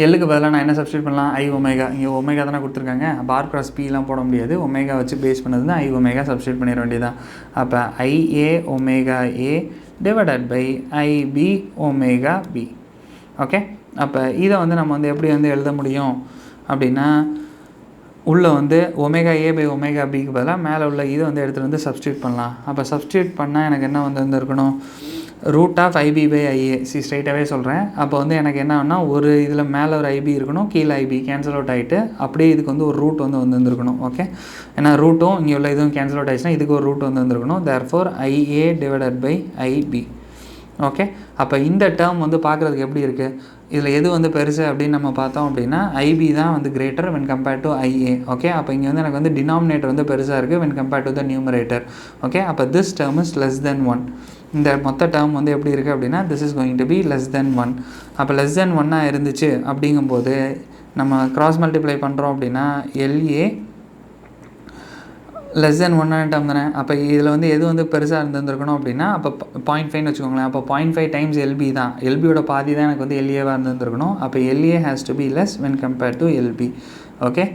எல்லுக்கு பதிலாக நான் என்ன சப்ஸ்டியூட் பண்ணலாம்? I omega. இங்கே ஒமேகா தானே கொடுத்துருக்காங்க. பார் கிராஸ் பிலாம் போட முடியாது. ஒமேகா வச்சு பேஸ் பண்ணது தான் I ஒமேகா சப்ஸ்டியூட் பண்ணிட வேண்டியதான். அப்போ IA omega A divided by IB omega B. Okay, அப்போ இதை வந்து நம்ம வந்து எப்படி வந்து எழுத முடியும் அப்படின்னா, உள்ளே வந்து ஒமேகா A பை ஒமேகா பிக்கு பதிலாக மேலே உள்ள இதை வந்து எடுத்துகிட்டு வந்து சப்ஸ்டியூட் பண்ணலாம். அப்போ சப்ஸ்டியூட் பண்ணால் எனக்கு என்ன வந்து இருக்கணும்? √IB by IA. ஸ்ட்ரைட்டாகவே சொல்கிறேன். அப்போ வந்து எனக்கு என்ன ஆகுனா, ஒரு இதில் மேலே ஒரு IB இருக்கணும், கீழே IB கேன்சல் அவுட் ஆகிட்டு அப்படியே இதுக்கு வந்து ஒரு ரூட் வந்து வந்துருக்கணும். ஓகே, ஏன்னா ரூட்டும் இங்கே உள்ள இதுவும் கேன்சல் அவுட் ஆகிடுச்சுன்னா இதுக்கு ஒரு ரூட் வந்து வந்துருக்கணும். Therefore IA divided by IB. Okay, அப்போ இந்த டேர்ம் வந்து பார்க்குறதுக்கு எப்படி இருக்குது? இதில் எது வந்து பெருசு அப்படின்னு நம்ம பார்த்தோம் அப்படின்னா, IB தான் வந்து greater when compared to IA. Okay, அப்போ இங்கே வந்து எனக்கு வந்து டினாமினேட்டர் வந்து பெருசாக இருக்குது when compared to the numerator. Okay, அப்போ this term is less than 1. இந்த மொத்த டேர்ம் வந்து எப்படி இருக்குது அப்படின்னா, this is going to be less than 1. அப்போ less than 1 இருந்துச்சு அப்படிங்கும்போது நம்ம கிராஸ் மல்டிப்ளை பண்ணுறோம் அப்படின்னா LA லெஸ் தென் 1 டேர்ம் தானே. அப்போ இதில் வந்து எது வந்து பெருசாக இருந்திருக்கணும் அப்படின்னா, அப்போ 0.5 வச்சுக்கோங்களேன். அப்போ 0.5 டைம்ஸ் LB தான். LBயோட பாதி தான் எனக்கு வந்து LAவாக இருந்திருக்கணும். அப்போ LA has to be less when compared to LB. Okay,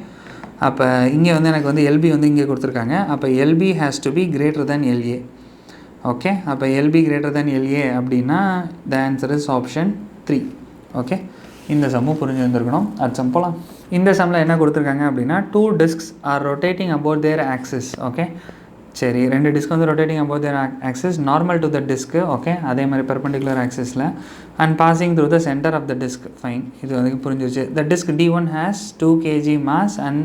அப்போ இங்கே வந்து எனக்கு வந்து LB வந்து இங்கே கொடுத்துருக்காங்க. அப்போ LB has to be greater than LA. Okay, அப்போ LB கிரேட்டர் தேன் LA அப்படின்னா the answer is option 3. Okay, இந்த சம்மும் புரிஞ்சு வந்துருக்கணும். அது சம் போகலாம். இந்த சம்மில் என்ன கொடுத்துருக்காங்க அப்படின்னா, 2 discs are rotating about their axis. Okay, சரி, 2 டிஸ்க் வந்து rotating about their axis normal to the disc. Okay, அதே மாதிரி perpendicular axisல and passing through the center of the disc. Fine, இது வந்து புரிஞ்சிருச்சு. The disc D1 has 2 kg mass and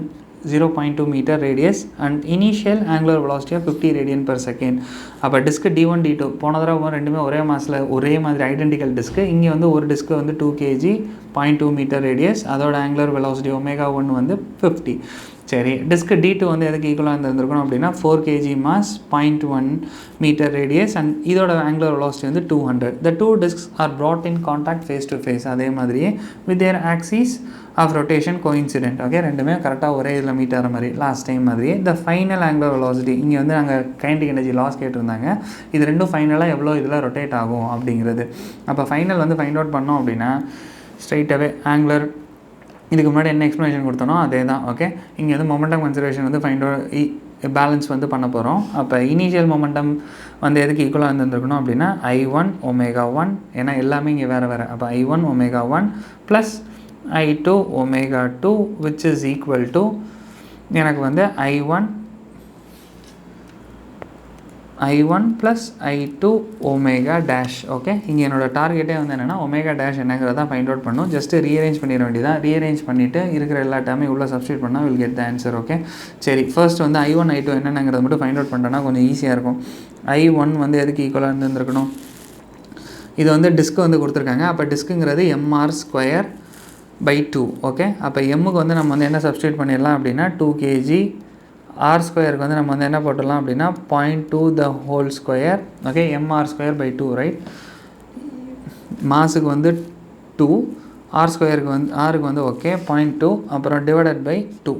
0.2 meter radius and initial angular velocity of 50 radian per second. அப்போ disk D1 D2 போன தடவை ரெண்டுமே ஒரே மாஸில் ஒரே மாதிரி ஐடென்டிக்கல் டிஸ்க்கு. இங்கே வந்து ஒரு டிஸ்க்கு வந்து 2 kg 0.2 மீட்டர் ரேடியஸ், அதோட ஆங்குலர் வெலாசிட்டி ஒமேகா 1 வந்து 50. சரி, டிஸ்க் D2 வந்து எதுக்கு ஈக்குவலாக இருந்திருக்கணும் அப்படின்னா 4 kg mass 0.1 metre radius and இதோட ஆங்குலர் வெலாசிட்டி வந்து 200. The two discs are brought in contact face to face. அதே மாதிரியே with their axis of rotation coincident. Okay, ரெண்டுமே கரெக்டாக ஒரே இதில் மீட் ஆகிற மாதிரி லாஸ்ட் டைம் மாதிரியே. த ஃபைனல் ஆங்குலர் வெலாசிட்டி இங்கே வந்து நாங்கள் கைனடிக் எனர்ஜி லாஸ் கேட்டிருந்தாங்க. இது ரெண்டும் ஃபைனலாக எவ்வளோ இதில் ரொட்டேட் ஆகும் அப்படிங்கிறது. அப்போ ஃபைனல் வந்து ஃபைண்ட் அவுட் பண்ணோம் அப்படின்னா ஸ்ட்ரைட்டாகவே ஆங்குலர் இதுக்கு முன்னாடி என்ன எக்ஸ்ப்ளனேஷன் கொடுத்தனோ அதே தான். ஓகே, இங்கே வந்து மொமெண்டம் கன்சர்வேஷன் வந்து ஃபைண்ட் அவுட் பேலன்ஸ் வந்து பண்ண போகிறோம். அப்போ இனிஷியல் மொமெண்டம் வந்து எதுக்கு ஈக்குவலாக இருந்திருக்கணும் அப்படின்னா I1 ஒமேகா 1, ஏன்னா எல்லாமே இங்கே வேறு வேறு. அப்போ I1 omega 1 plus I2 omega 2 which is equal to எனக்கு வந்து I1 plus I2 omega dash. Okay, இங்கே என்னோட டார்கெட்டே வந்து என்னென்னா ஒமேகா டேஷ் என்னங்கிறத ஃபைண்ட் அவுட் பண்ணும். ஜஸ்ட்டு ரீஅரேஞ்ச் பண்ணிட வேண்டியதான். ரீஅரேஞ்ச் பண்ணிவிட்டு இருக்கிற எல்லா டைமே உள்ளே சப்ஸ்டியூட் பண்ணால் will get the answer. Okay, சரி, ஃபர்ஸ்ட் வந்து I1 I2 என்னென்னங்கிறத மட்டும் ஃபைண்ட் அவுட் பண்ணுறேன்னா கொஞ்சம் ஈஸியாக இருக்கும். I1 வந்து எதுக்கு ஈக்குவலாக இருந்திருக்கணும்? இது வந்து டிஸ்க் வந்து கொடுத்துருக்காங்க. அப்போ டிஸ்க்குங்கிறது mr²/2. ஓகே, அப்போ எம்முக்கு வந்து நம்ம வந்து என்ன சப்ஸ்டியூட் பண்ணிடலாம் அப்படின்னா 2 kg. r²க்கு வந்து நம்ம வந்து என்ன போட்டுடலாம் அப்படின்னா 0.2 the whole square. Okay, mr²/2 right. மாஸுக்கு வந்து 2, r²க்கு வந்து ஆருக்கு வந்து ஓகே 0.2 அப்புறம் டிவைடட் பை 2.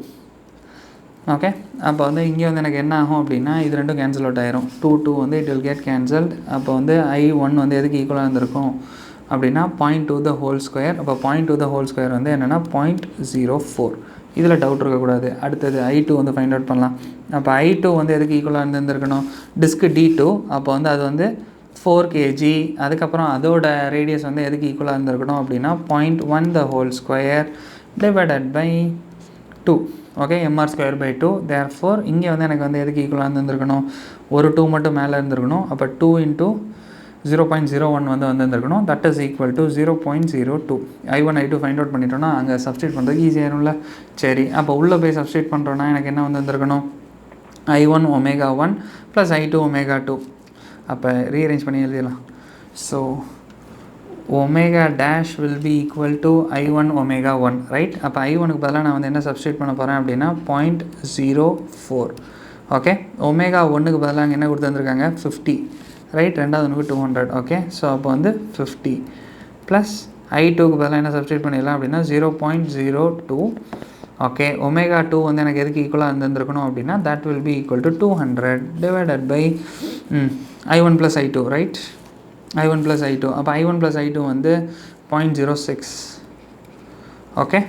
ஓகே, அப்போ வந்து இங்கே வந்து எனக்கு என்ன ஆகும் அப்படின்னா இது ரெண்டும் கேன்சல் அவுட் ஆயிரும். 2 வந்து இட் வில் கெட் கேன்சல்ட். அப்போ வந்து I1 வந்து எதுக்கு ஈக்குவலாக இருந்திருக்கும் அப்படின்னா 0.2 the whole square. அப்போ 0.2 the whole square வந்து என்னென்னா 0.04. இதில் டவுட் இருக்கக்கூடாது. அடுத்தது I2 வந்து ஃபைண்ட் அவுட் பண்ணலாம். அப்போ I2 வந்து எதுக்கு ஈக்குவலாக இருந்திருக்கணும்? Disk D2. அப்போ வந்து அது வந்து 4 kg. அதுக்கப்புறம் அதோட ரேடியஸ் வந்து எதுக்கு ஈக்குவலாக இருந்திருக்கணும் அப்படின்னா 0.1 the whole square divided by 2. Okay, mr²/2. Therefore இங்கே வந்து எனக்கு வந்து எதுக்கு ஈக்குவலாக இருந்திருக்கணும்? ஒரு 2 மட்டும் மேலே இருந்திருக்கணும். அப்போ 2 × 0.01 வந்து வந்துருக்கணும். That is equal to 0.02. I1 I2 find out பண்ணிட்டோன்னா அங்கே சப்ஸ்டியூட் பண்ணுறதுக்கு ஈஸியாகிடும்ல. சரி, அப்போ உள்ளே போய் சப்ஸ்டியூட் பண்ணுறோன்னா எனக்கு என்ன வந்துருக்கணும்? I1 omega 1 plus I2 omega 2. அப்போ ரீஅரேஞ்ச் பண்ணி எழுதிடலாம். So omega dash will be equal to I1 omega 1 right. அப்போ I1க்கு பதிலாக நான் வந்து என்ன சப்ஸ்டியூட் பண்ண போகிறேன் அப்படின்னா 0.04. ஓகே, ஒமேகா 1க்கு பதிலாக அங்கே என்ன கொடுத்துருந்துருக்காங்க 50 ரைட். ரெண்டாவது ஒன்றுக்கு 200. ஓகே, ஸோ அப்போ வந்து 50 ப்ளஸ் I2க்கு பதிலாக என்ன சப்ஸ்டியூட் பண்ணிடலாம் அப்படின்னா 0.02. ஓகே, ஒமேகா 2 வந்து எனக்கு எதுக்கு ஈக்குவலாக இருந்திருக்கணும் அப்படின்னா that will be equal to 200 divided by I1 plus I2, right? I1 plus I2. அப்போ I1 plus I2 வந்து 0.06. ஓகே,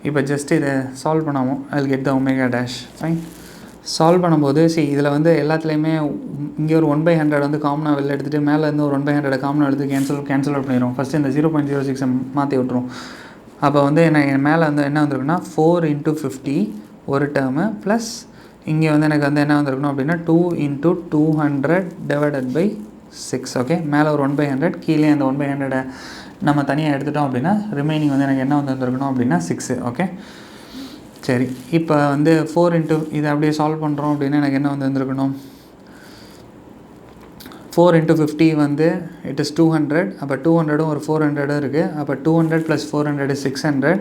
இப்போ ஜஸ்ட் இதை சால்வ் பண்ணாமல் I'll get the omega dash. Fine. Solve பண்ணும்போது இதில் வந்து எல்லாத்துலேயுமே இங்கே ஒரு 1/100 வந்து காமனாக வெளில எடுத்துகிட்டு மேலே இருந்து ஒரு 1/100 காமனாக எடுத்து கேன்சல் அவுட் பண்ணிடும். ஃபஸ்ட்டு இந்த 0.06 மாற்றி விட்ருவோம். அப்போ வந்து எனக்கு மேலே வந்து என்ன வந்திருக்குன்னா 4 × 50 ஒரு டேர்மு ப்ளஸ் இங்கே வந்து எனக்கு வந்து என்ன வந்திருக்கணும் அப்படின்னா 2 × 200 டிவைடட் பை 6. ஓகே, மேலே ஒரு 1/100, கீழே அந்த 1/100 நம்ம தனியாக எடுத்துட்டோம் அப்படின்னா ரிமைனிங் வந்து எனக்கு என்ன வந்துருக்கணும் அப்படின்னா 6. ஓகே, சரி. இப்போ வந்து 4 × இதை அப்படியே சால்வ் பண்ணுறோம் அப்படின்னா எனக்கு என்ன வந்துருக்கணும்? 4 × 50 வந்து இட் இஸ் 200. அப்போ 200ம் ஒரு 400ம் இருக்குது. அப்போ 200 + 400 is 600.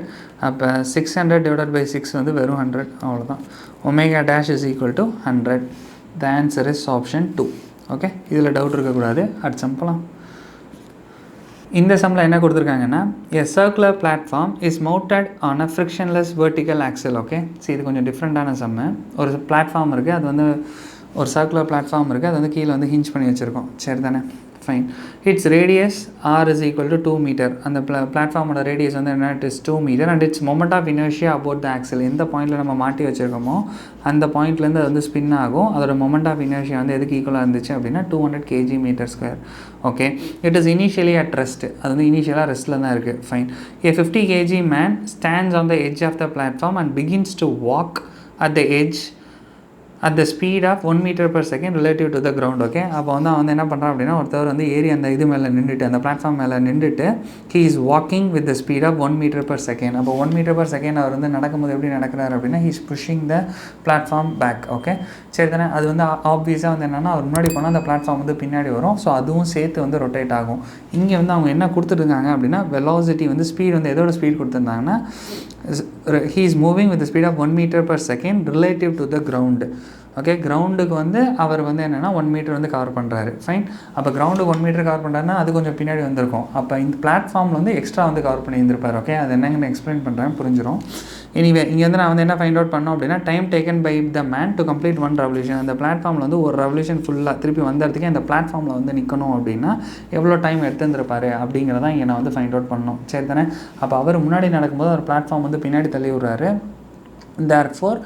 அப்போ 600 divided by 6 வந்து வெறும் 100. அவ்வளோதான். Omega dash is equal to 100. The answer is option 2. Okay, இதில் டவுட் இருக்கக்கூடாது. அடுத்த சம் போகலாம். இந்த சம்மில் என்ன கொடுத்துருக்காங்கன்னா a circular platform is mounted on a frictionless vertical axle. Okay, இது கொஞ்சம் டிஃப்ரெண்ட்டான சம்மு. ஒரு பிளாட்ஃபார்ம் இருக்குது, அது வந்து ஒரு சர்க்குலர் பிளாட்ஃபார்ம் இருக்குது, அது வந்து கீழே வந்து ஹிஞ்ச் பண்ணி வச்சுருக்கோம். சரி தானே? Fine. Its radius r is equal to 2 metre. அந்த பிளாட்ஃபார்மோட ரேடியஸ் வந்து என்ன? It is 2 metre and its moment of inertia about the axle. எந்த பாயிண்டில் நம்ம மாட்டி வச்சுருக்கோமோ அந்த பாயிண்ட்லேருந்து அது வந்து ஸ்பின் ஆகும். அதோட மொமெண்ட் ஆஃப் இனர்ஷியா வந்து எதுக்கு ஈக்குவலாக இருந்துச்சு அப்படின்னா 200 kg/m². Okay, it is initially at rest. அது வந்து இனிஷியலாக ரெஸ்ட்டில் தான் இருக்குது. Fine. A 50 kg man stands on the edge of the platform and begins to walk at the edge at the speed of 1 meter/second relative to the ground. Okay, அப்போ வந்து அவன் வந்து என்ன பண்ணுறான் அப்படின்னா ஒருத்தவர் வந்து ஏறி அந்த இது மேலே நின்றுட்டு அந்த பிளாட்ஃபார்ம் மேலே நின்றுட்டு he is walking with the speed of 1 meter/second. அப்போ 1 meter/second அவர் வந்து நடக்கும்போது எப்படி நடக்கிறாரு அப்படின்னா he is pushing the platform back. Okay, சரி தானே? அது வந்து ஆப்வியஸாக வந்து என்னென்னா அவர் முன்னாடி போனால் அந்த பிளாட்ஃபார்ம் வந்து பின்னாடி வரும். ஸோ அதுவும் சேர்த்து வந்து ரொட்டேட் ஆகும். இங்கே வந்து அவங்க என்ன கொடுத்துருக்காங்க அப்படின்னா வெலாசிட்டி வந்து ஸ்பீட் வந்து எதோட ஸ்பீட் கொடுத்துருந்தாங்கன்னா he is moving with the speed of 1 meter/second relative to the ground. Okay, கிரவுண்டுக்கு வந்து அவர் வந்து என்னென்னா 1 மீட்டர் வந்து கவர் பண்ணுறாரு. ஃபைன். அப்போ கிரவுண்டுக்கு 1 மீட்டர் கவர் பண்ணுறாருன்னா அது கொஞ்சம் பின்னாடி வந்திருக்கும். அப்போ இந்த பிளாட்ஃபார்மில் வந்து எக்ஸ்ட்ரா வந்து கவர் பண்ணியிருந்திருப்பார். ஓகே, அது என்னங்கன்னு எக்ஸ்பிளைன் பண்ணுறேன், புரிஞ்சிடும். எனிவே இங்கே வந்து நான் வந்து என்ன ஃபைண்ட் அவுட் பண்ணோம் அப்படின்னா time taken by the man to complete 1 revolution. அந்த பிளாட்ஃபார்மில் வந்து ஒரு ரெவல்யூஷன் ஃபுல்லாக திருப்பி வந்ததுக்கே அந்த பிளாட்ஃபார்மில் வந்து நிற்கணும் அப்படின்னா எவ்வளோ டைம் எடுத்துருப்பாரு அப்படிங்கிறத இங்கே நான் வந்து ஃபைண்ட் அவுட் பண்ணணும். சரி தானே? அப்போ அவர் முன்னாடி நடக்கும்போது ஒரு பிளாட்ஃபார்ம் வந்து பின்னாடி தள்ளி விடுறாரு. தேர்ஃபோர்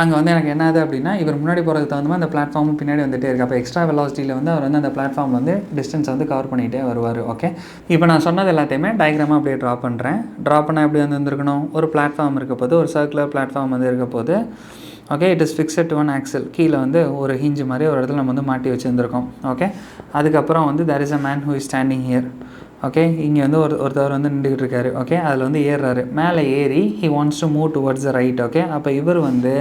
அங்கே வந்து எனக்கு என்னது அப்படின்னா இவர் முன்னாடி போகிறதுக்கு தகுந்த மாதிரி அந்த பிளாட்ஃபார்மும் பின்னாடி வந்துகிட்டே இருக்குது. அப்போ எக்ஸ்ட்ரா வெலாசிட்டியில் வந்து அவர் வந்து அந்த பிளாட்ஃபார்ம் வந்து டிஸ்டன்ஸ் வந்து கவர் பண்ணிகிட்டே வருவார். ஓகே, இப்போ நான் சொன்னது எல்லாத்தையுமே டயக்ராமாக அப்படியே ட்ரா பண்ணுறேன். ட்ரா பண்ணால் எப்படி வந்துருக்கணும்? ஒரு பிளாட்ஃபார்ம் இருக்க போது, ஒரு சர்க்குலர் பிளாட்ஃபார்ம் வந்து இருக்க போது. Okay, it is fixed to 1 axle. கீழே வந்து ஒரு ஹிஞ்சு மாதிரி ஒரு இடத்துல நம்ம வந்து மாட்டி வச்சுருந்துருக்கோம். ஓகே, அதுக்கப்புறம் வந்து there is a man who is standing here. Okay, இங்கே வந்து ஒருத்தவர் வந்து நின்றுக்கிட்டு இருக்காரு. ஓகே, அதில் வந்து ஏறுறாரு. மேலே ஏறி he wants to move towards the right. Okay, அப்போ இவர் வந்து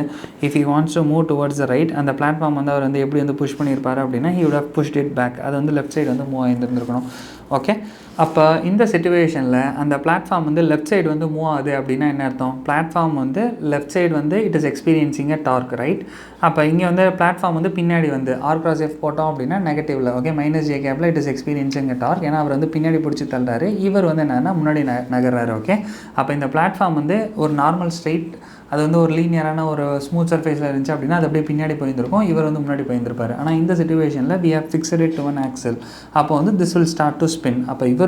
if he wants to move towards the right அந்த பிளாட்ஃபார்ம் வந்து அவர் வந்து எப்படி வந்து புஷ் பண்ணியிருப்பார் அப்படின்னா he would have pushed it back. அது வந்து லெஃப்ட் சைடு வந்து மூவ் ஆகியிருந்துருக்கணும். ஓகே, அப்போ இந்த சிச்சுவேஷனில் அந்த பிளாட்ஃபார்ம் வந்து லெஃப்ட் சைடு வந்து மூவ் ஆகுது அப்படின்னா என்ன அர்த்தம்? பிளாட்ஃபார்ம் வந்து லெஃப்ட் சைடு வந்து it is experiencing a torque, right? அப்போ இங்கே வந்து பிளாட்ஃபார்ம் வந்து பின்னாடி வந்து R×F போட்டோம் அப்படின்னா நெகட்டிவில். Okay, -J it is experiencing a torque. ஏன்னா அவர் வந்து பின்னாடி பிடிச்சி தள்ளுறாரு, இவர் வந்து என்னன்னா முன்னாடி நகர்றாரு. ஓகே, அப்போ இந்த பிளாட்ஃபார்ம் வந்து ஒரு நார்மல் ஸ்ட்ரெயிட், அது வந்து ஒரு லீனியரான ஒரு ஸ்மூத் சர்ஃபேஸில் இருந்துச்சு அப்படின்னா அது அப்படியே பின்னாடி போயிருந்திருக்கும், இவர் வந்து முன்னாடி போயிருந்திருப்பார். ஆனால் இந்த சிச்சுவேஷனில் we have fixed it to 1 axle. அப்போ வந்து this will start to spin. அப்போ இவர்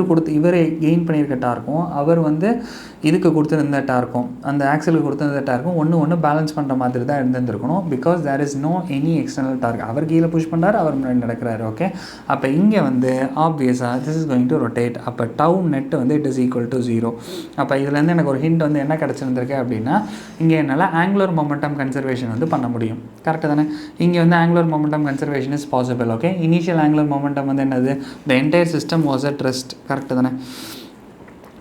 கெயின் பண்ணியிருக்க டார்க்கும் அவர் வந்து இதுக்கு கொடுத்துருந்த டார்க்கும் அந்த ஆக்சலுக்கு கொடுத்துருந்த டார்க்கும் ஒன்று பேலன்ஸ் பண்ணுற மாதிரி தான் இருந்திருக்கணும். Because there is no any external torque. அவர் கீழே புஷ் பண்ணுறாரு, அவர் முன்னாடி நடக்கிறாரு. ஓகே, அப்போ இங்கே வந்து ஆப்வியஸாக this is going to rotate. அப்போ டவு நெட் வந்து இட் இஸ் ஈக்குவல் டு 0. அப்போ இதுலேருந்து எனக்கு ஒரு ஹிண்ட் வந்து என்ன கிடச்சிருந்திருக்கு அப்படின்னா இங்கே என்னால் ஆங்குலர் மொமெண்டம் கன்சர்வேஷன் வந்து பண்ண முடியும். கரெக்டு தானே? இங்கே வந்து angular momentum conservation is possible. Okay, initial angular momentum வந்து என்னது? The entire system was at rest. Correct தானே?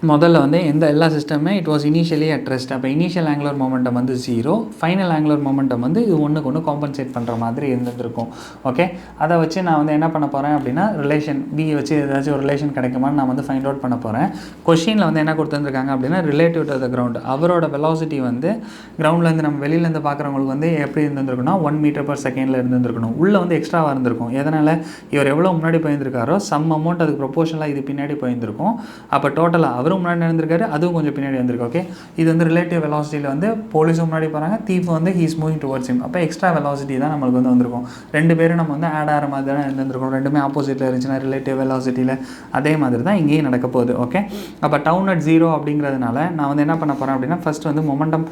முதல்ல வந்து எல்லா சிஸ்டமே it was initially at rest. அப்போ இனிஷியல் ஆங்குலர் மொமெண்டம் வந்து 0, ஃபைனல் ஆங்குலர் மொமெண்டம் வந்து இது ஒன்றுக்கு ஒன்று காம்பன்சேட் பண்ணுற மாதிரி இருந்திருக்கும். ஓகே, அதை வச்சு நான் வந்து என்ன பண்ண போகிறேன் அப்படின்னா ரிலேஷன் B வச்சு ஏதாச்சும் ஒரு ரிலேஷன் கிடைக்குமான்னு நான் வந்து ஃபைண்ட் அவுட் பண்ண போகிறேன். கொஷினில் வந்து என்ன கொடுத்துருக்காங்க அப்படின்னா ரிலேட்டிவ் டு த கிரவுண்ட். அவரோட வெலாசிட்டி வந்து கிரவுண்ட்லேருந்து நம்ம வெளியிலேருந்து பார்க்குறவங்களுக்கு வந்து எப்படி இருந்திருக்குன்னா 1 மீட்டர்/செகண்டில் இருந்திருக்கணும். உள்ளே வந்து எக்ஸ்ட்ராவாக இருந்திருக்கும். எதனால்? இவர் எவ்வளோ முன்னாடி போயிருந்திருக்காரோ சம் அமௌண்ட் அதுக்கு ப்ரொபோஷனலாக இது பின்னாடி போயிருந்திருக்கும். அப்போ டோட்டலாக அவரும் முன்னாடி நடந்திருக்காரு, அதுவும் கொஞ்சம் பின்னாடி வந்திருக்கு. ஓகே, இது வந்து ரிலேட்டிவ் வெலாசிட்டியில் வந்து போலீஸும் முன்னாடி போகிறாங்க, தீஃப் வந்து ஹீஸ் மூவிங் டுவர்ட்ஸ் ஹிம். அப்போ எக்ஸ்ட்ரா வெலாசிட்டி தான் நம்மளுக்கு வந்து வந்திருக்கும். ரெண்டு பேரும் நம்ம வந்து ஆட் ஆகிற மாதிரி தான் இருந்திருக்கும். ரெண்டுமே ஆப்போசிட்டில் இருந்துச்சுன்னா ரிலேட்டிவ் வெலாசிட்டியில் அதே மாதிரி தான் இங்கேயும் நடக்க போகுது. ஓகே, அப்போ டவுன் அட் 0 அப்படிங்கிறதுனால நான் வந்து என்ன பண்ண போகிறேன் அப்படின்னா ஃபஸ்ட் வந்து மொமெண்டம்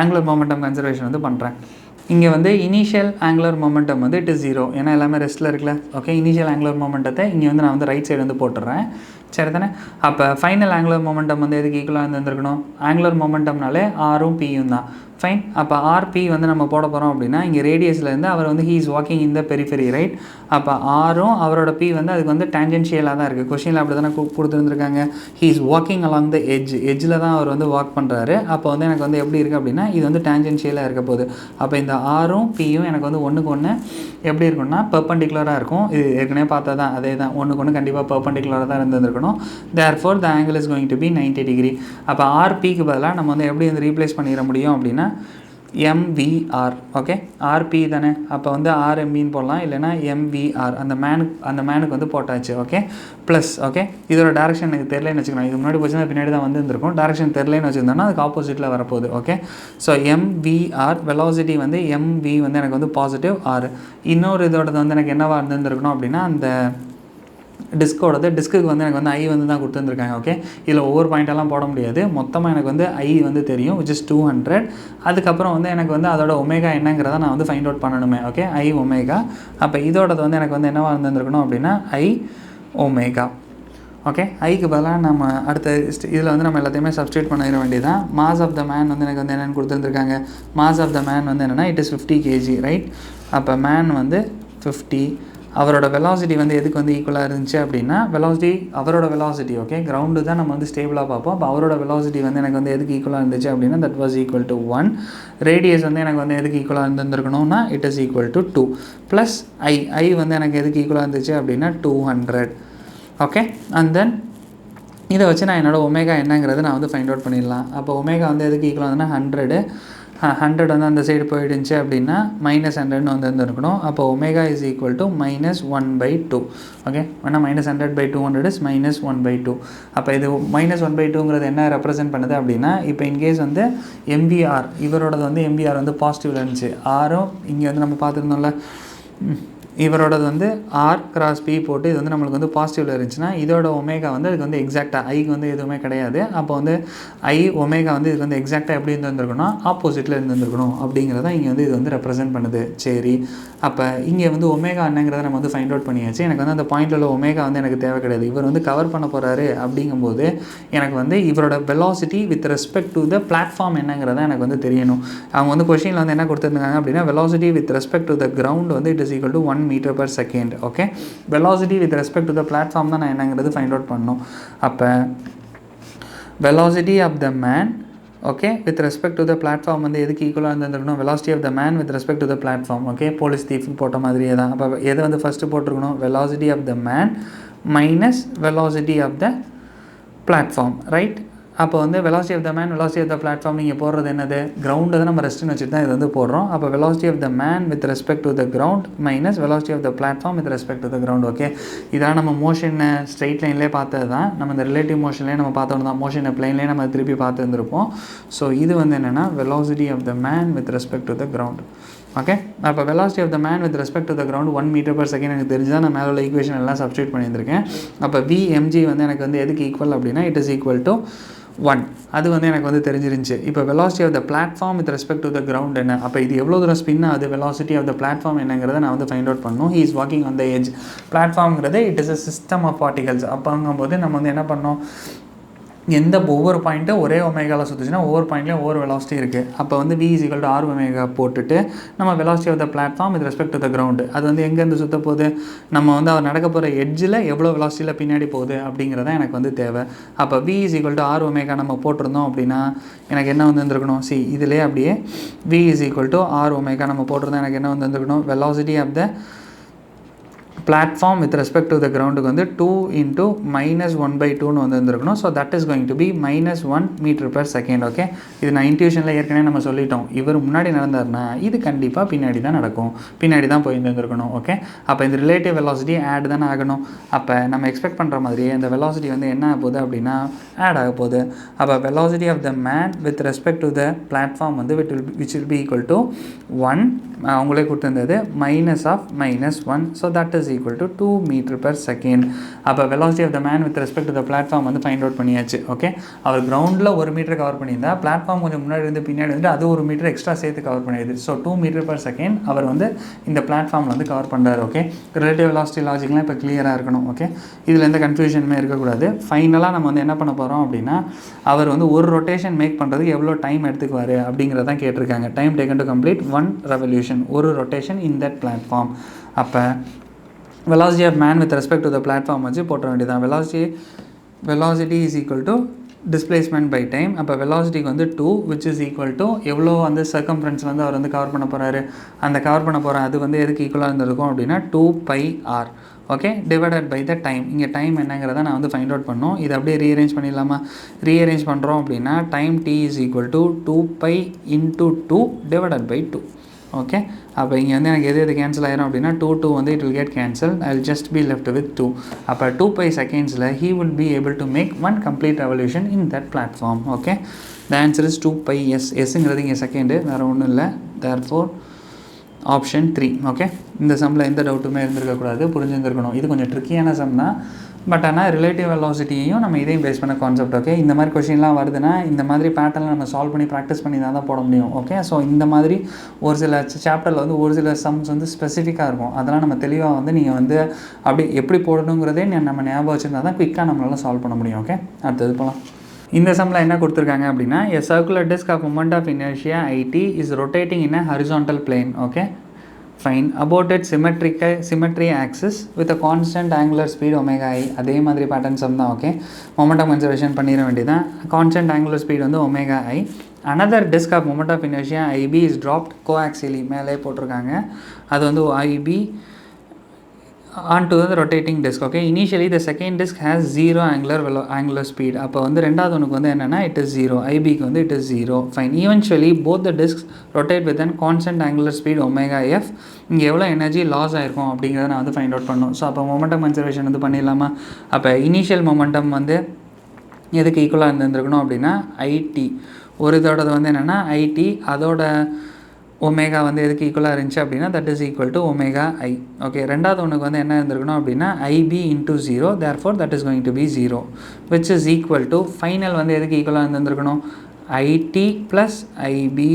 ஆங்குலர் மொமெண்டம் கன்சர்வேஷன் வந்து பண்ணுறேன். இங்கே வந்து இனிஷியல் ஆங்குலர் மொமெண்டம் வந்து இட் இஸ் 0, ஏன்னா எல்லாமே ரெஸ்ட்டில் இருக்குல்ல. ஓகே, இனிஷியல் ஆங்குலர் மொமெண்டத்தை இங்கே வந்து நான் வந்து ரைட் சைடு வந்து போட்டுடுறேன். சரி தானே? அப்போ ஃபைனல் ஆங்குலர் மொமெண்டம் வந்து எதுக்கு ஈக்குவலாக இருந்திருக்கணும்? ஆங்குலர் மொமெண்டம்னாலே ஆரும் பியும் தான். ஃபைன். அப்போ ஆர்பி வந்து நம்ம போட போகிறோம் அப்படின்னா இங்கே ரேடியஸ்லேருந்து அவர் வந்து he is walking in the periphery, right? அப்போ ஆரும் அவரோட பி வந்து அதுக்கு வந்து டேஞ்சென்ஷியலாக தான் இருக்குது. கொஷினில் அப்படி தானே கொடுத்துருந்துருக்காங்க. He is walking along the எட்ஜில் தான் அவர் வந்து வாக் பண்ணுறாரு. அப்போ வந்து எனக்கு வந்து எப்படி இருக்குது அப்படின்னா இது வந்து டேஞ்சென்ஷியலாக இருக்க போகுது. அப்போ இந்த ஆரும் பியும் எனக்கு வந்து ஒன்றுக்கு ஒன்று எப்படி இருக்குன்னா பெர்பெண்டிகுலராக இருக்கும். இது ஏற்கனவே பார்த்தா தான் அதே தான், ஒன்றுக்கு ஒன்று கண்டிப்பாக பெர்பெண்டிகுலராக தான் இருந்திருக்கணும். Therefore the angle is going to be 90 degree. அப்போ ஆர்பிக்கு பதிலாக நம்ம வந்து எப்படி வந்து ரீப்ளேஸ் பண்ணிட முடியும் அப்படின்னா எம்விஆர். ஓகே, ஆர்பி தானே, அப்போ வந்து ஆர்எம்பின்னு போடலாம், இல்லைனா எம்விஆர் அந்த மேனுக்கு வந்து போட்டாச்சு. Okay, plus. ஓகே, இதோட டேரக்ஷன் எனக்கு தெரியலன்னு வச்சுக்கலாம். இது முன்னாடி போச்சுன்னா பின்னாடி தான் வந்து இருந்திருக்கும். டேரக்ஷன் தெரியலன்னு வச்சுருந்தோன்னா அதுக்கு ஆப்போசிட்டில் வரப்போகுது. ஓகே, ஸோ எம்விஆர் வெலாசிட்டி வந்து எம்வி வந்து எனக்கு வந்து பாசிட்டிவ் ஆர். இன்னொரு இதோடது வந்து எனக்கு என்னவாக இருந்திருக்கணும் அப்படின்னா அந்த டிஸ்க்கு வந்து எனக்கு வந்து ஐ வந்து தான் கொடுத்துருந்துருக்காங்க. ஓகே, இதில் ஒவ்வொரு பாயிண்டெல்லாம் போட முடியாது. மொத்தமாக எனக்கு வந்து ஐ வந்து தெரியும், விச் இஸ் 200. அதுக்கப்புறம் வந்து எனக்கு வந்து அதோட ஒமேகா என்னங்கிறத நான் வந்து ஃபைண்ட் அவுட் பண்ணணுமே. ஓகே, ஐ ஒமேகா. அப்போ இதோடது வந்து எனக்கு வந்து என்னவாக இருந்திருக்கணும் அப்படின்னா ஐ ஒமேகா. ஓகே, ஐக்கு பதிலாக நம்ம அடுத்த இதில் வந்து நம்ம எல்லாத்தையுமே சப்ஸ்டியூட் பண்ணிட வேண்டியதான். மாஸ் ஆஃப் த மேன் வந்து எனக்கு வந்து என்னென்னு கொடுத்துருந்துருக்காங்க. மாஸ் ஆஃப் த மேன் வந்து என்னென்னா இட் இஸ் 50 kg, ரைட்? அப்போ மேன் வந்து 50. அவரோட வெலாசிட்டி வந்து எதுக்கு வந்து ஈக்குவலாக இருந்துச்சு அப்படின்னா அவரோட வெலாசிட்டி. ஓகே, கிரவுண்டு தான் நம்ம வந்து ஸ்டேபிளாக பார்ப்போம். அப்போ அவரோட வெலாசிட்டி வந்து எனக்கு வந்து எதுக்கு ஈக்குவலாக இருந்துச்சு அப்படின்னா that was equal to 1. Radius வந்து எனக்கு வந்து எதுக்கு ஈக்குவலாக இருந்திருக்கணும்னா it is equal to 2 plus I வந்து எனக்கு எதுக்கு ஈக்குவலாக இருந்துச்சு அப்படின்னா 200. ஓகே, அண்ட் தென் இதை வச்சு நான் என்னோடய ஒமேகா என்னங்கிறத நான் வந்து ஃபைண்ட் அவுட் பண்ணிடலாம். அப்போ ஒமேகா வந்து எதுக்கு ஈக்குவலாக இருந்ததுன்னா 100 வந்து அந்த சைடு போயிடுச்சு அப்படின்னா -100 வந்து இருந்திருக்கணும். அப்போ omega is equal to -1/2. Okay, ஏன்னா -100/200 இஸ் -1/2. அப்போ இது -1/2ங்கிறது என்ன ரெப்ரசென்ட் பண்ணுது அப்படின்னா இப்போ இன்கேஸ் வந்து எம்பிஆர் இவரோடது வந்து எம்பிஆர் வந்து பாசிட்டிவில் இருந்துச்சு. ஆரும் இங்கே வந்து நம்ம பார்த்துருந்தோம்ல, இவரோடது வந்து ஆர் கிராஸ் பி போட்டு இது வந்து நம்மளுக்கு வந்து பாசிட்டிவில் இருந்துச்சுன்னா இதோட ஒமேகா வந்து அதுக்கு வந்து எக்ஸாக்டாக ஐக்கு வந்து எதுவுமே கிடையாது. அப்போ வந்து ஐ ஒமேகா வந்து இதுக்கு வந்து எக்ஸாக்டாக எப்படி இருந்திருக்கணும்னா ஆப்போசிட்டில் இருந்திருக்கணும் அப்படிங்கிறத இங்கே வந்து இது வந்து ரெப்ரசென்ட் பண்ணுது. சரி, அப்போ இங்கே வந்து ஒமேகா என்னங்கிறத நம்ம வந்து ஃபைண்ட் அவுட் பண்ணியாச்சு. எனக்கு வந்து அந்த பாயிண்டில் உள்ள ஒமேகா வந்து எனக்கு தேவை கிடையாது. இவர் வந்து கவர் பண்ண போகிறாரு அப்படிங்கும்போது எனக்கு வந்து இவரோட velocity with respect to the platform என்னங்கிறத எனக்கு வந்து தெரியணும். அவங்க வந்து கொஷினில் வந்து என்ன கொடுத்துருந்தாங்க அப்படின்னா velocity with respect to the ground வந்து it is equal to 1 meter/second. Okay, velocity with respect to the platform தான் நான் என்னங்கிறது ஃபைண்ட் அவுட் பண்ணணும். அப்போ velocity of the man okay with respect to the platform வந்து எதுக்கு ஈக்குவலாக இருந்திருக்கணும்? Velocity of the man with respect to the platform. Okay, police thief போட்ட மாதிரியே தான். அப்போ எதை வந்து ஃபஸ்ட்டு போட்டிருக்கணும்? Velocity of the man minus velocity of the platform, right? அப்போ வந்து velocity of the man velocity of the platform நீங்கள் போடுறது என்னது? கிரவுண்டு தான் நம்ம ரெஸ்ட்டுன்னு வச்சுட்டு தான் இது வந்து போடுறோம். அப்போ velocity of the man with respect to the ground minus velocity of the platform with respect to the ground. Okay, இதெல்லாம் நம்ம மோஷனை ஸ்ட்ரெயிட் லைன்லேயே பார்த்தது தான். நம்ம இந்த ரிலேட்டிவ் மோஷன்லேயே நம்ம பார்த்தோம் தான். மோஷனை பிளைன்லேயே நம்ம திருப்பி பார்த்துருந்துருப்போம். ஸோ இது வந்து என்னென்னா velocity of the man with respect to the ground. Okay, அப்போ velocity of the man with respect to the ground 1 meter/second எனக்கு தெரிஞ்சுதான் நான் மேலே உள்ள ஈக்குவேஷன் எல்லாம் சப்ஸ்டியூட் பண்ணியிருந்திருக்கேன். அப்போ விஎம்ஜி வந்து எனக்கு வந்து எதுக்கு ஈக்குவல் அப்படின்னா இட் இஸ் ஈக்குவல் டு 1. அது வந்து எனக்கு வந்து தெரிஞ்சிருந்துச்சு. இப்போ velocity of the platform with respect to the ground என்ன? அப்போ இது எவ்வளோ தூரம் ஸ்பின் ஆகுது? வெலாசிட்டி ஆஃப் த பிளாட்ஃபார்ம் என்னங்கிறத நான் வந்து ஃபைண்ட் அவுட் பண்ணணும். He is walking on the edge. பிளாட்ஃபார்ம்ங்கிறது it is a system of particles. அப்போங்கும்போது நம்ம வந்து என்ன பண்ணோம்? ஒவ்வொரு பாயிண்ட்டும் ஒரே ஒமேகாவில் சுற்றுச்சுன்னா ஒவ்வொரு பாயிண்ட்லேயும் ஒவ்வொரு வெலாசிட்டி இருக்குது. அப்போ வந்து v = r ஒமேகா போட்டுட்டு நம்ம velocity of the platform with respect to the ground அது வந்து எங்கேருந்து சுற்ற போகுது? நம்ம வந்து அவர் நடக்க போகிற எட்ஜில் எவ்வளோ வெலாசிட்டியில் பின்னாடி போகுது அப்படிங்கிறத எனக்கு வந்து தேவை. அப்போ v = r ஒமேகா நம்ம போட்டிருந்தோம் அப்படின்னா எனக்கு என்ன வந்து இருந்திருக்கணும்? இதிலே அப்படியே v = r ஒமேகா நம்ம போட்டிருந்தோம். எனக்கு என்ன வந்து இருந்திருக்கணும்? Velocity of the platform with respect to the ground வந்து 2 into minus 1 by 2 வந்து இருந்திருக்கணும். So that is going to be -1 metre per second. Okay, இது நான் இன்ட்யூஷனில் ஏற்கனவே நம்ம சொல்லிட்டோம். இவர் முன்னாடி நடந்தார்னா இது கண்டிப்பாக பின்னாடி தான் நடக்கும், பின்னாடி தான் போய் இருந்திருக்கணும். ஓகே, அப்போ இந்த ரிலேட்டிவ் வெலாசிட்டி ஆட் தானே ஆகணும். அப்போ நம்ம எக்ஸ்பெக்ட் பண்ணுற மாதிரியே அந்த வெலாசிட்டி வந்து என்ன ஆக போகுது அப்படின்னா ஆட் ஆக போகுது. அப்போ velocity of the man with respect to the platform வந்து which will be equal to 1, அவங்களே கொடுத்துருந்தது -1. So that is equal to 2 metre per second. அப்போ velocity of the man with respect to the platform வந்து find out பண்ணியாச்சு. Okay, அவர் கிரவுண்டில் 1 metre cover பண்ணியிருந்தா platform கொஞ்சம் முன்னாடி இருந்து பின்னாடி வந்து அது 1 மீட்டர் எக்ஸ்ட்ரா சேர்த்து கவர் பண்ணிடுது. ஸோ 2 மீட்டர் பெர் செகண்ட் அவர் வந்து இந்த பிளாட்ஃபார்மில் வந்து கவர் பண்ணுறாரு. ஓகே, ரிலேட்டிவ் வெலாசிட்டி லாஜிக்லாம் இப்போ கிளியராக இருக்கணும். ஓகே, இதில் எந்த கன்ஃபியூஷனுமே இருக்கக்கூடாது. ஃபைனலாக நம்ம வந்து என்ன பண்ண போகிறோம் அப்படின்னா அவர் வந்து ஒரு ரொட்டேஷன் மேக் பண்ணுறதுக்கு எவ்வளோ டைம் எடுத்துக்குவார் அப்படிங்கிறதான் கேட்டிருக்காங்க. Time taken to complete 1 revolution, ஒரு ரொட்டேஷன் இன் தட் பிளாட்ஃபார்ம். அப்போ velocity of man with respect to the platform வச்சு போட்ட வேண்டியதான். velocity is equal to displacement by time. அப்போ velocityக்கு வந்து 2 which is equal to எவ்வளோ வந்து சர்க்கம்ஃபரன்ஸ் வந்து அவர் வந்து கவர் பண்ண போகிறாரு, அந்த கவர் பண்ண போகிற அது வந்து எதுக்கு ஈக்குவலாக இருந்திருக்கும் அப்படின்னா 2πr. Okay, divided by the time. இங்கே டைம் என்னங்கிறத நான் வந்து ஃபைண்ட் அவுட் பண்ணோம். இதை அப்படியே ரீஅரேஞ்ச் பண்ணிடலாமா? ரீஅரேஞ்ச் பண்ணுறோம் அப்படின்னா time t is equal to 2π into 2 divided by 2. Okay, அப்போ இங்கே வந்து எனக்கு எது கேன்சல் ஆயிரும் அப்படின்னா 2 வந்து it will get cancel. I will just be left with 2. அப்போ 2π செகண்ட்ஸில் he will be able to make 1 complete revolution in that platform. Okay, the answer is 2π s. எஸ்ங்கிறது இங்கே செகண்டு, வேறு ஒன்றும் இல்லை. Therefore option 3. ஓகே, இந்த சம்மில் எந்த டவுட்டுமே இருந்திருக்கக்கூடாது, புரிஞ்சுருந்துருக்கணும். இது கொஞ்சம் ட்ரிக்கியான சம் தான், பட் ஆனால் ரிலேட்டிவ் வெலாசிட்டியையும் நம்ம இதையும் பேஸ் பண்ண கான்செப்ட். ஓகே, இந்த மாதிரி கொஷின்லாம் வருதுன்னா இந்த மாதிரி பேட்டர்னில் நம்ம சால்வ் பண்ணி ப்ராக்டிஸ் பண்ணி தான் போட முடியும். ஓகே, ஸோ இந்த மாதிரி ஒரு சில சாப்டரில் வந்து ஒரு சில சம்ஸ் வந்து ஸ்பெசிஃபிக்காக இருக்கும். அதெல்லாம் நம்ம தெளிவாக வந்து நீங்கள் வந்து அப்படி எப்படி போடணுங்கிறதே நம்ம ஞாபகம் வச்சுருந்தா தான் குயிக்காக நம்மளால சால்வ் பண்ண முடியும். ஓகே, அடுத்தது போகலாம். இந்த சம்மில் என்ன கொடுத்துருக்காங்க அப்படின்னா a circular disk of moment of inertia it is rotating in a horizontal plane. Okay, fine. about its symmetry axis with a constant angular speed omega I. அதே மாதிரி பேட்டர்ன் சம் தான். ஓகே, மொமெண்டம் கன்சர்வேஷன் பண்ணிட வேண்டியதான். Constant angular speed வந்து omega I. another disk of moment of inertia IB is dropped coaxially. மேலே போட்டிருக்காங்க அது வந்து IB onto the rotating disk. Okay, initially the second disk has 0 angular speed. அப்போ வந்து ரெண்டாவது ஒன்றுக்கு வந்து என்னென்னா it is 0, IBக்கு வந்து it is 0. fine. eventually both the disks rotate with an constant angular speed omega f. இங்கே எவ்வளோ எனர்ஜி லாஸ் ஆகிருக்கும் அப்படிங்கிறத நான் வந்து ஃபைண்ட் அவுட் பண்ணணும். ஸோ அப்போ மொமெண்டம் கன்சர்வேஷன் வந்து பண்ணிடலாமா? அப்போ இனிஷியல் மொமெண்டம் வந்து எதுக்கு ஈக்குவலாக இருந்திருக்கணும் அப்படின்னா IT. ஒரு இதோடது வந்து என்னென்னா IT, அதோட ஒமேகா வந்து எதுக்கு ஈக்குவலாக இருந்துச்சு அப்படின்னா that is equal to omega I. Okay, ரெண்டாவது ஒன்றுக்கு வந்து என்ன இருந்திருக்கணும் அப்படின்னா IB into 0, therefore that is going to be 0 which is equal to final வந்து எதுக்கு ஈக்குவலாக இருந்திருக்கணும் IT plus IB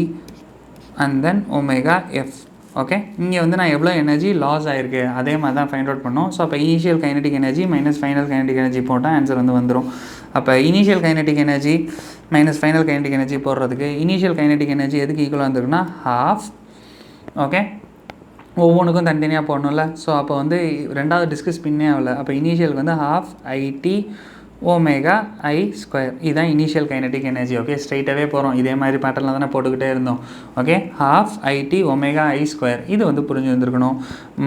and then omega F. Okay, இங்கே வந்து நான் எவ்வளோ எனர்ஜி லாஸ் ஆகிருக்கு அதே மாதிரி தான் ஃபைண்ட் அவுட் பண்ணோம். ஸோ அப்போ initial kinetic energy minus final kinetic energy போட்டால் ஆன்சர் வந்து வந்துடும். அப்போ initial kinetic energy minus final kinetic energy போடுறதுக்கு இனிஷியல் கைனடிக் எனர்ஜி எதுக்கு ஈக்குவலாக இருந்திருக்குன்னா ½ ஓகே, ஒவ்வொன்றுக்கும் தனித்தனியாக போடணும்ல. ஸோ அப்போ வந்து ரெண்டாவது டிஸ்கஸ் பின்னே ஆகலை. அப்போ இனிஷியலுக்கு வந்து ½ IT ஒமேகா I ஸ்கொயர். இதுதான் இனிஷியல் கைனடிக் எனர்ஜி. ஓகே, ஸ்ட்ரைட்டாகவே போகிறோம். இதே மாதிரி பேட்டர்னில் தானே போட்டுக்கிட்டே இருந்தோம். Okay, ½ IT omega I square. இது வந்து புரிஞ்சு வந்துருக்கணும்.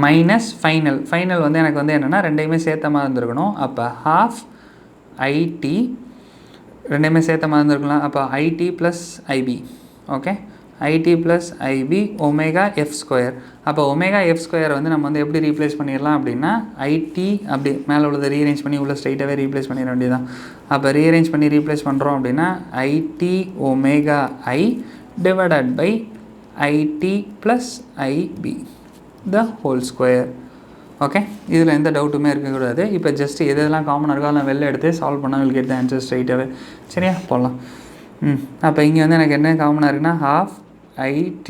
மைனஸ் ஃபைனல் வந்து எனக்கு வந்து என்னென்னா ரெண்டையுமே சேர்த்த மாதிரி இருந்திருக்கணும். அப்போ ½ IT ரெண்டையுமே சேர்த்த மாதிரி இருந்திருக்கலாம். அப்போ IT plus IB. Okay, IT plus IB omega F square. அப்போ ஒமேகா எஃப் ஸ்கொயர் வந்து நம்ம வந்து எப்படி ரீப்ளேஸ் பண்ணிடலாம் அப்படின்னா IT அப்படி மேலே உள்ளதை ரீஅரேஞ்ச் பண்ணி உள்ள ஸ்ட்ரைட்டாகவே ரீப்ளேஸ் பண்ணிட வேண்டியதான். அப்போ ரீஅரேஞ்ச் பண்ணி ரீப்ளேஸ் பண்ணுறோம் அப்படின்னா IT omega I divided by IT plus IB the whole square. Okay, இதில் எந்த டவுட்டுமே இருக்கக்கூடாது. இப்போ ஜஸ்ட் எதெல்லாம் காமனாக இருக்கோ அதெல்லாம் வெளில எடுத்து சால்வ் பண்ணால் வில் கெட் த ஆன்சர் ஸ்ட்ரைட்டாகவே. சரியா, போடலாம். அப்போ இங்கே வந்து எனக்கு என்ன காமனாக இருக்குன்னா ½ IT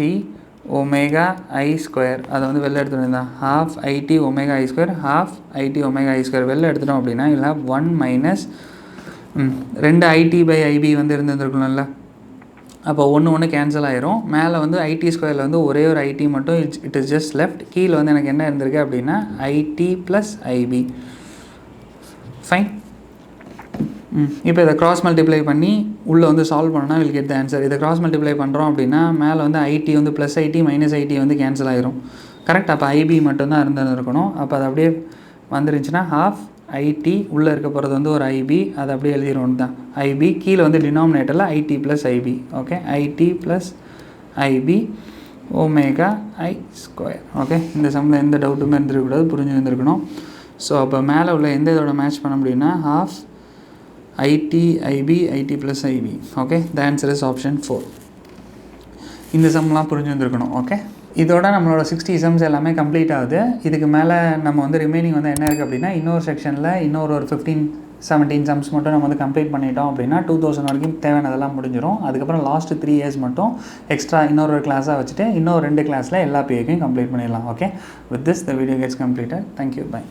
ஒமேகா I ஸ்கொயர். அதை வந்து வெளில எடுத்துகிட்டு தான் ½ IT omega I square ½ IT omega I square வெளில எடுத்துட்டோம் அப்படின்னா இல்லை 1 மைனஸ் 2 IT பை IB வந்து இருந்துருக்கணும்ல. அப்போ ஒன்று கேன்சல் ஆயிரும். மேலே வந்து IT ஸ்கொயரில் வந்து ஒரே ஒரு IT மட்டும் இட் இஸ் ஜஸ்ட் லெஃப்ட். கீழே வந்து எனக்கு என்ன இருந்திருக்கு அப்படின்னா IT ப்ளஸ் IB. ஃபைன். இப்போ இதை கிராஸ் மல்டிப்ளை பண்ணி உள்ளே வந்து சால்வ் பண்ணோன்னா வில் கெட் த ஆன்சர். இதை கிராஸ் மல்டிப்ளை பண்ணுறோம் அப்படின்னா மேலே வந்து IT வந்து ப்ளஸ் IT மைனஸ் IT வந்து கேன்சல் ஆயிரும். கரெக்ட். அப்போ ஐபி மட்டும்தான் இருந்திருக்கணும். அப்போ அது அப்படியே வந்துருந்துச்சுன்னா ஹாஃப் ஐடி உள்ளே இருக்க போகிறது வந்து ஒரு ஐபி, அதை அப்படியே எழுதிடுவோம் தான். ஐபி கீழே வந்து டினாமினேட்டரில் ID plus IB. Okay, ID plus IB omega I square. Okay, இந்த சம்மில் எந்த டவுட்டுமே இருந்துருக்கக்கூடாது, புரிஞ்சு இருந்திருக்கணும். ஸோ அப்போ மேலே உள்ள எந்த இதோட மேட்ச் பண்ண முடியும்னா half IT IB IT plus IB. Okay, the answer is option 4. இந்த சம்லாம் புரிஞ்சு வந்திருக்கணும். ஓகே, இதோட நம்மளோட 60 சம்ஸ் எல்லாமே கம்ப்ளீட் ஆகுது. இதுக்கு மேலே நம்ம வந்து ரிமைனிங் வந்து என்ன இருக்குது அப்படின்னா, இன்னொரு செக்ஷனில் இன்னொரு 15-17 சம்ஸ் மட்டும் நம்ம வந்து கம்ப்ளீட் பண்ணிட்டோம் அப்படின்னா 2000 வரைக்கும் தேவையானதெல்லாம் முடிஞ்சிடும். அதுக்கப்புறம் லாஸ்ட்டு 3 இயர்ஸ் மட்டும் எக்ஸ்ட்ரா இன்னொரு கிளாஸாக வச்சுட்டு இன்னொரு 2 கிளாஸில் எல்லா PYQையும் கம்ப்ளீட் பண்ணிடலாம். Okay, with this the video gets completed. Thank you, by.